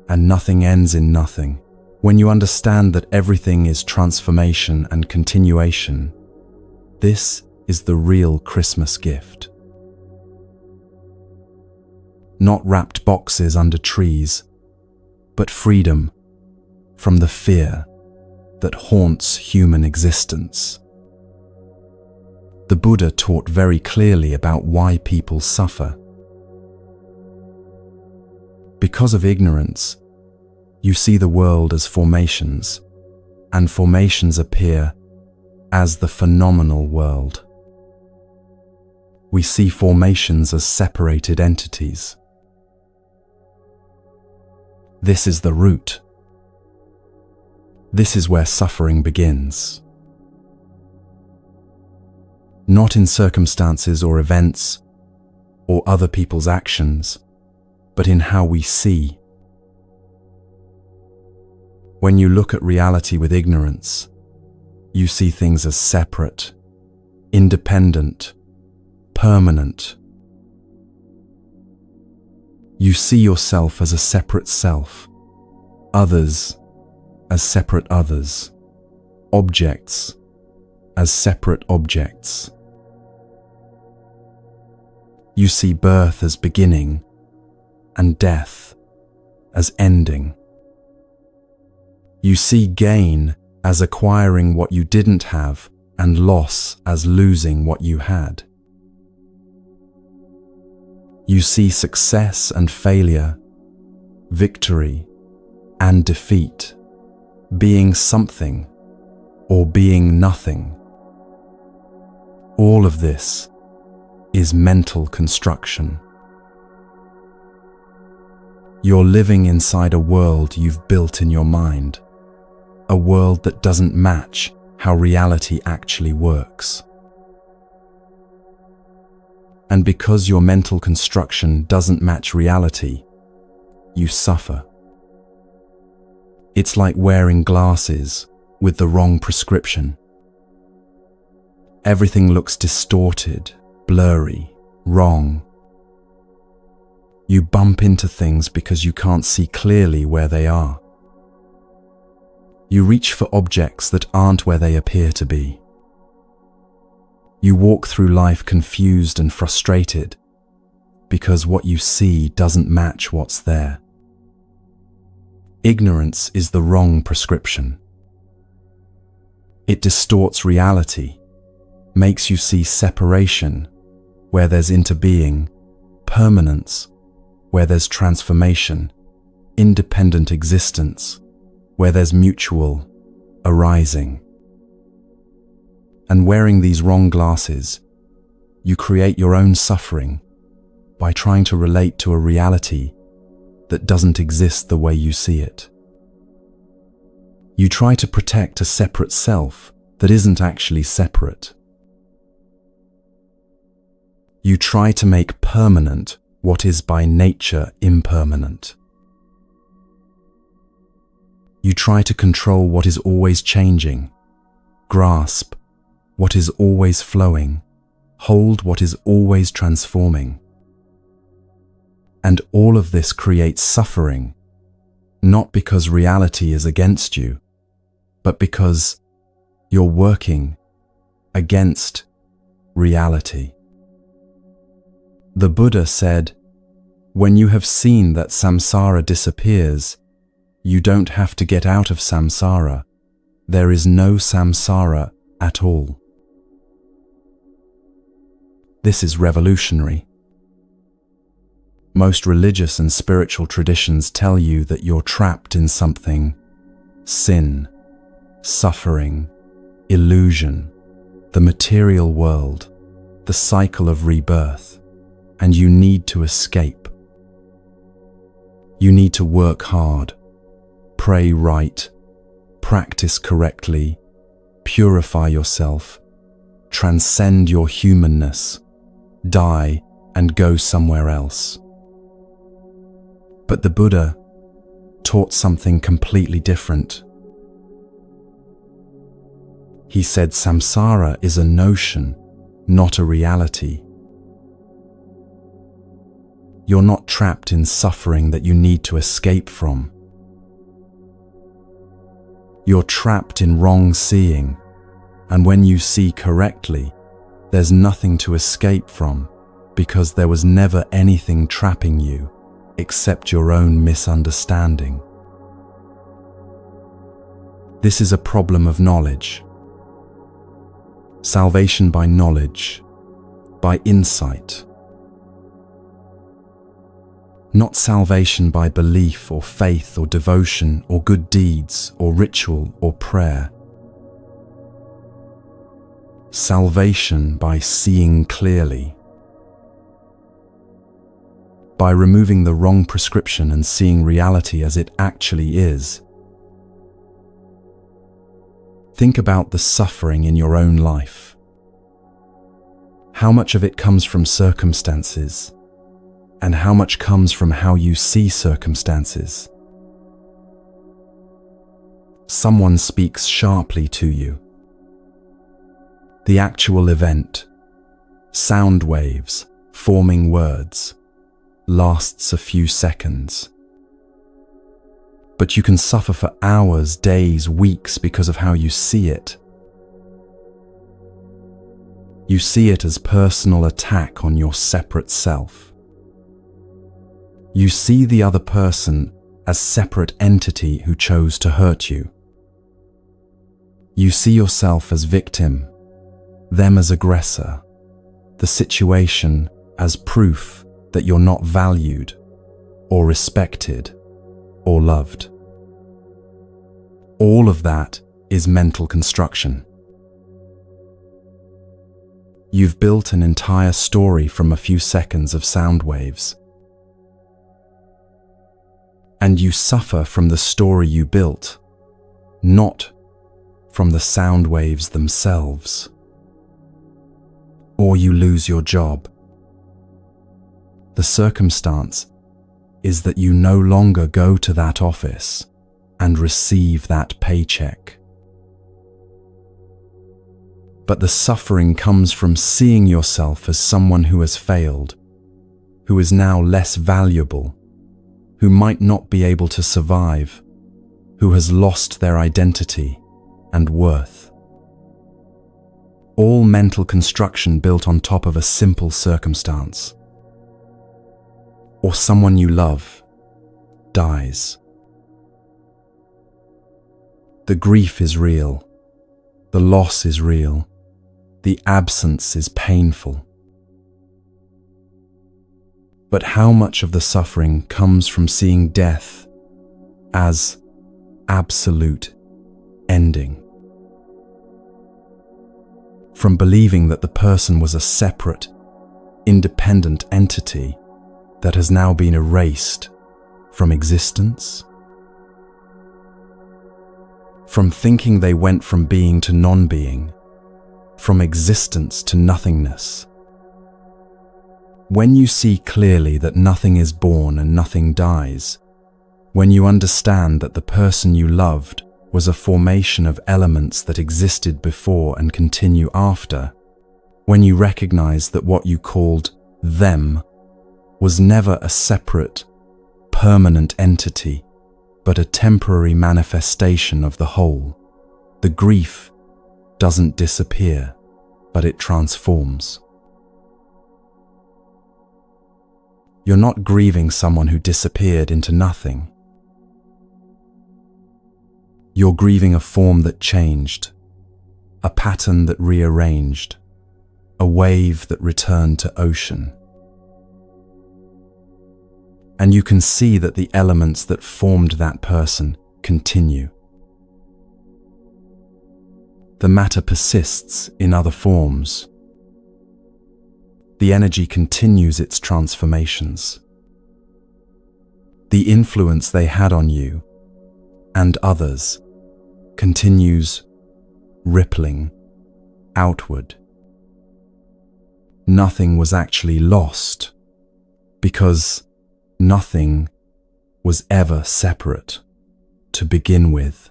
and nothing ends in nothing, when you understand that everything is transformation and continuation, this is the real Christmas gift. Not wrapped boxes under trees, but freedom from the fear that haunts human existence. The Buddha taught very clearly about why people suffer. Because of ignorance, you see the world as formations, and formations appear as the phenomenal world. We see formations as separated entities. This is the root. This is where suffering begins. Not in circumstances or events or other people's actions, but in how we see. When you look at reality with ignorance, you see things as separate, independent, permanent. You see yourself as a separate self, others as separate others, objects as separate objects. You see birth as beginning and death as ending. You see gain as acquiring what you didn't have and loss as losing what you had. You see success and failure, victory and defeat, being something or being nothing. All of this is mental construction. You're living inside a world you've built in your mind, a world that doesn't match how reality actually works. And because your mental construction doesn't match reality, you suffer. It's like wearing glasses with the wrong prescription. Everything looks distorted, blurry, wrong. You bump into things because you can't see clearly where they are. You reach for objects that aren't where they appear to be. You walk through life confused and frustrated because what you see doesn't match what's there. Ignorance is the wrong prescription. It distorts reality, makes you see separation where there's interbeing, permanence where there's transformation, independent existence where there's mutual arising. And wearing these wrong glasses, you create your own suffering by trying to relate to a reality that doesn't exist the way you see it. You try to protect a separate self that isn't actually separate. You try to make permanent what is by nature impermanent. You try to control what is always changing, grasp what is always flowing, hold what is always transforming. And all of this creates suffering, not because reality is against you, but because you're working against reality. The Buddha said, "When you have seen that samsara disappears, you don't have to get out of samsara. There is no samsara at all." This is revolutionary. Most religious and spiritual traditions tell you that you're trapped in something: sin, suffering, illusion, the material world, the cycle of rebirth, and you need to escape. You need to work hard, pray right, practice correctly, purify yourself, transcend your humanness, die and go somewhere else. But the Buddha taught something completely different. He said samsara is a notion, not a reality. You're not trapped in suffering that you need to escape from. You're trapped in wrong seeing, and when you see correctly, there's nothing to escape from, because there was never anything trapping you except your own misunderstanding. This is a problem of knowledge. Salvation by knowledge, by insight. Not salvation by belief or faith or devotion or good deeds or ritual or prayer. Salvation by seeing clearly. By removing the wrong prescription and seeing reality as it actually is. Think about the suffering in your own life. How much of it comes from circumstances, and how much comes from how you see circumstances? Someone speaks sharply to you. The actual event, sound waves forming words, lasts a few seconds. But you can suffer for hours, days, weeks because of how you see it. You see it as personal attack on your separate self. You see the other person as separate entity who chose to hurt you. You see yourself as victim, them as aggressor, the situation as proof that you're not valued, or respected, or loved. All of that is mental construction. You've built an entire story from a few seconds of sound waves. And you suffer from the story you built, not from the sound waves themselves. Or you lose your job. The circumstance is that you no longer go to that office and receive that paycheck. But the suffering comes from seeing yourself as someone who has failed, who is now less valuable, who might not be able to survive, who has lost their identity and worth. All mental construction built on top of a simple circumstance. Or someone you love dies. The grief is real. The loss is real. The absence is painful. But how much of the suffering comes from seeing death as absolute ending? From believing that the person was a separate, independent entity that has now been erased from existence? From thinking they went from being to non-being, from existence to nothingness. When you see clearly that nothing is born and nothing dies, when you understand that the person you loved was a formation of elements that existed before and continue after, when you recognize that what you called them was never a separate, permanent entity, but a temporary manifestation of the whole, the grief doesn't disappear, but it transforms. You're not grieving someone who disappeared into nothing. You're grieving a form that changed, a pattern that rearranged, a wave that returned to ocean. And you can see that the elements that formed that person continue. The matter persists in other forms. The energy continues its transformations. The influence they had on you and others continues rippling outward. Nothing was actually lost because nothing was ever separate to begin with.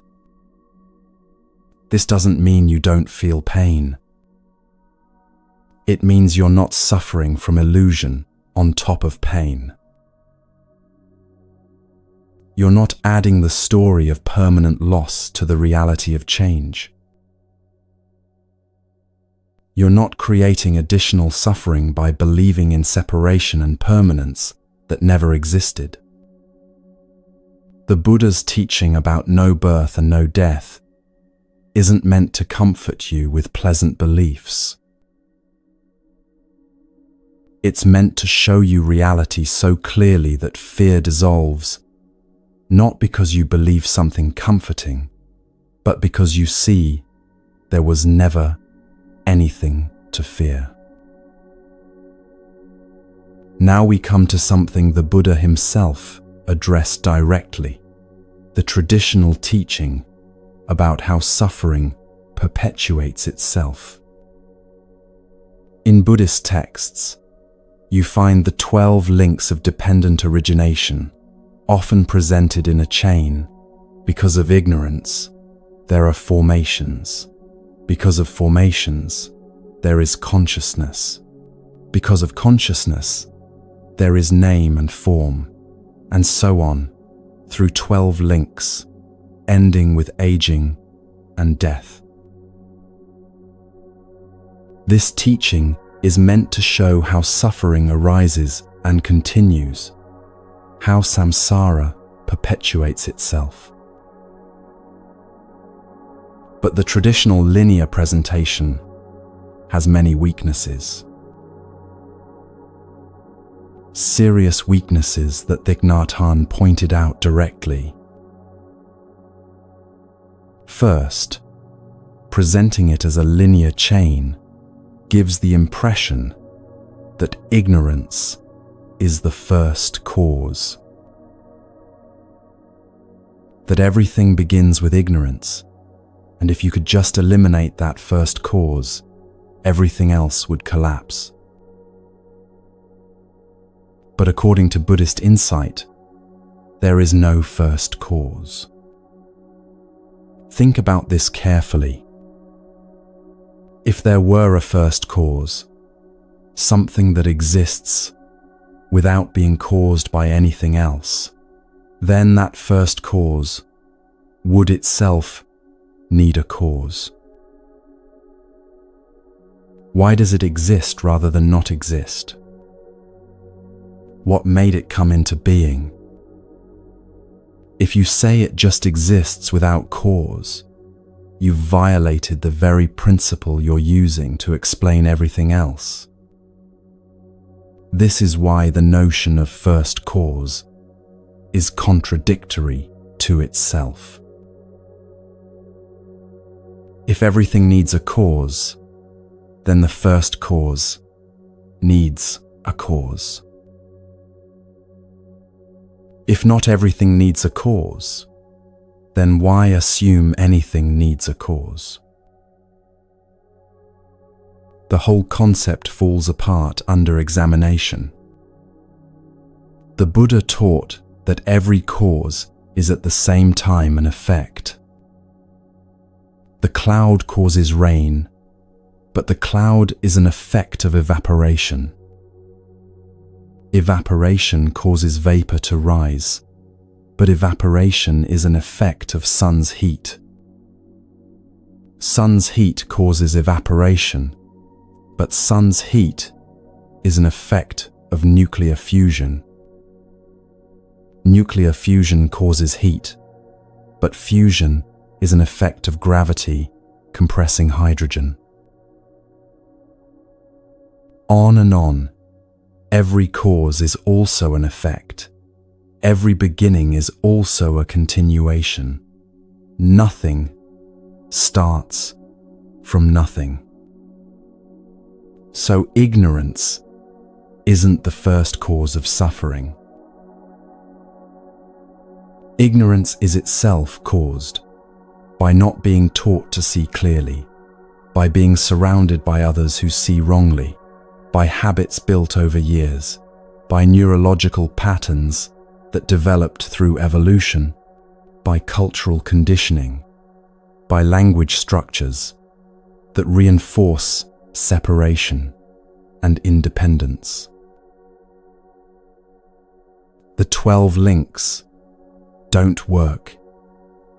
This doesn't mean you don't feel pain. It means you're not suffering from illusion on top of pain. You're not adding the story of permanent loss to the reality of change. You're not creating additional suffering by believing in separation and permanence that never existed. The Buddha's teaching about no birth and no death isn't meant to comfort you with pleasant beliefs. It's meant to show you reality so clearly that fear dissolves, not because you believe something comforting, but because you see there was never anything to fear. Now we come to something the Buddha himself addressed directly, the traditional teaching about how suffering perpetuates itself. In Buddhist texts, you find the 12 links of dependent origination, often presented in a chain. Because of ignorance, there are formations. Because of formations, there is consciousness. Because of consciousness, there is name and form, and so on, through 12 links, ending with aging and death. This teaching is meant to show how suffering arises and continues, how samsara perpetuates itself. But the traditional linear presentation has many weaknesses. Serious weaknesses that Thich Nhat Hanh pointed out directly. First, presenting it as a linear chain gives the impression that ignorance is the first cause. That everything begins with ignorance, and if you could just eliminate that first cause, everything else would collapse. But according to Buddhist insight, there is no first cause. Think about this carefully. If there were a first cause, something that exists without being caused by anything else, then that first cause would itself need a cause. Why does it exist rather than not exist? What made it come into being? If you say it just exists without cause, you've violated the very principle you're using to explain everything else. This is why the notion of first cause is contradictory to itself. If everything needs a cause, then the first cause needs a cause. If not everything needs a cause, then why assume anything needs a cause? The whole concept falls apart under examination. The Buddha taught that every cause is at the same time an effect. The cloud causes rain, but the cloud is an effect of evaporation. Evaporation causes vapor to rise, but evaporation is an effect of sun's heat. Sun's heat causes evaporation, But sun's heat is an effect of nuclear fusion. Nuclear fusion causes heat, but fusion is an effect of gravity compressing hydrogen. On and on, every cause is also an effect. Every beginning is also a continuation. Nothing starts from nothing. So ignorance isn't the first cause of suffering. Ignorance is itself caused by not being taught to see clearly, by being surrounded by others who see wrongly, by habits built over years, by neurological patterns that developed through evolution, by cultural conditioning, by language structures that reinforce separation and independence. The 12 links don't work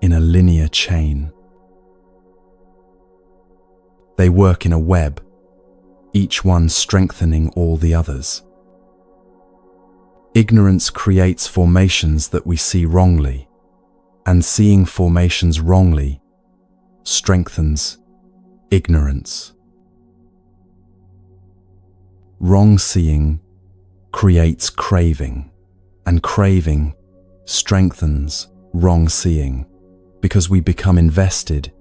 in a linear chain. They work in a web, each one strengthening all the others. Ignorance creates formations that we see wrongly, and seeing formations wrongly strengthens ignorance. Wrong seeing creates craving, and craving strengthens wrong seeing, because we become invested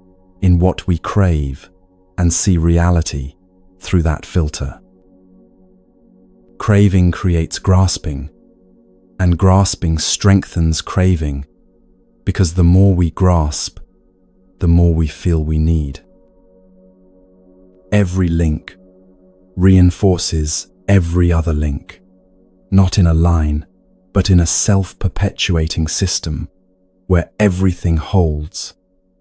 in what we crave and see reality through that filter. Craving creates grasping, and grasping strengthens craving, because the more we grasp, the more we feel we need. Every link reinforces every other link, not in a line, but in a self-perpetuating system where everything holds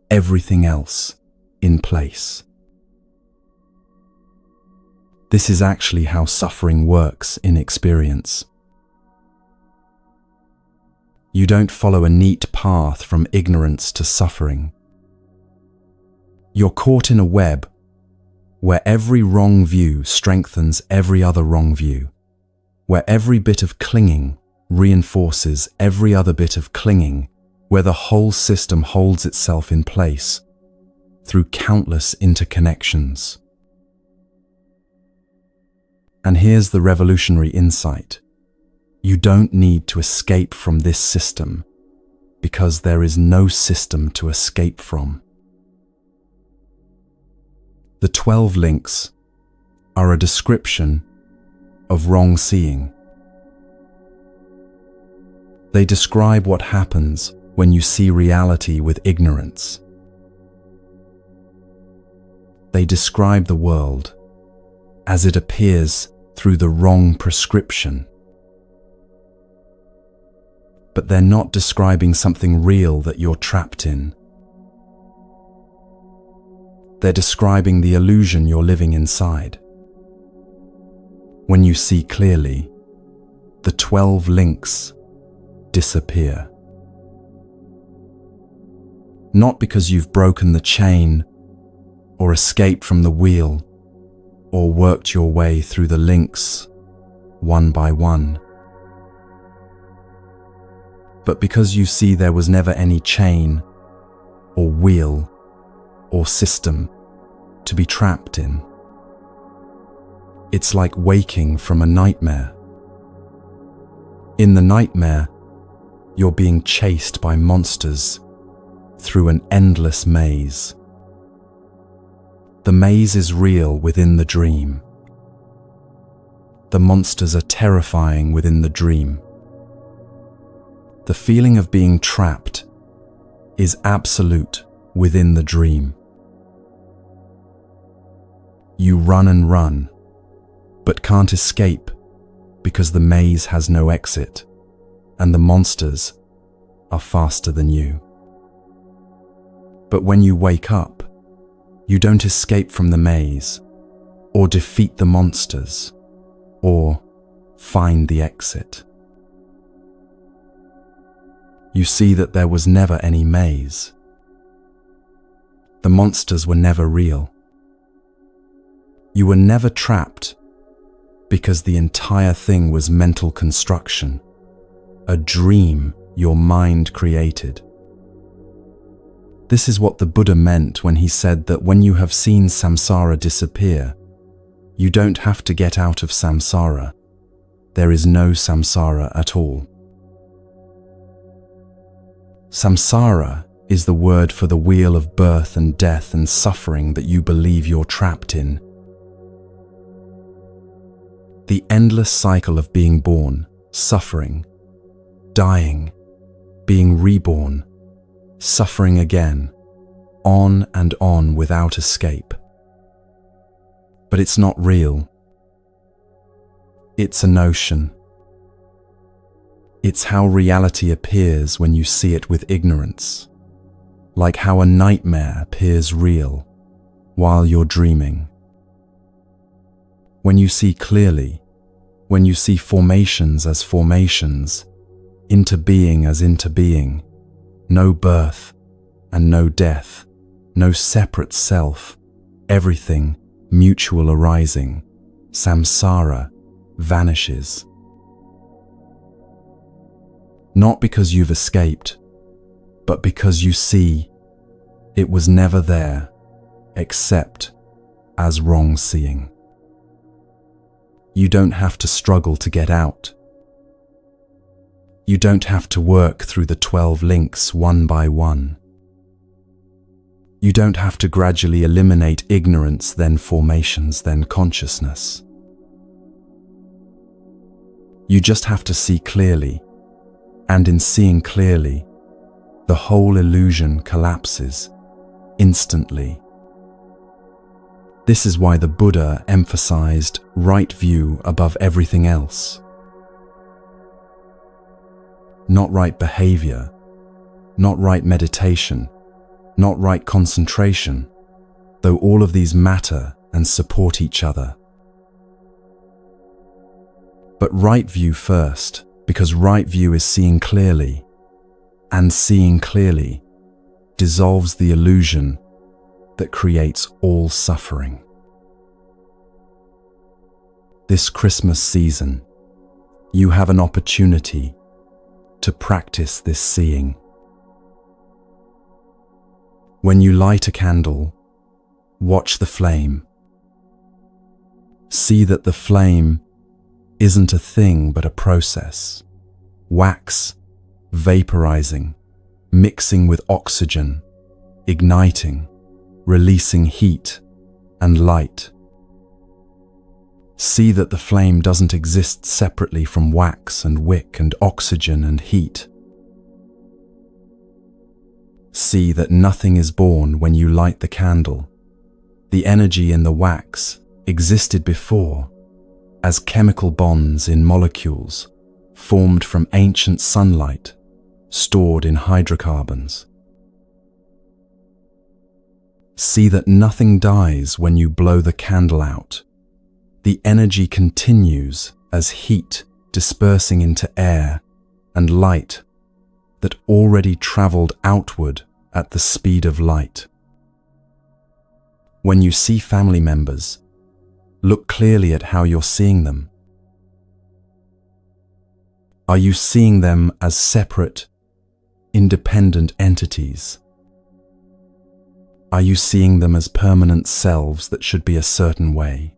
everything else in place. This is actually how suffering works in experience. You don't follow a neat path from ignorance to suffering. You're caught in a web where every wrong view strengthens every other wrong view, where every bit of clinging reinforces every other bit of clinging, where the whole system holds itself in place through countless interconnections. And here's the revolutionary insight. You don't need to escape from this system, because there is no system to escape from. The 12 links are a description of wrong seeing. They describe what happens when you see reality with ignorance. They describe the world as it appears through the wrong prescription. But they're not describing something real that you're trapped in. They're describing the illusion you're living inside. When you see clearly, the 12 links disappear. Not because you've broken the chain, or escaped from the wheel, or worked your way through the links one by one, but because you see there was never any chain, or wheel, or system to be trapped in. It's like waking from a nightmare. In the nightmare, you're being chased by monsters through an endless maze. The maze is real within the dream. The monsters are terrifying within the dream. The feeling of being trapped is absolute within the dream. You run and run, but can't escape because the maze has no exit, and the monsters are faster than you. But when you wake up, you don't escape from the maze, or defeat the monsters, or find the exit. You see that there was never any maze. The monsters were never real. You were never trapped because the entire thing was mental construction, a dream your mind created. This is what the Buddha meant when he said that when you have seen samsara disappear, you don't have to get out of samsara. There is no samsara at all. Samsara is the word for the wheel of birth and death and suffering that you believe you're trapped in. The endless cycle of being born, suffering, dying, being reborn, suffering again, on and on without escape. But it's not real. It's a notion. It's how reality appears when you see it with ignorance, like how a nightmare appears real while you're dreaming. When you see clearly, when you see formations as formations, into being as into being, no birth and no death, no separate self, everything mutual arising, samsara vanishes. Not because you've escaped, but because you see it was never there except as wrong seeing. You don't have to struggle to get out. You don't have to work through the 12 links one by one. You don't have to gradually eliminate ignorance, then formations, then consciousness. You just have to see clearly, and in seeing clearly, the whole illusion collapses instantly. This is why the Buddha emphasized right view above everything else. Not right behavior, not right meditation, not right concentration, though all of these matter and support each other. But right view first, because right view is seeing clearly, and seeing clearly dissolves the illusion that creates all suffering. This Christmas season, you have an opportunity to practice this seeing. When you light a candle, watch the flame. See that the flame isn't a thing but a process. Wax, vaporizing, mixing with oxygen, igniting, releasing heat and light. See that the flame doesn't exist separately from wax and wick and oxygen and heat. See that nothing is born when you light the candle. The energy in the wax existed before as chemical bonds in molecules formed from ancient sunlight stored in hydrocarbons. See that nothing dies when you blow the candle out. The energy continues as heat dispersing into air and light that already traveled outward at the speed of light. When you see family members, look clearly at how you're seeing them. Are you seeing them as separate, independent entities? Are you seeing them as permanent selves that should be a certain way?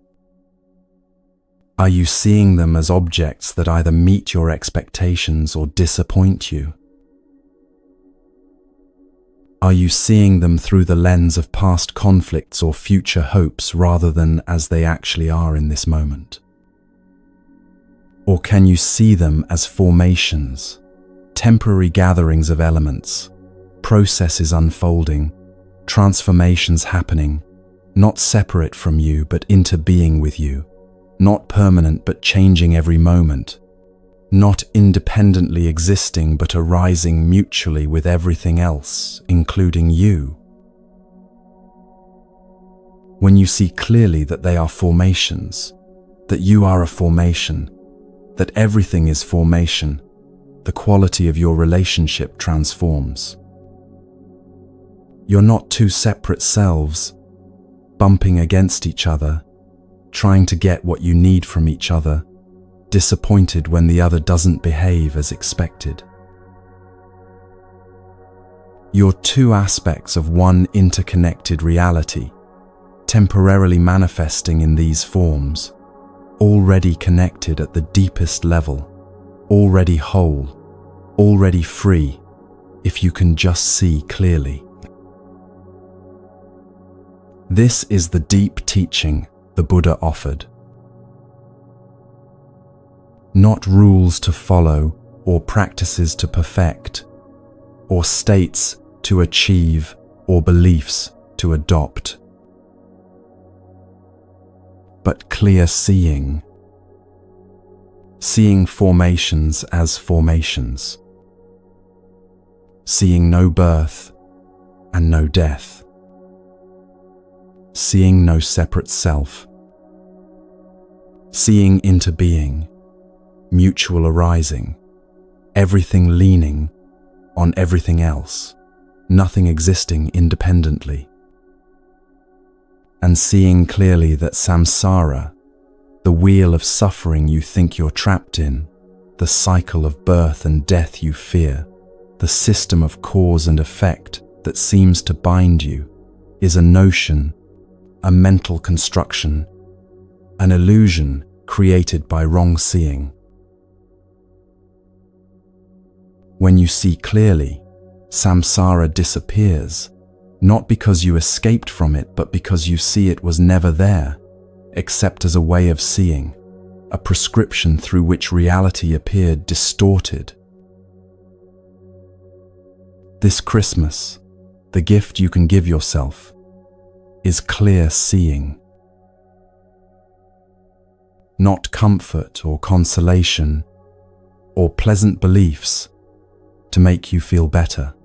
Are you seeing them as objects that either meet your expectations or disappoint you? Are you seeing them through the lens of past conflicts or future hopes rather than as they actually are in this moment? Or can you see them as formations, temporary gatherings of elements, processes unfolding, transformations happening, not separate from you but interbeing with you, not permanent but changing every moment, not independently existing but arising mutually with everything else, including you? When you see clearly that they are formations, that you are a formation, that everything is formation, the quality of your relationship transforms. You're not two separate selves, bumping against each other, trying to get what you need from each other, disappointed when the other doesn't behave as expected. You're two aspects of one interconnected reality, temporarily manifesting in these forms, already connected at the deepest level, already whole, already free, if you can just see clearly. This is the deep teaching the Buddha offered. Not rules to follow or practices to perfect, or states to achieve or beliefs to adopt, but clear seeing. Seeing formations as formations. Seeing no birth and no death. Seeing no separate self. Seeing into being, mutual arising, everything leaning on everything else, nothing existing independently. And seeing clearly that samsara, the wheel of suffering you think you're trapped in, the cycle of birth and death you fear, the system of cause and effect that seems to bind you, is a notion, a mental construction, an illusion created by wrong seeing. When you see clearly, samsara disappears, not because you escaped from it, but because you see it was never there, except as a way of seeing, a prescription through which reality appeared distorted. This Christmas, the gift you can give yourself is clear seeing. Not comfort or consolation or pleasant beliefs to make you feel better,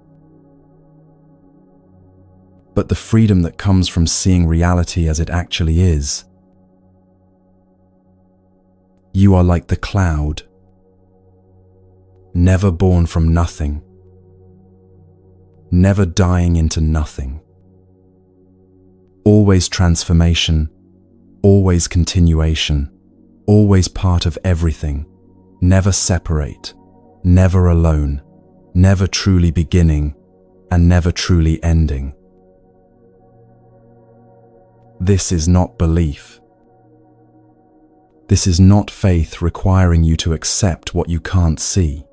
but the freedom that comes from seeing reality as it actually is. You are like the cloud, never born from nothing, never dying into nothing. Always transformation, always continuation, always part of everything, never separate, never alone, never truly beginning, and never truly ending. This is not belief. This is not faith requiring you to accept what you can't see.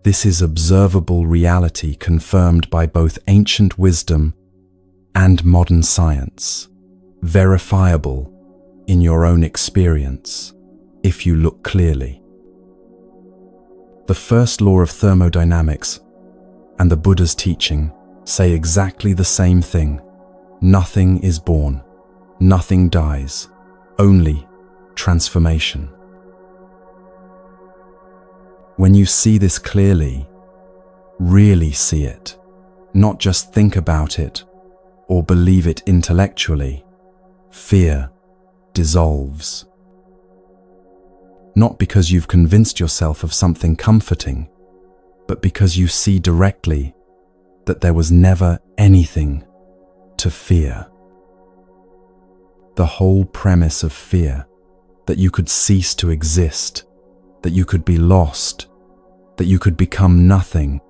This is observable reality confirmed by both ancient wisdom and modern science, verifiable in your own experience, if you look clearly. The first law of thermodynamics and the Buddha's teaching say exactly the same thing. Nothing is born, nothing dies, only transformation. When you see this clearly, really see it, not just think about it or believe it intellectually, fear dissolves. Not because you've convinced yourself of something comforting, but because you see directly that there was never anything to fear. The whole premise of fear, that you could cease to exist, that you could be lost, that you could become nothing,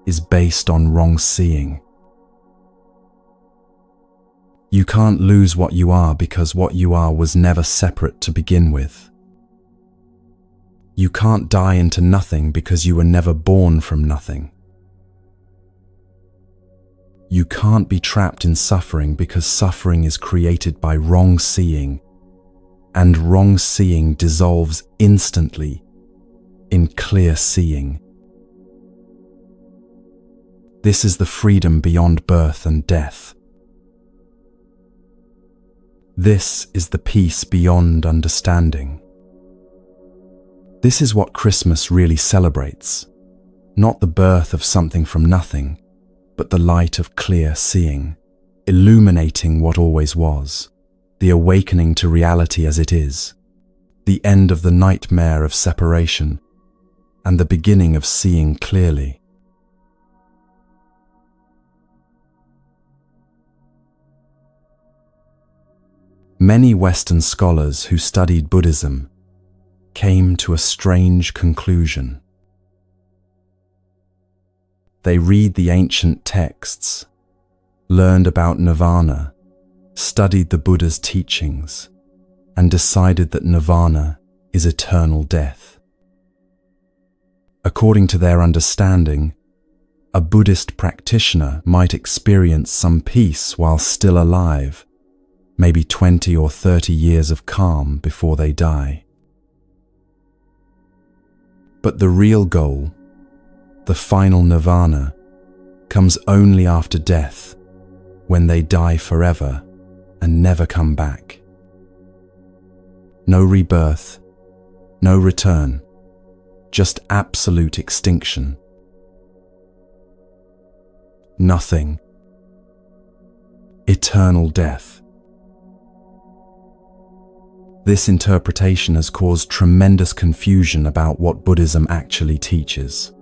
is based on wrong seeing. You can't lose what you are because what you are was never separate to begin with. You can't die into nothing because you were never born from nothing. You can't be trapped in suffering because suffering is created by wrong seeing, and wrong seeing dissolves instantly in clear seeing. This is the freedom beyond birth and death. This is the peace beyond understanding. This is what Christmas really celebrates, not the birth of something from nothing, but the light of clear seeing, illuminating what always was, the awakening to reality as it is, the end of the nightmare of separation, and the beginning of seeing clearly. Many Western scholars who studied Buddhism came to a strange conclusion. They read the ancient texts, learned about nirvana, studied the Buddha's teachings, and decided that nirvana is eternal death. According to their understanding, a Buddhist practitioner might experience some peace while still alive, maybe 20 or 30 years of calm before they die. But the real goal, the final nirvana, comes only after death, when they die forever and never come back. No rebirth, no return, just absolute extinction. Nothing. Eternal death. This interpretation has caused tremendous confusion about what Buddhism actually teaches.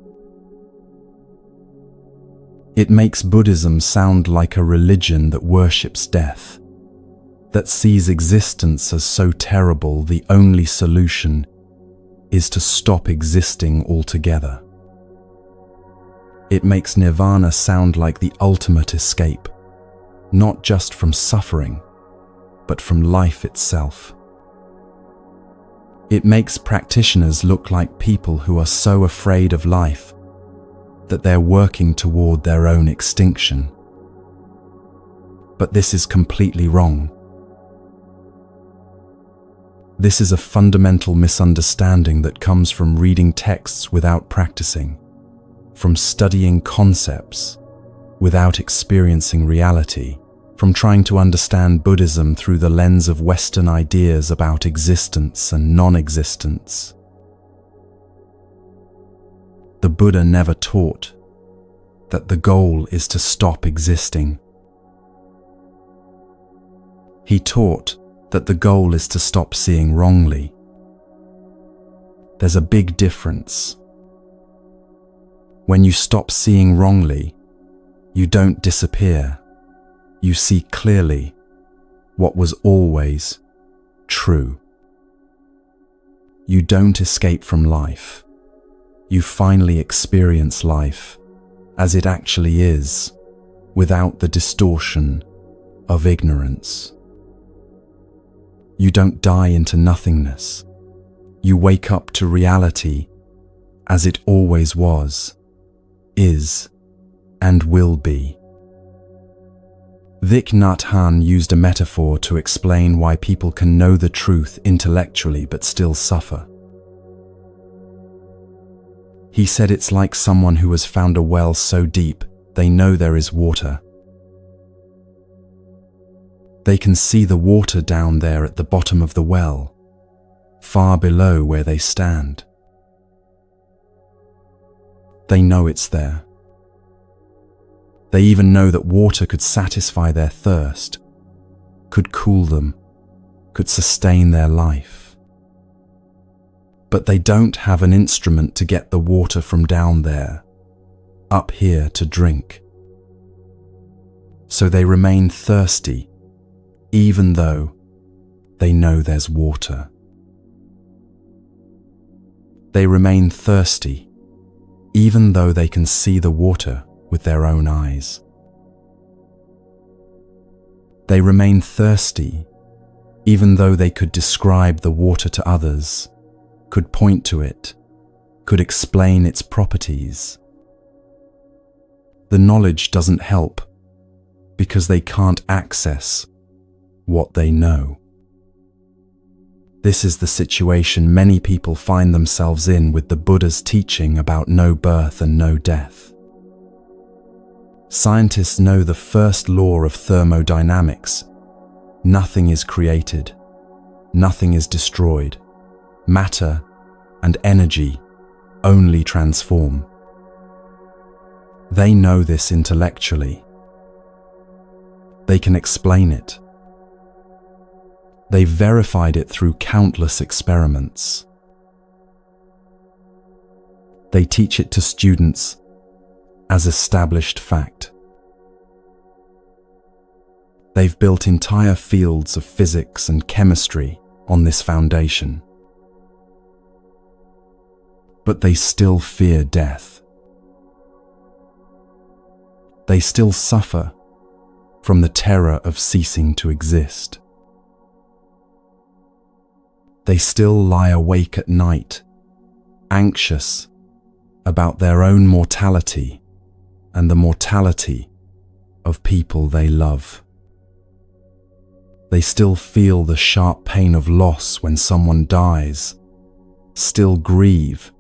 It makes Buddhism sound like a religion that worships death, that sees existence as so terrible the only solution is to stop existing altogether. It makes nirvana sound like the ultimate escape, not just from suffering, but from life itself. It makes practitioners look like people who are so afraid of life that they're working toward their own extinction. But this is completely wrong. This is a fundamental misunderstanding that comes from reading texts without practicing, from studying concepts without experiencing reality, from trying to understand Buddhism through the lens of Western ideas about existence and non-existence. The Buddha never taught that the goal is to stop existing. He taught that the goal is to stop seeing wrongly. There's a big difference. When you stop seeing wrongly, you don't disappear. You see clearly what was always true. You don't escape from life. You finally experience life as it actually is, without the distortion of ignorance. You don't die into nothingness. You wake up to reality as it always was, is, and will be. Thich Nhat Hanh used a metaphor to explain why people can know the truth intellectually but still suffer. He said it's like someone who has found a well so deep they know there is water. They can see the water down there at the bottom of the well, far below where they stand. They know it's there. They even know that water could satisfy their thirst, could cool them, could sustain their life. But they don't have an instrument to get the water from down there, up here to drink. So they remain thirsty, even though they know there's water. They remain thirsty, even though they can see the water with their own eyes. They remain thirsty, even though they could describe the water to others, could point to it, could explain its properties. The knowledge doesn't help because they can't access what they know. This is the situation many people find themselves in with the Buddha's teaching about no birth and no death. Scientists know the first law of thermodynamics. Nothing is created, nothing is destroyed. Matter and energy only transform. They know this intellectually. They can explain it. They verified it through countless experiments. They teach it to students as established fact. They've built entire fields of physics and chemistry on this foundation. But they still fear death. They still suffer from the terror of ceasing to exist. They still lie awake at night, anxious about their own mortality and the mortality of people they love. They still feel the sharp pain of loss when someone dies, still grieve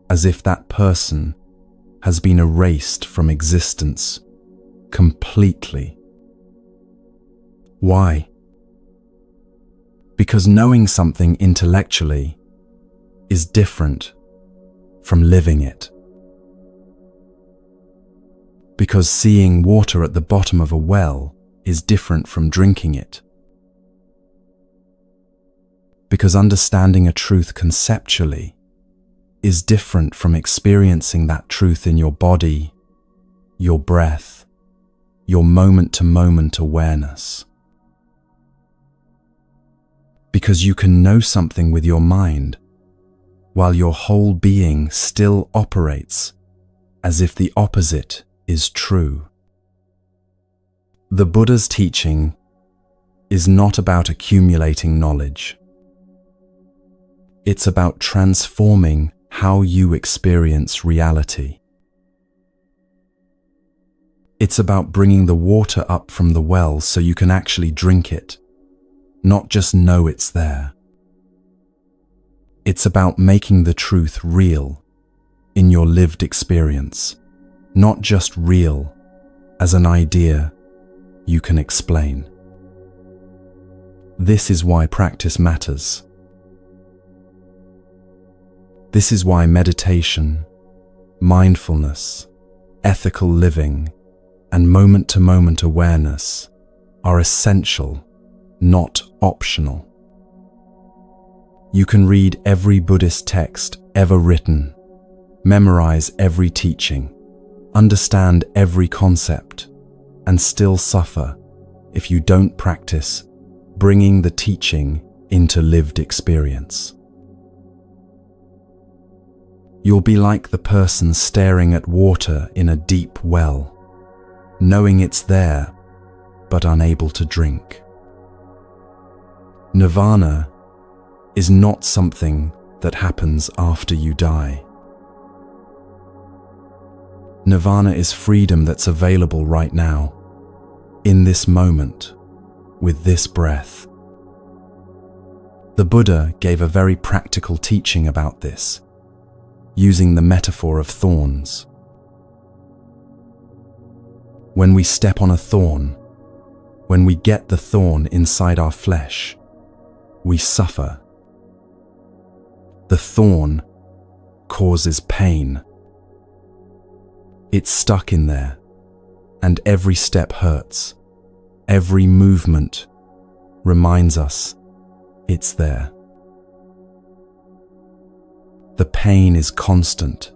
as if that person has been erased from existence completely. Why? Because knowing something intellectually is different from living it. Because seeing water at the bottom of a well is different from drinking it. Because understanding a truth conceptually is different from experiencing that truth in your body, your breath, your moment-to-moment awareness. Because you can know something with your mind, while your whole being still operates as if the opposite is true. The Buddha's teaching is not about accumulating knowledge. It's about transforming how you experience reality. It's about bringing the water up from the well so you can actually drink it, not just know it's there. It's about making the truth real in your lived experience, not just real as an idea you can explain. This is why practice matters. This is why meditation, mindfulness, ethical living, and moment-to-moment awareness are essential, not optional. You can read every Buddhist text ever written, memorize every teaching, understand every concept, and still suffer if you don't practice bringing the teaching into lived experience. You'll be like the person staring at water in a deep well, knowing it's there, but unable to drink. Nirvana is not something that happens after you die. Nirvana is freedom that's available right now, in this moment, with this breath. The Buddha gave a very practical teaching about this, using the metaphor of thorns. When we step on a thorn, when we get the thorn inside our flesh, we suffer. The thorn causes pain. It's stuck in there, and every step hurts. Every movement reminds us it's there. The pain is constant,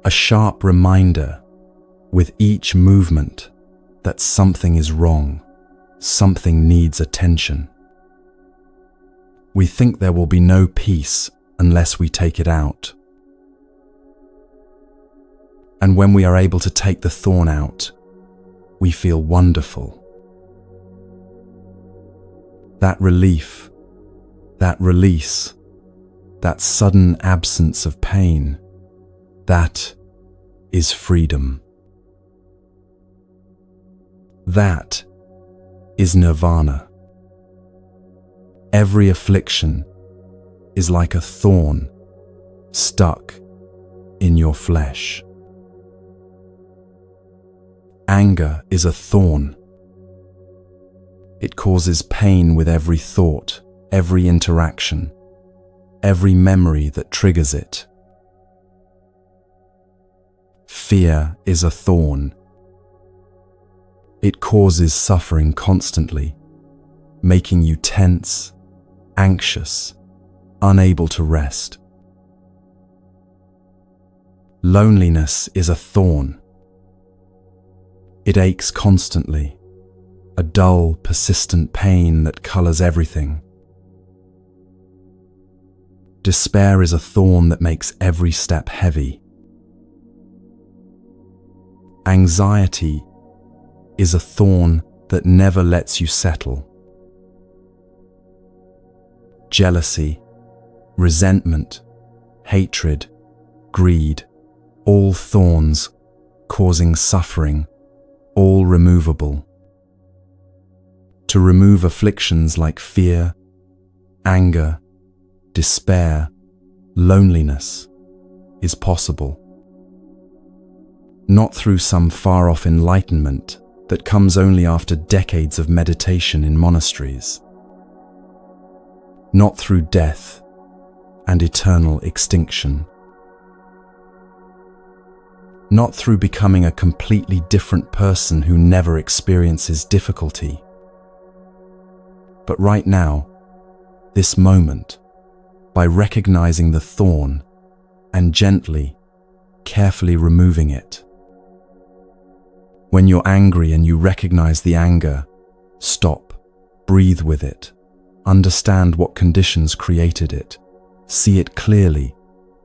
a sharp reminder with each movement that something is wrong, something needs attention. We think there will be no peace unless we take it out. And when we are able to take the thorn out, we feel wonderful. That relief, that release, that sudden absence of pain, that is freedom. That is nirvana. Every affliction is like a thorn stuck in your flesh. Anger is a thorn. It causes pain with every thought, every interaction, every memory that triggers it. Fear is a thorn. It causes suffering constantly, making you tense, anxious, unable to rest. Loneliness is a thorn. It aches constantly, a dull, persistent pain that colors everything. Despair is a thorn that makes every step heavy. Anxiety is a thorn that never lets you settle. Jealousy, resentment, hatred, greed, all thorns causing suffering, all removable. To remove afflictions like fear, anger, despair, loneliness is possible. Not through some far-off enlightenment that comes only after decades of meditation in monasteries. Not through death and eternal extinction. Not through becoming a completely different person who never experiences difficulty. But right now, this moment, by recognizing the thorn and gently, carefully removing it. When you're angry and you recognize the anger, stop, breathe with it, understand what conditions created it, see it clearly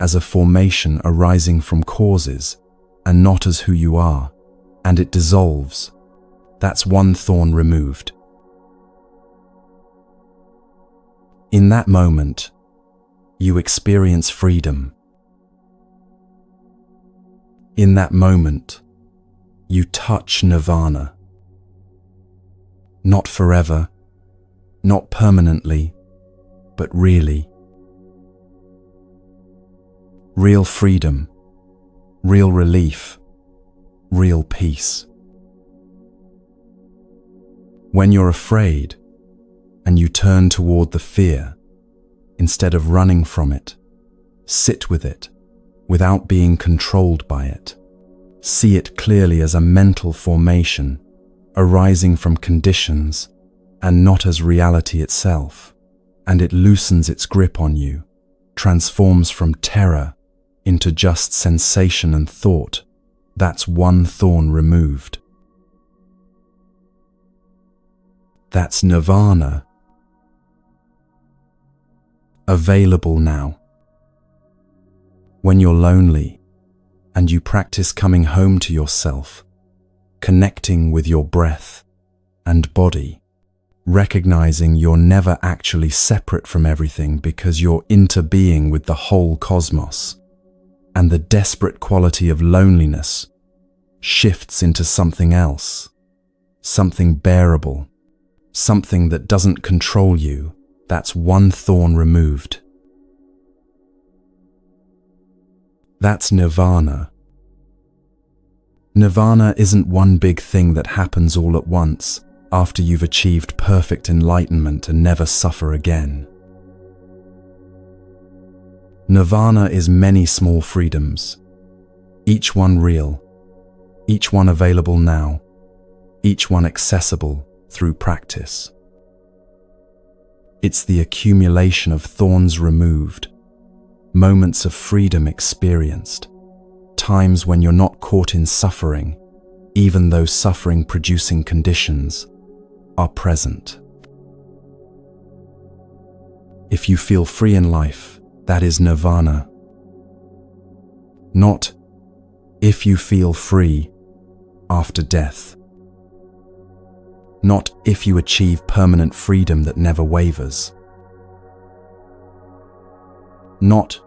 as a formation arising from causes and not as who you are, and it dissolves. That's one thorn removed. In that moment, you experience freedom. In that moment, you touch nirvana. Not forever, not permanently, but really. Real freedom, real relief, real peace. When you're afraid and you turn toward the fear, instead of running from it, sit with it without being controlled by it. See it clearly as a mental formation arising from conditions and not as reality itself, and it loosens its grip on you, transforms from terror into just sensation and thought. That's one thorn removed. That's nirvana. Available now. When you're lonely and you practice coming home to yourself, connecting with your breath and body, recognizing you're never actually separate from everything because you're interbeing with the whole cosmos, and the desperate quality of loneliness shifts into something else, something bearable, something that doesn't control you. That's one thorn removed. That's nirvana. Nirvana isn't one big thing that happens all at once after you've achieved perfect enlightenment and never suffer again. Nirvana is many small freedoms, each one real, each one available now, each one accessible through practice. It's the accumulation of thorns removed, moments of freedom experienced, times when you're not caught in suffering, even though suffering-producing conditions are present. If you feel free in life, that is nirvana. Not if you feel free after death. Not if you achieve permanent freedom that never wavers. Not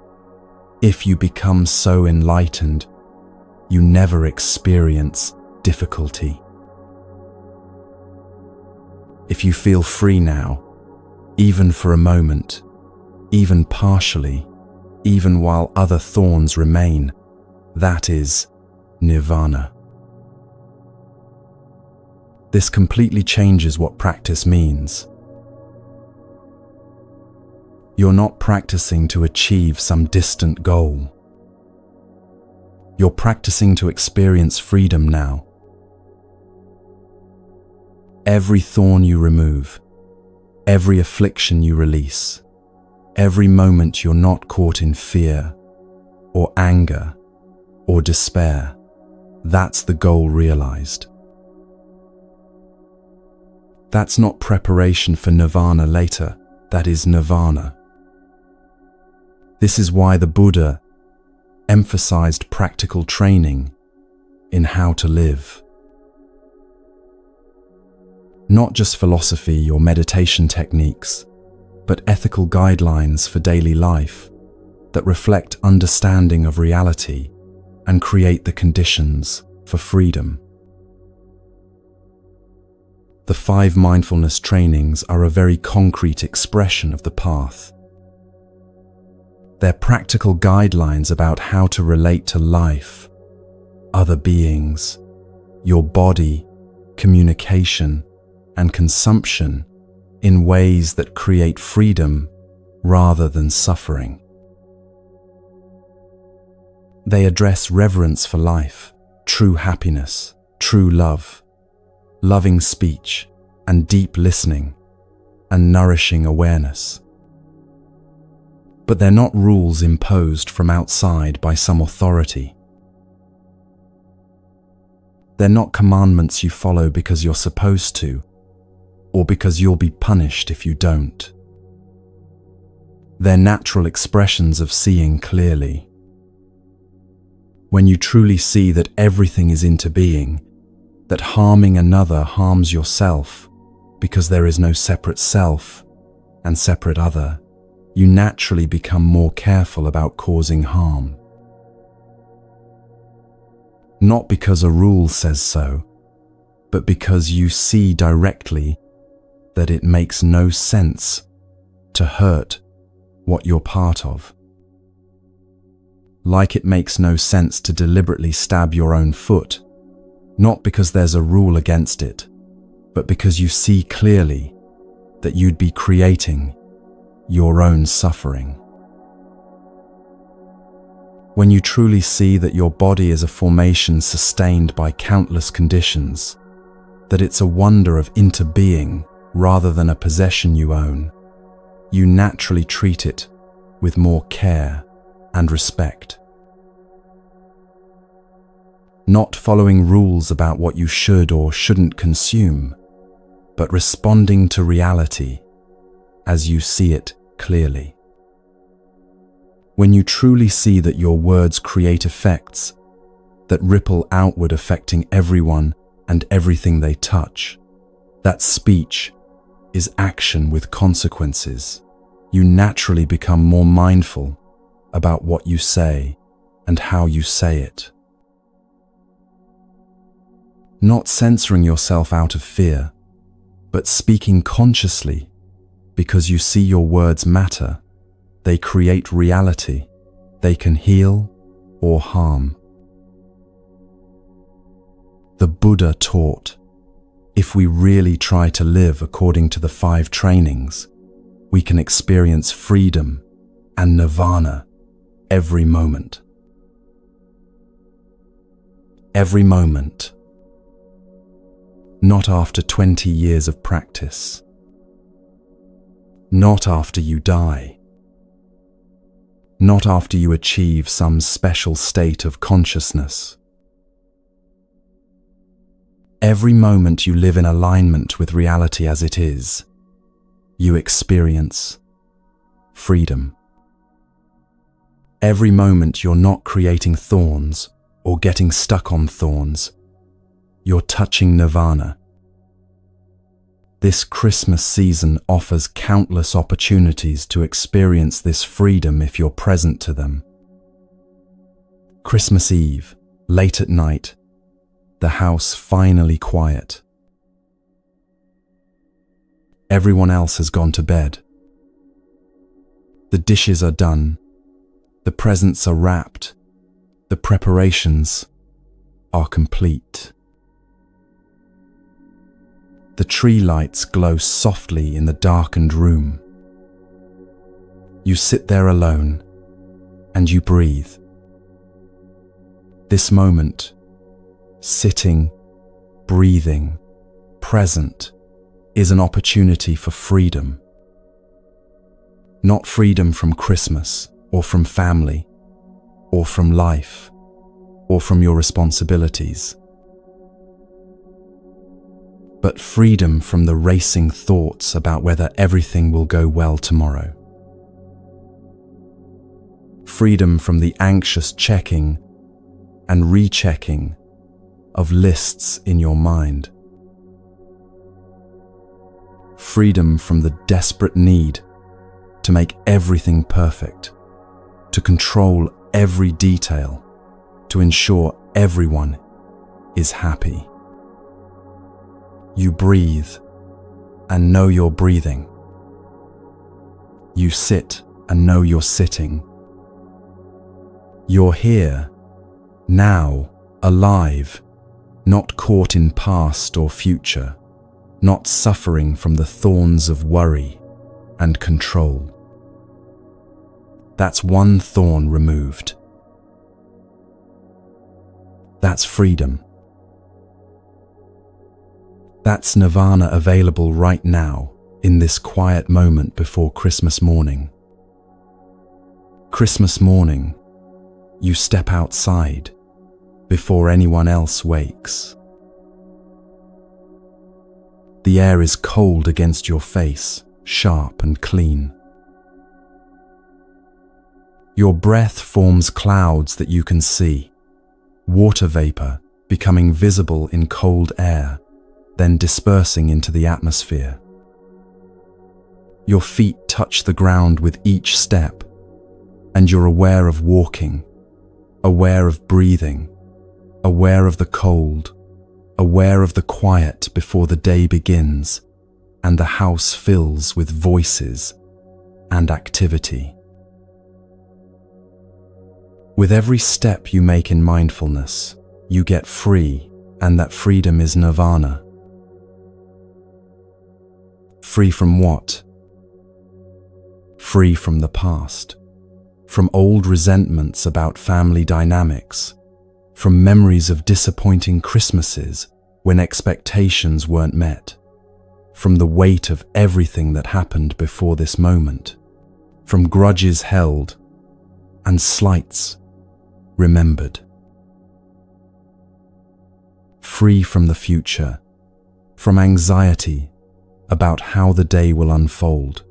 if you become so enlightened you never experience difficulty. If you feel free now, even for a moment, even partially, even while other thorns remain, that is nirvana. This completely changes what practice means. You're not practicing to achieve some distant goal. You're practicing to experience freedom now. Every thorn you remove, every affliction you release, every moment you're not caught in fear or anger or despair, that's the goal realized. That's not preparation for nirvana later, that is nirvana. This is why the Buddha emphasized practical training in how to live. Not just philosophy or meditation techniques, but ethical guidelines for daily life that reflect understanding of reality and create the conditions for freedom. The 5 mindfulness trainings are a very concrete expression of the path. They're practical guidelines about how to relate to life, other beings, your body, communication, and consumption in ways that create freedom rather than suffering. They address reverence for life, true happiness, true love, loving speech, and deep listening, and nourishing awareness. But they're not rules imposed from outside by some authority. They're not commandments you follow because you're supposed to, or because you'll be punished if you don't. They're natural expressions of seeing clearly. When you truly see that everything is into being, that harming another harms yourself because there is no separate self and separate other, you naturally become more careful about causing harm. Not because a rule says so, but because you see directly that it makes no sense to hurt what you're part of. Like it makes no sense to deliberately stab your own foot, not because there's a rule against it, but because you see clearly that you'd be creating your own suffering. When you truly see that your body is a formation sustained by countless conditions, that it's a wonder of interbeing rather than a possession you own, you naturally treat it with more care and respect. Not following rules about what you should or shouldn't consume, but responding to reality as you see it clearly. When you truly see that your words create effects that ripple outward, affecting everyone and everything they touch, that speech is action with consequences. You naturally become more mindful about what you say and how you say it. Not censoring yourself out of fear, but speaking consciously because you see your words matter. They create reality. They can heal or harm. The Buddha taught, if we really try to live according to the 5 trainings, we can experience freedom and nirvana every moment. Every moment. Not after 20 years of practice. Not after you die. Not after you achieve some special state of consciousness. Every moment you live in alignment with reality as it is, you experience freedom. Every moment you're not creating thorns or getting stuck on thorns, you're touching nirvana. This Christmas season offers countless opportunities to experience this freedom if you're present to them. Christmas Eve, late at night, the house finally quiet. Everyone else has gone to bed. The dishes are done. The presents are wrapped. The preparations are complete. The tree lights glow softly in the darkened room. You sit there alone and you breathe. This moment, sitting, breathing, present, is an opportunity for freedom. Not freedom from Christmas, or from family, or from life, or from your responsibilities. but freedom from the racing thoughts about whether everything will go well tomorrow. Freedom from the anxious checking and rechecking of lists in your mind. Freedom from the desperate need to make everything perfect, to control every detail, to ensure everyone is happy. You breathe and know you're breathing. You sit and know you're sitting. You're here, now, alive, not caught in past or future, not suffering from the thorns of worry and control. That's one thorn removed. That's freedom. That's nirvana available right now, in this quiet moment before Christmas morning. Christmas morning, you step outside before anyone else wakes. The air is cold against your face, sharp and clean. Your breath forms clouds that you can see, water vapor becoming visible in cold air, then dispersing into the atmosphere. Your feet touch the ground with each step, and you're aware of walking, aware of breathing, aware of the cold, aware of the quiet before the day begins, and the house fills with voices and activity. With every step you make in mindfulness, you get free, and that freedom is nirvana. Free from what? Free from the past, from old resentments about family dynamics, from memories of disappointing Christmases when expectations weren't met, from the weight of everything that happened before this moment, from grudges held and slights remembered. Free from the future, from anxiety about how the day will unfold,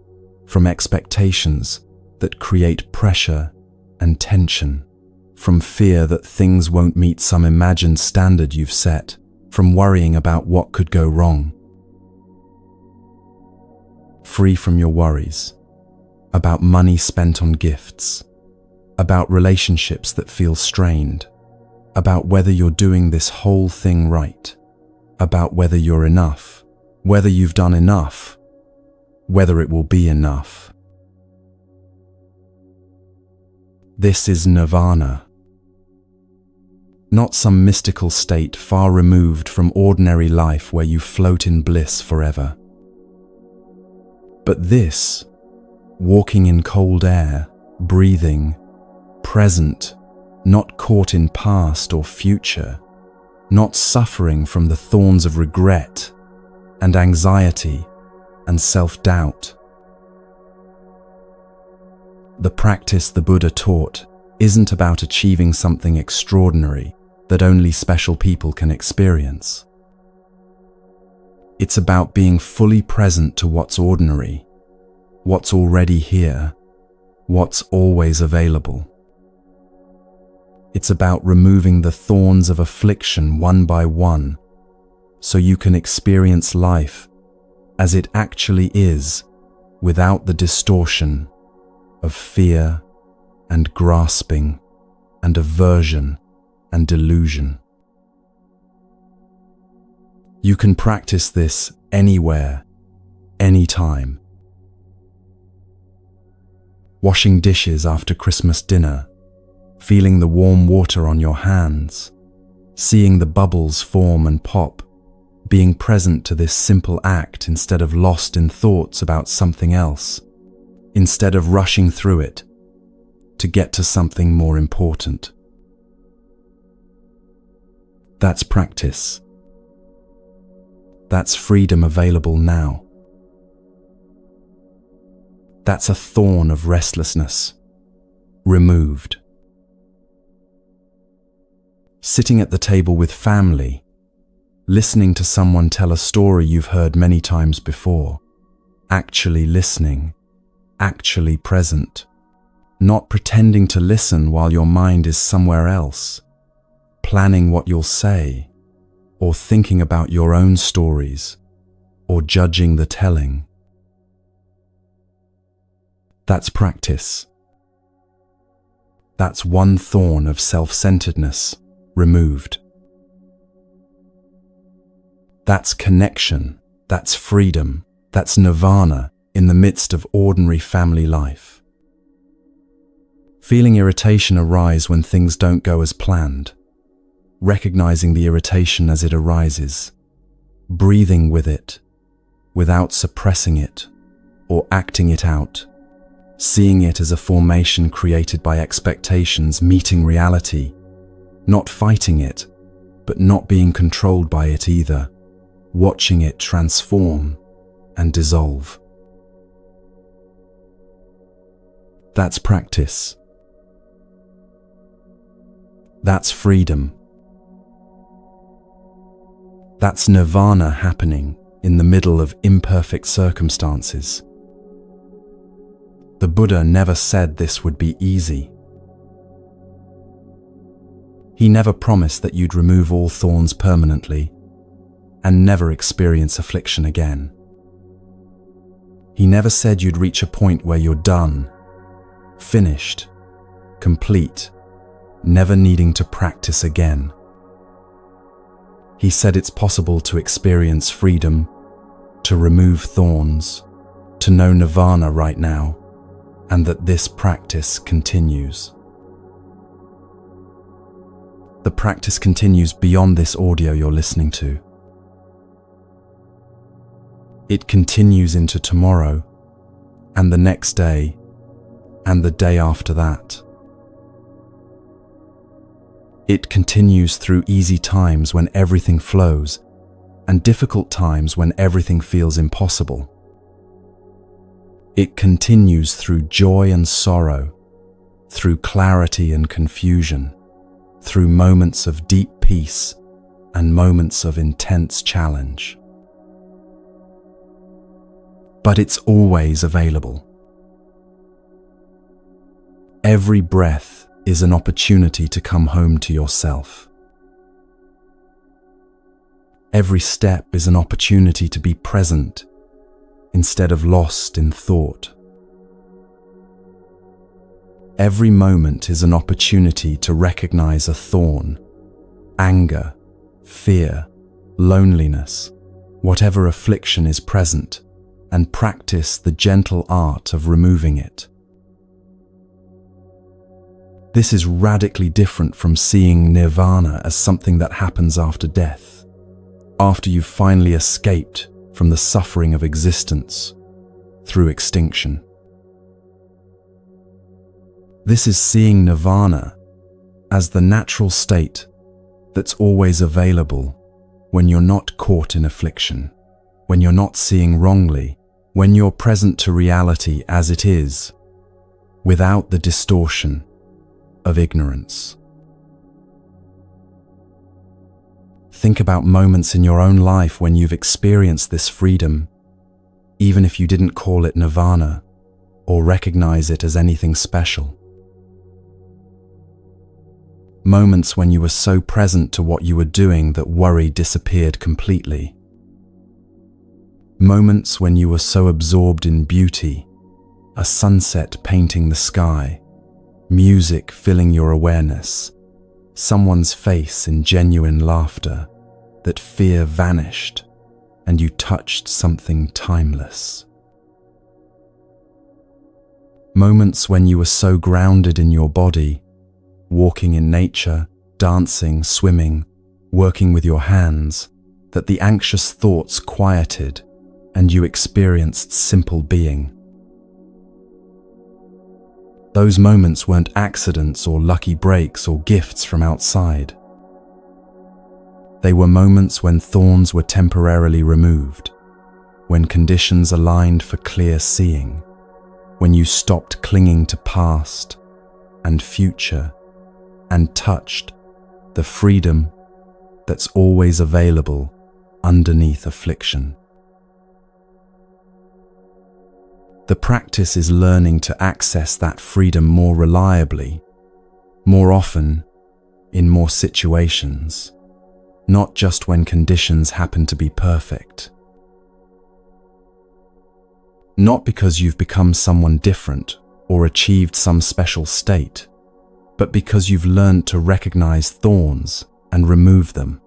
from expectations that create pressure and tension, from fear that things won't meet some imagined standard you've set, from worrying about what could go wrong. Free from your worries about money spent on gifts, about relationships that feel strained, about whether you're doing this whole thing right, about whether you're enough, whether you've done enough, whether it will be enough. This is nirvana, not some mystical state far removed from ordinary life where you float in bliss forever. But this, walking in cold air, breathing, present, not caught in past or future, not suffering from the thorns of regret and anxiety and self-doubt. The practice the Buddha taught isn't about achieving something extraordinary that only special people can experience. It's about being fully present to what's ordinary, what's already here, what's always available. It's about removing the thorns of affliction one by one, so you can experience life as it actually is, without the distortion of fear and grasping and aversion and delusion. You can practice this anywhere, anytime. Washing dishes after Christmas dinner, feeling the warm water on your hands, seeing the bubbles form and pop, being present to this simple act instead of lost in thoughts about something else, instead of rushing through it to get to something more important. That's practice. That's freedom available now. That's a thorn of restlessness removed. Sitting at the table with family, listening to someone tell a story you've heard many times before, actually listening, actually present, not pretending to listen while your mind is somewhere else, planning what you'll say, or thinking about your own stories, or judging the telling. That's practice. That's one thorn of self-centeredness removed. That's connection, that's freedom, that's nirvana in the midst of ordinary family life. Feeling irritation arise when things don't go as planned, recognizing the irritation as it arises, breathing with it, without suppressing it or acting it out, seeing it as a formation created by expectations meeting reality, not fighting it, but not being controlled by it either, watching it transform and dissolve. That's practice. That's freedom. That's nirvana happening in the middle of imperfect circumstances. The Buddha never said this would be easy. He never promised that you'd remove all thorns permanently and never experience affliction again. He never said you'd reach a point where you're done, finished, complete, never needing to practice again. He said it's possible to experience freedom, to remove thorns, to know nirvana right now, and that this practice continues. The practice continues beyond this audio you're listening to. It continues into tomorrow, and the next day, and the day after that. It continues through easy times when everything flows, and difficult times when everything feels impossible. It continues through joy and sorrow, through clarity and confusion, through moments of deep peace and moments of intense challenge. But it's always available. Every breath is an opportunity to come home to yourself. Every step is an opportunity to be present instead of lost in thought. Every moment is an opportunity to recognize a thorn, anger, fear, loneliness, whatever affliction is present, and practice the gentle art of removing it. This is radically different from seeing nirvana as something that happens after death, after you've finally escaped from the suffering of existence through extinction. This is seeing nirvana as the natural state that's always available when you're not caught in affliction, when you're not seeing wrongly, when you're present to reality as it is, without the distortion of ignorance. Think about moments in your own life when you've experienced this freedom, even if you didn't call it nirvana or recognize it as anything special. Moments when you were so present to what you were doing that worry disappeared completely. Moments when you were so absorbed in beauty, a sunset painting the sky, music filling your awareness, someone's face in genuine laughter, that fear vanished and you touched something timeless. Moments when you were so grounded in your body, walking in nature, dancing, swimming, working with your hands, that the anxious thoughts quieted and you experienced simple being. Those moments weren't accidents or lucky breaks or gifts from outside. They were moments when thorns were temporarily removed, when conditions aligned for clear seeing, when you stopped clinging to past and future and touched the freedom that's always available underneath affliction. The practice is learning to access that freedom more reliably, more often, in more situations, not just when conditions happen to be perfect. Not because you've become someone different or achieved some special state, but because you've learned to recognize thorns and remove them,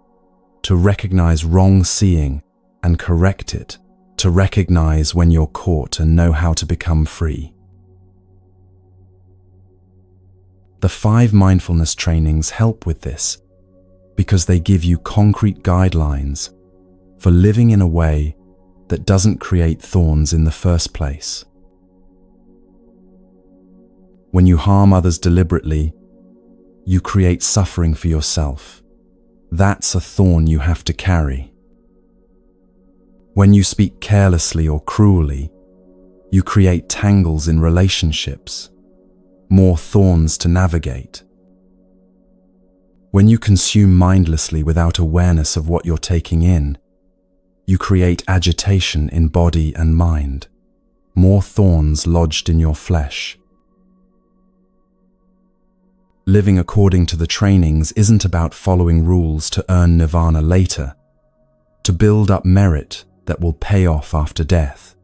to recognize wrong seeing and correct it, to recognize when you're caught and know how to become free. The 5 mindfulness trainings help with this because they give you concrete guidelines for living in a way that doesn't create thorns in the first place. When you harm others deliberately, you create suffering for yourself. That's a thorn you have to carry. When you speak carelessly or cruelly, you create tangles in relationships, more thorns to navigate. When you consume mindlessly without awareness of what you're taking in, you create agitation in body and mind, more thorns lodged in your flesh. Living according to the trainings isn't about following rules to earn nirvana later, to build up merit that will pay off after death.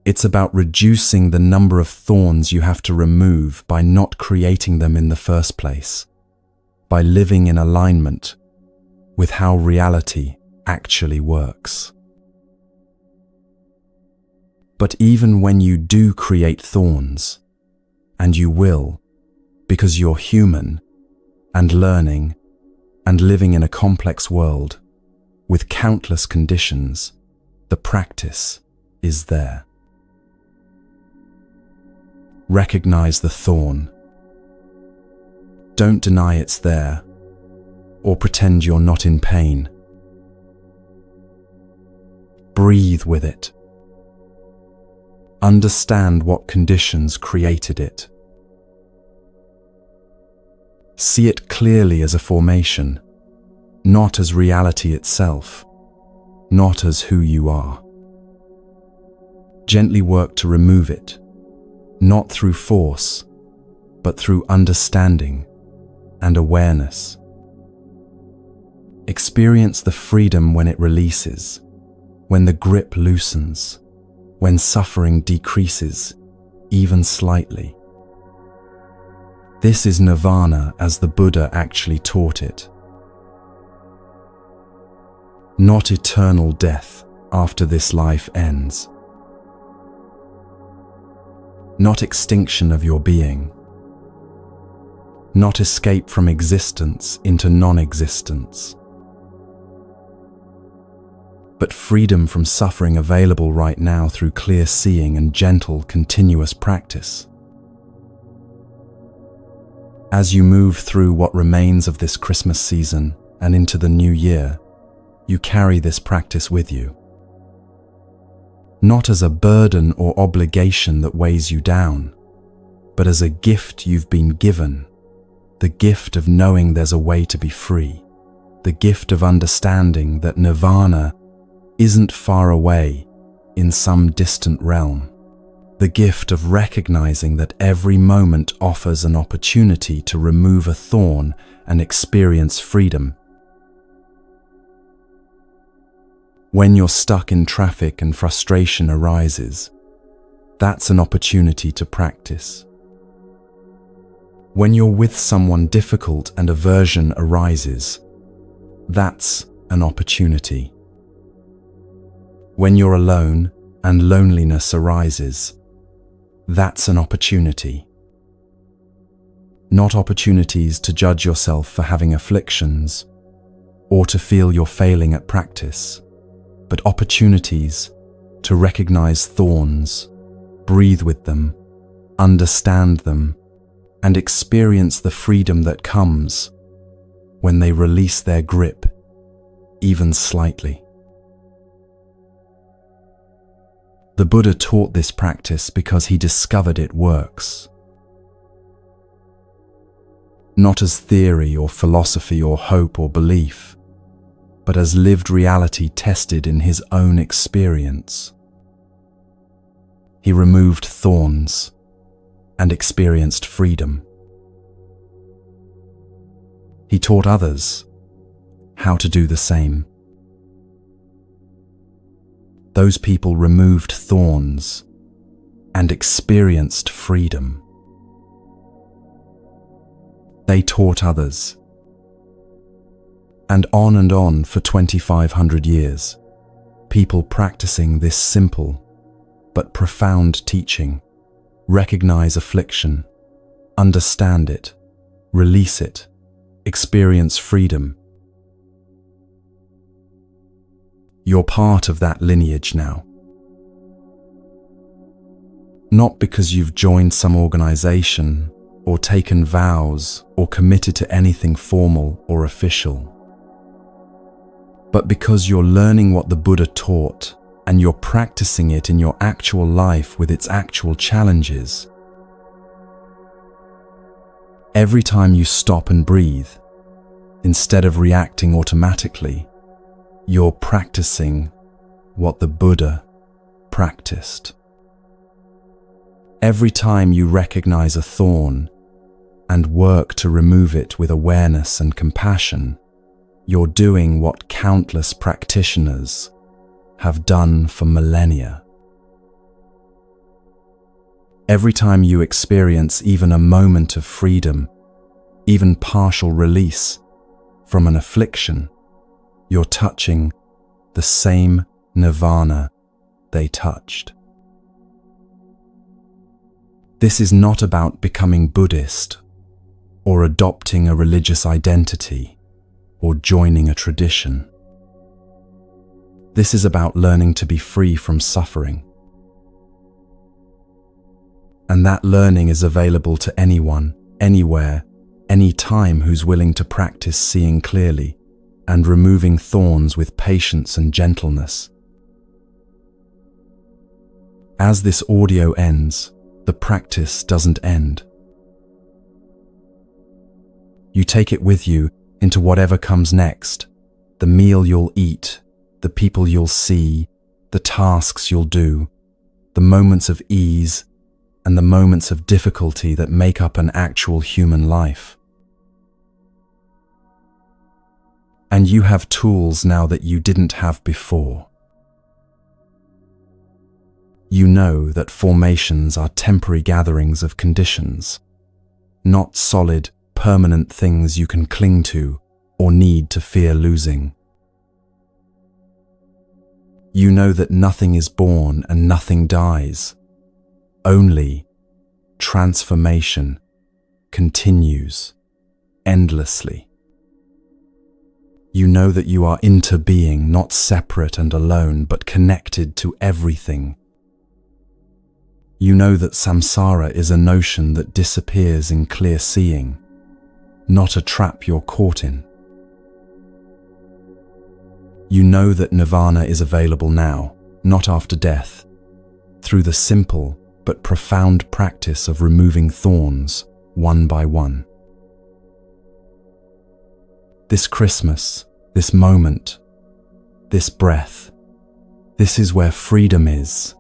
It's about reducing the number of thorns you have to remove by not creating them in the first place, by living in alignment with how reality actually works. But even when you do create thorns, and you will, because you're human and learning and living in a complex world with countless conditions, the practice is there. Recognize the thorn. Don't deny it's there or pretend you're not in pain. Breathe with it. Understand what conditions created it. See it clearly as a formation, not as reality itself, not as who you are. Gently work to remove it, not through force, but through understanding and awareness. Experience the freedom when it releases, when the grip loosens, when suffering decreases, even slightly. This is nirvana as the Buddha actually taught it. Not eternal death after this life ends. Not extinction of your being. Not escape from existence into non-existence. But freedom from suffering available right now through clear seeing and gentle, continuous practice. As you move through what remains of this Christmas season and into the new year, you carry this practice with you. Not as a burden or obligation that weighs you down, but as a gift you've been given, the gift of knowing there's a way to be free, the gift of understanding that nirvana isn't far away in some distant realm, the gift of recognizing that every moment offers an opportunity to remove a thorn and experience freedom. When you're stuck in traffic and frustration arises, that's an opportunity to practice. When you're with someone difficult and aversion arises, that's an opportunity. When you're alone and loneliness arises, that's an opportunity. Not opportunities to judge yourself for having afflictions or to feel you're failing at practice, but opportunities to recognize thorns, breathe with them, understand them, and experience the freedom that comes when they release their grip, even slightly. The Buddha taught this practice because he discovered it works. Not as theory or philosophy or hope or belief, but as lived reality tested in his own experience. He removed thorns and experienced freedom. He taught others how to do the same. Those people removed thorns and experienced freedom. They taught others. And on for 2,500 years, people practicing this simple but profound teaching recognize affliction, understand it, release it, experience freedom. You're part of that lineage now. Not because you've joined some organization or taken vows or committed to anything formal or official, but because you're learning what the Buddha taught and you're practicing it in your actual life with its actual challenges. Every time you stop and breathe, instead of reacting automatically, you're practicing what the Buddha practiced. Every time you recognize a thorn and work to remove it with awareness and compassion, you're doing what countless practitioners have done for millennia. Every time you experience even a moment of freedom, even partial release from an affliction, you're touching the same nirvana they touched. This is not about becoming Buddhist or adopting a religious identity or joining a tradition. This is about learning to be free from suffering. And that learning is available to anyone, anywhere, anytime who's willing to practice seeing clearly and removing thorns with patience and gentleness. As this audio ends, the practice doesn't end. You take it with you into whatever comes next, the meal you'll eat, the people you'll see, the tasks you'll do, the moments of ease and the moments of difficulty that make up an actual human life. And you have tools now that you didn't have before. You know that formations are temporary gatherings of conditions, not solid, permanent things you can cling to or need to fear losing. You know that nothing is born and nothing dies. Only transformation continues endlessly. You know that you are interbeing, not separate and alone, but connected to everything. You know that samsara is a notion that disappears in clear seeing, not a trap you're caught in. You know that nirvana is available now, not after death, through the simple but profound practice of removing thorns one by one. This Christmas, this moment, this breath, this is where freedom is.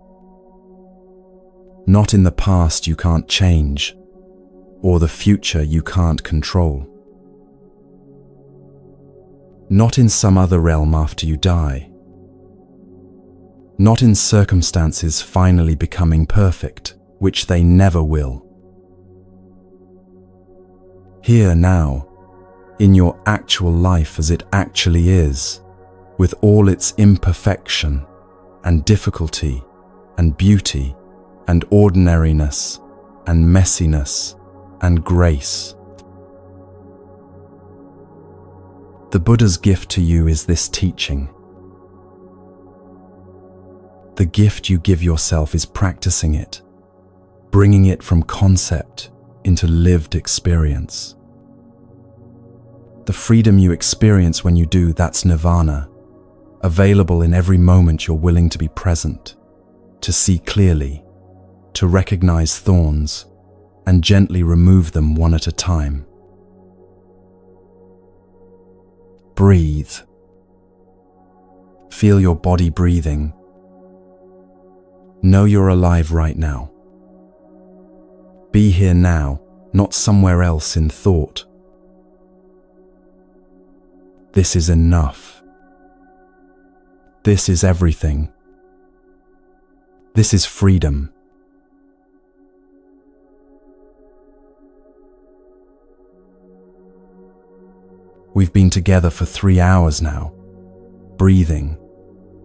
Not in the past you can't change, or the future you can't control. Not in some other realm after you die. Not in circumstances finally becoming perfect, which they never will. Here now, in your actual life as it actually is, with all its imperfection and difficulty and beauty and ordinariness and messiness and grace. The Buddha's gift to you is this teaching. The gift you give yourself is practicing it, bringing it from concept into lived experience. The freedom you experience when you do, that's nirvana, available in every moment you're willing to be present, to see clearly, to recognize thorns, and gently remove them one at a time. Breathe. Feel your body breathing. Know you're alive right now. Be here now, not somewhere else in thought. This is enough. This is everything. This is freedom. We've been together for 3 hours now, breathing,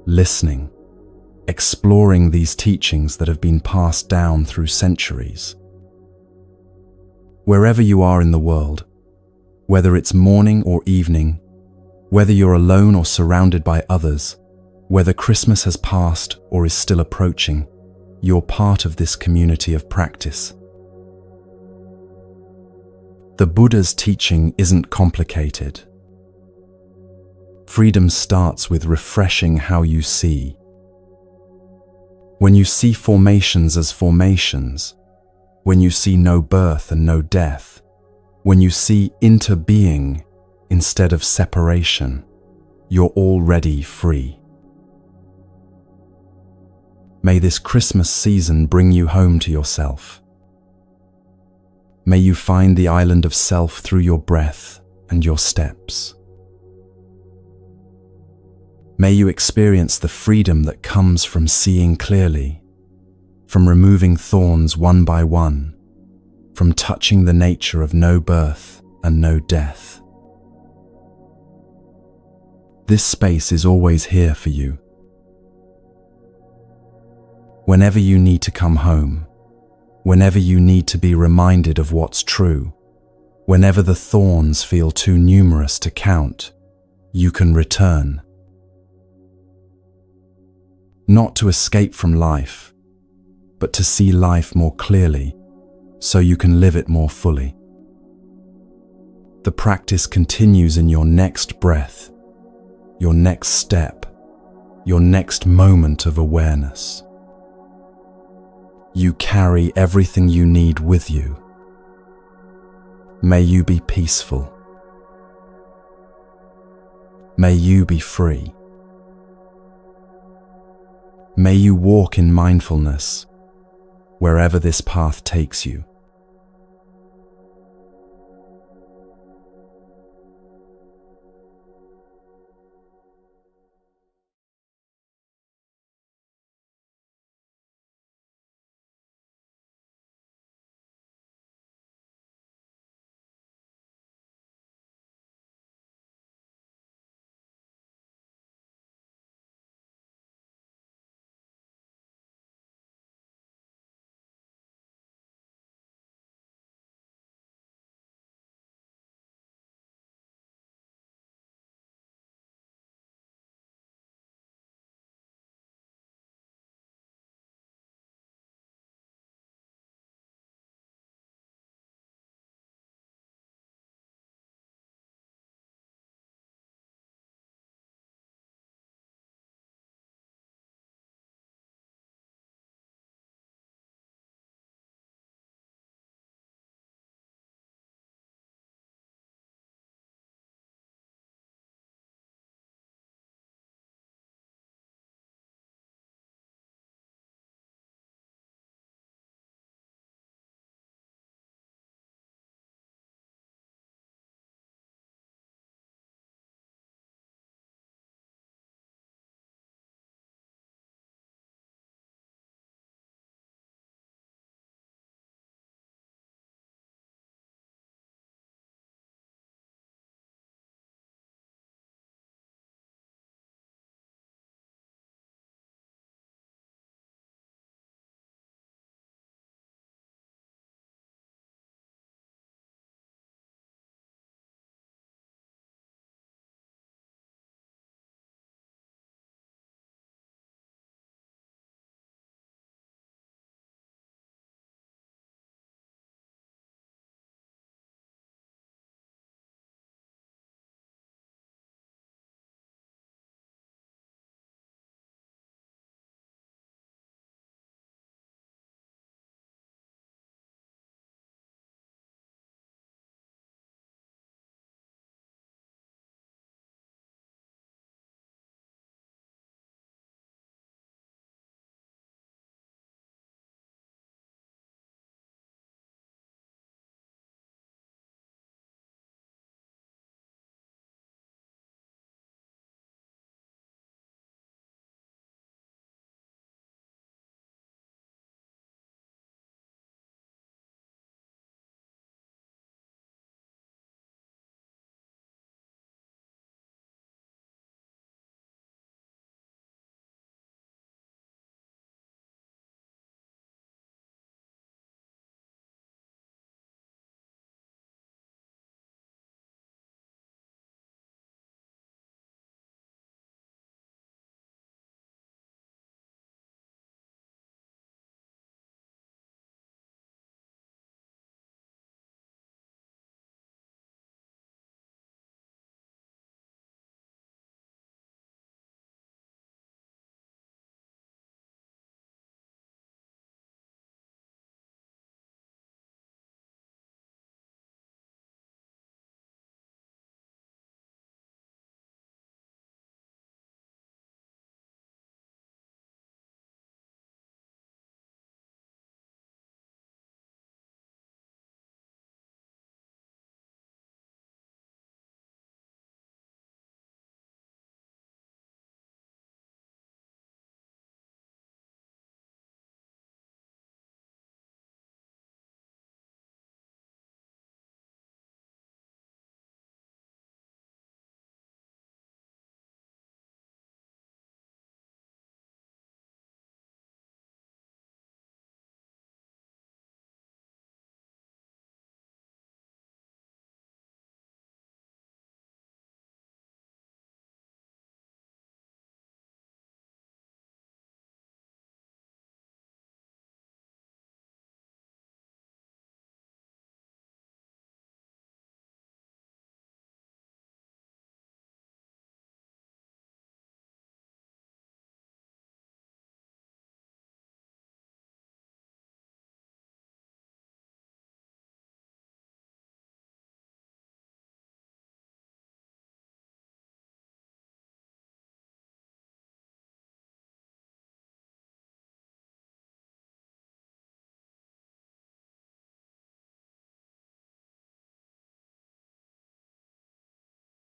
listening, exploring these teachings that have been passed down through centuries. Wherever you are in the world, whether it's morning or evening, whether you're alone or surrounded by others, whether Christmas has passed or is still approaching, you're part of this community of practice. The Buddha's teaching isn't complicated. Freedom starts with refreshing how you see. When you see formations as formations, when you see no birth and no death, when you see interbeing instead of separation, you're already free. May this Christmas season bring you home to yourself. May you find the island of self through your breath and your steps. May you experience the freedom that comes from seeing clearly, from removing thorns one by one, from touching the nature of no birth and no death. This space is always here for you. Whenever you need to come home, whenever you need to be reminded of what's true, whenever the thorns feel too numerous to count, you can return. Not to escape from life, but to see life more clearly, so you can live it more fully. The practice continues in your next breath, your next step, your next moment of awareness. You carry everything you need with you. May you be peaceful. May you be free. May you walk in mindfulness wherever this path takes you.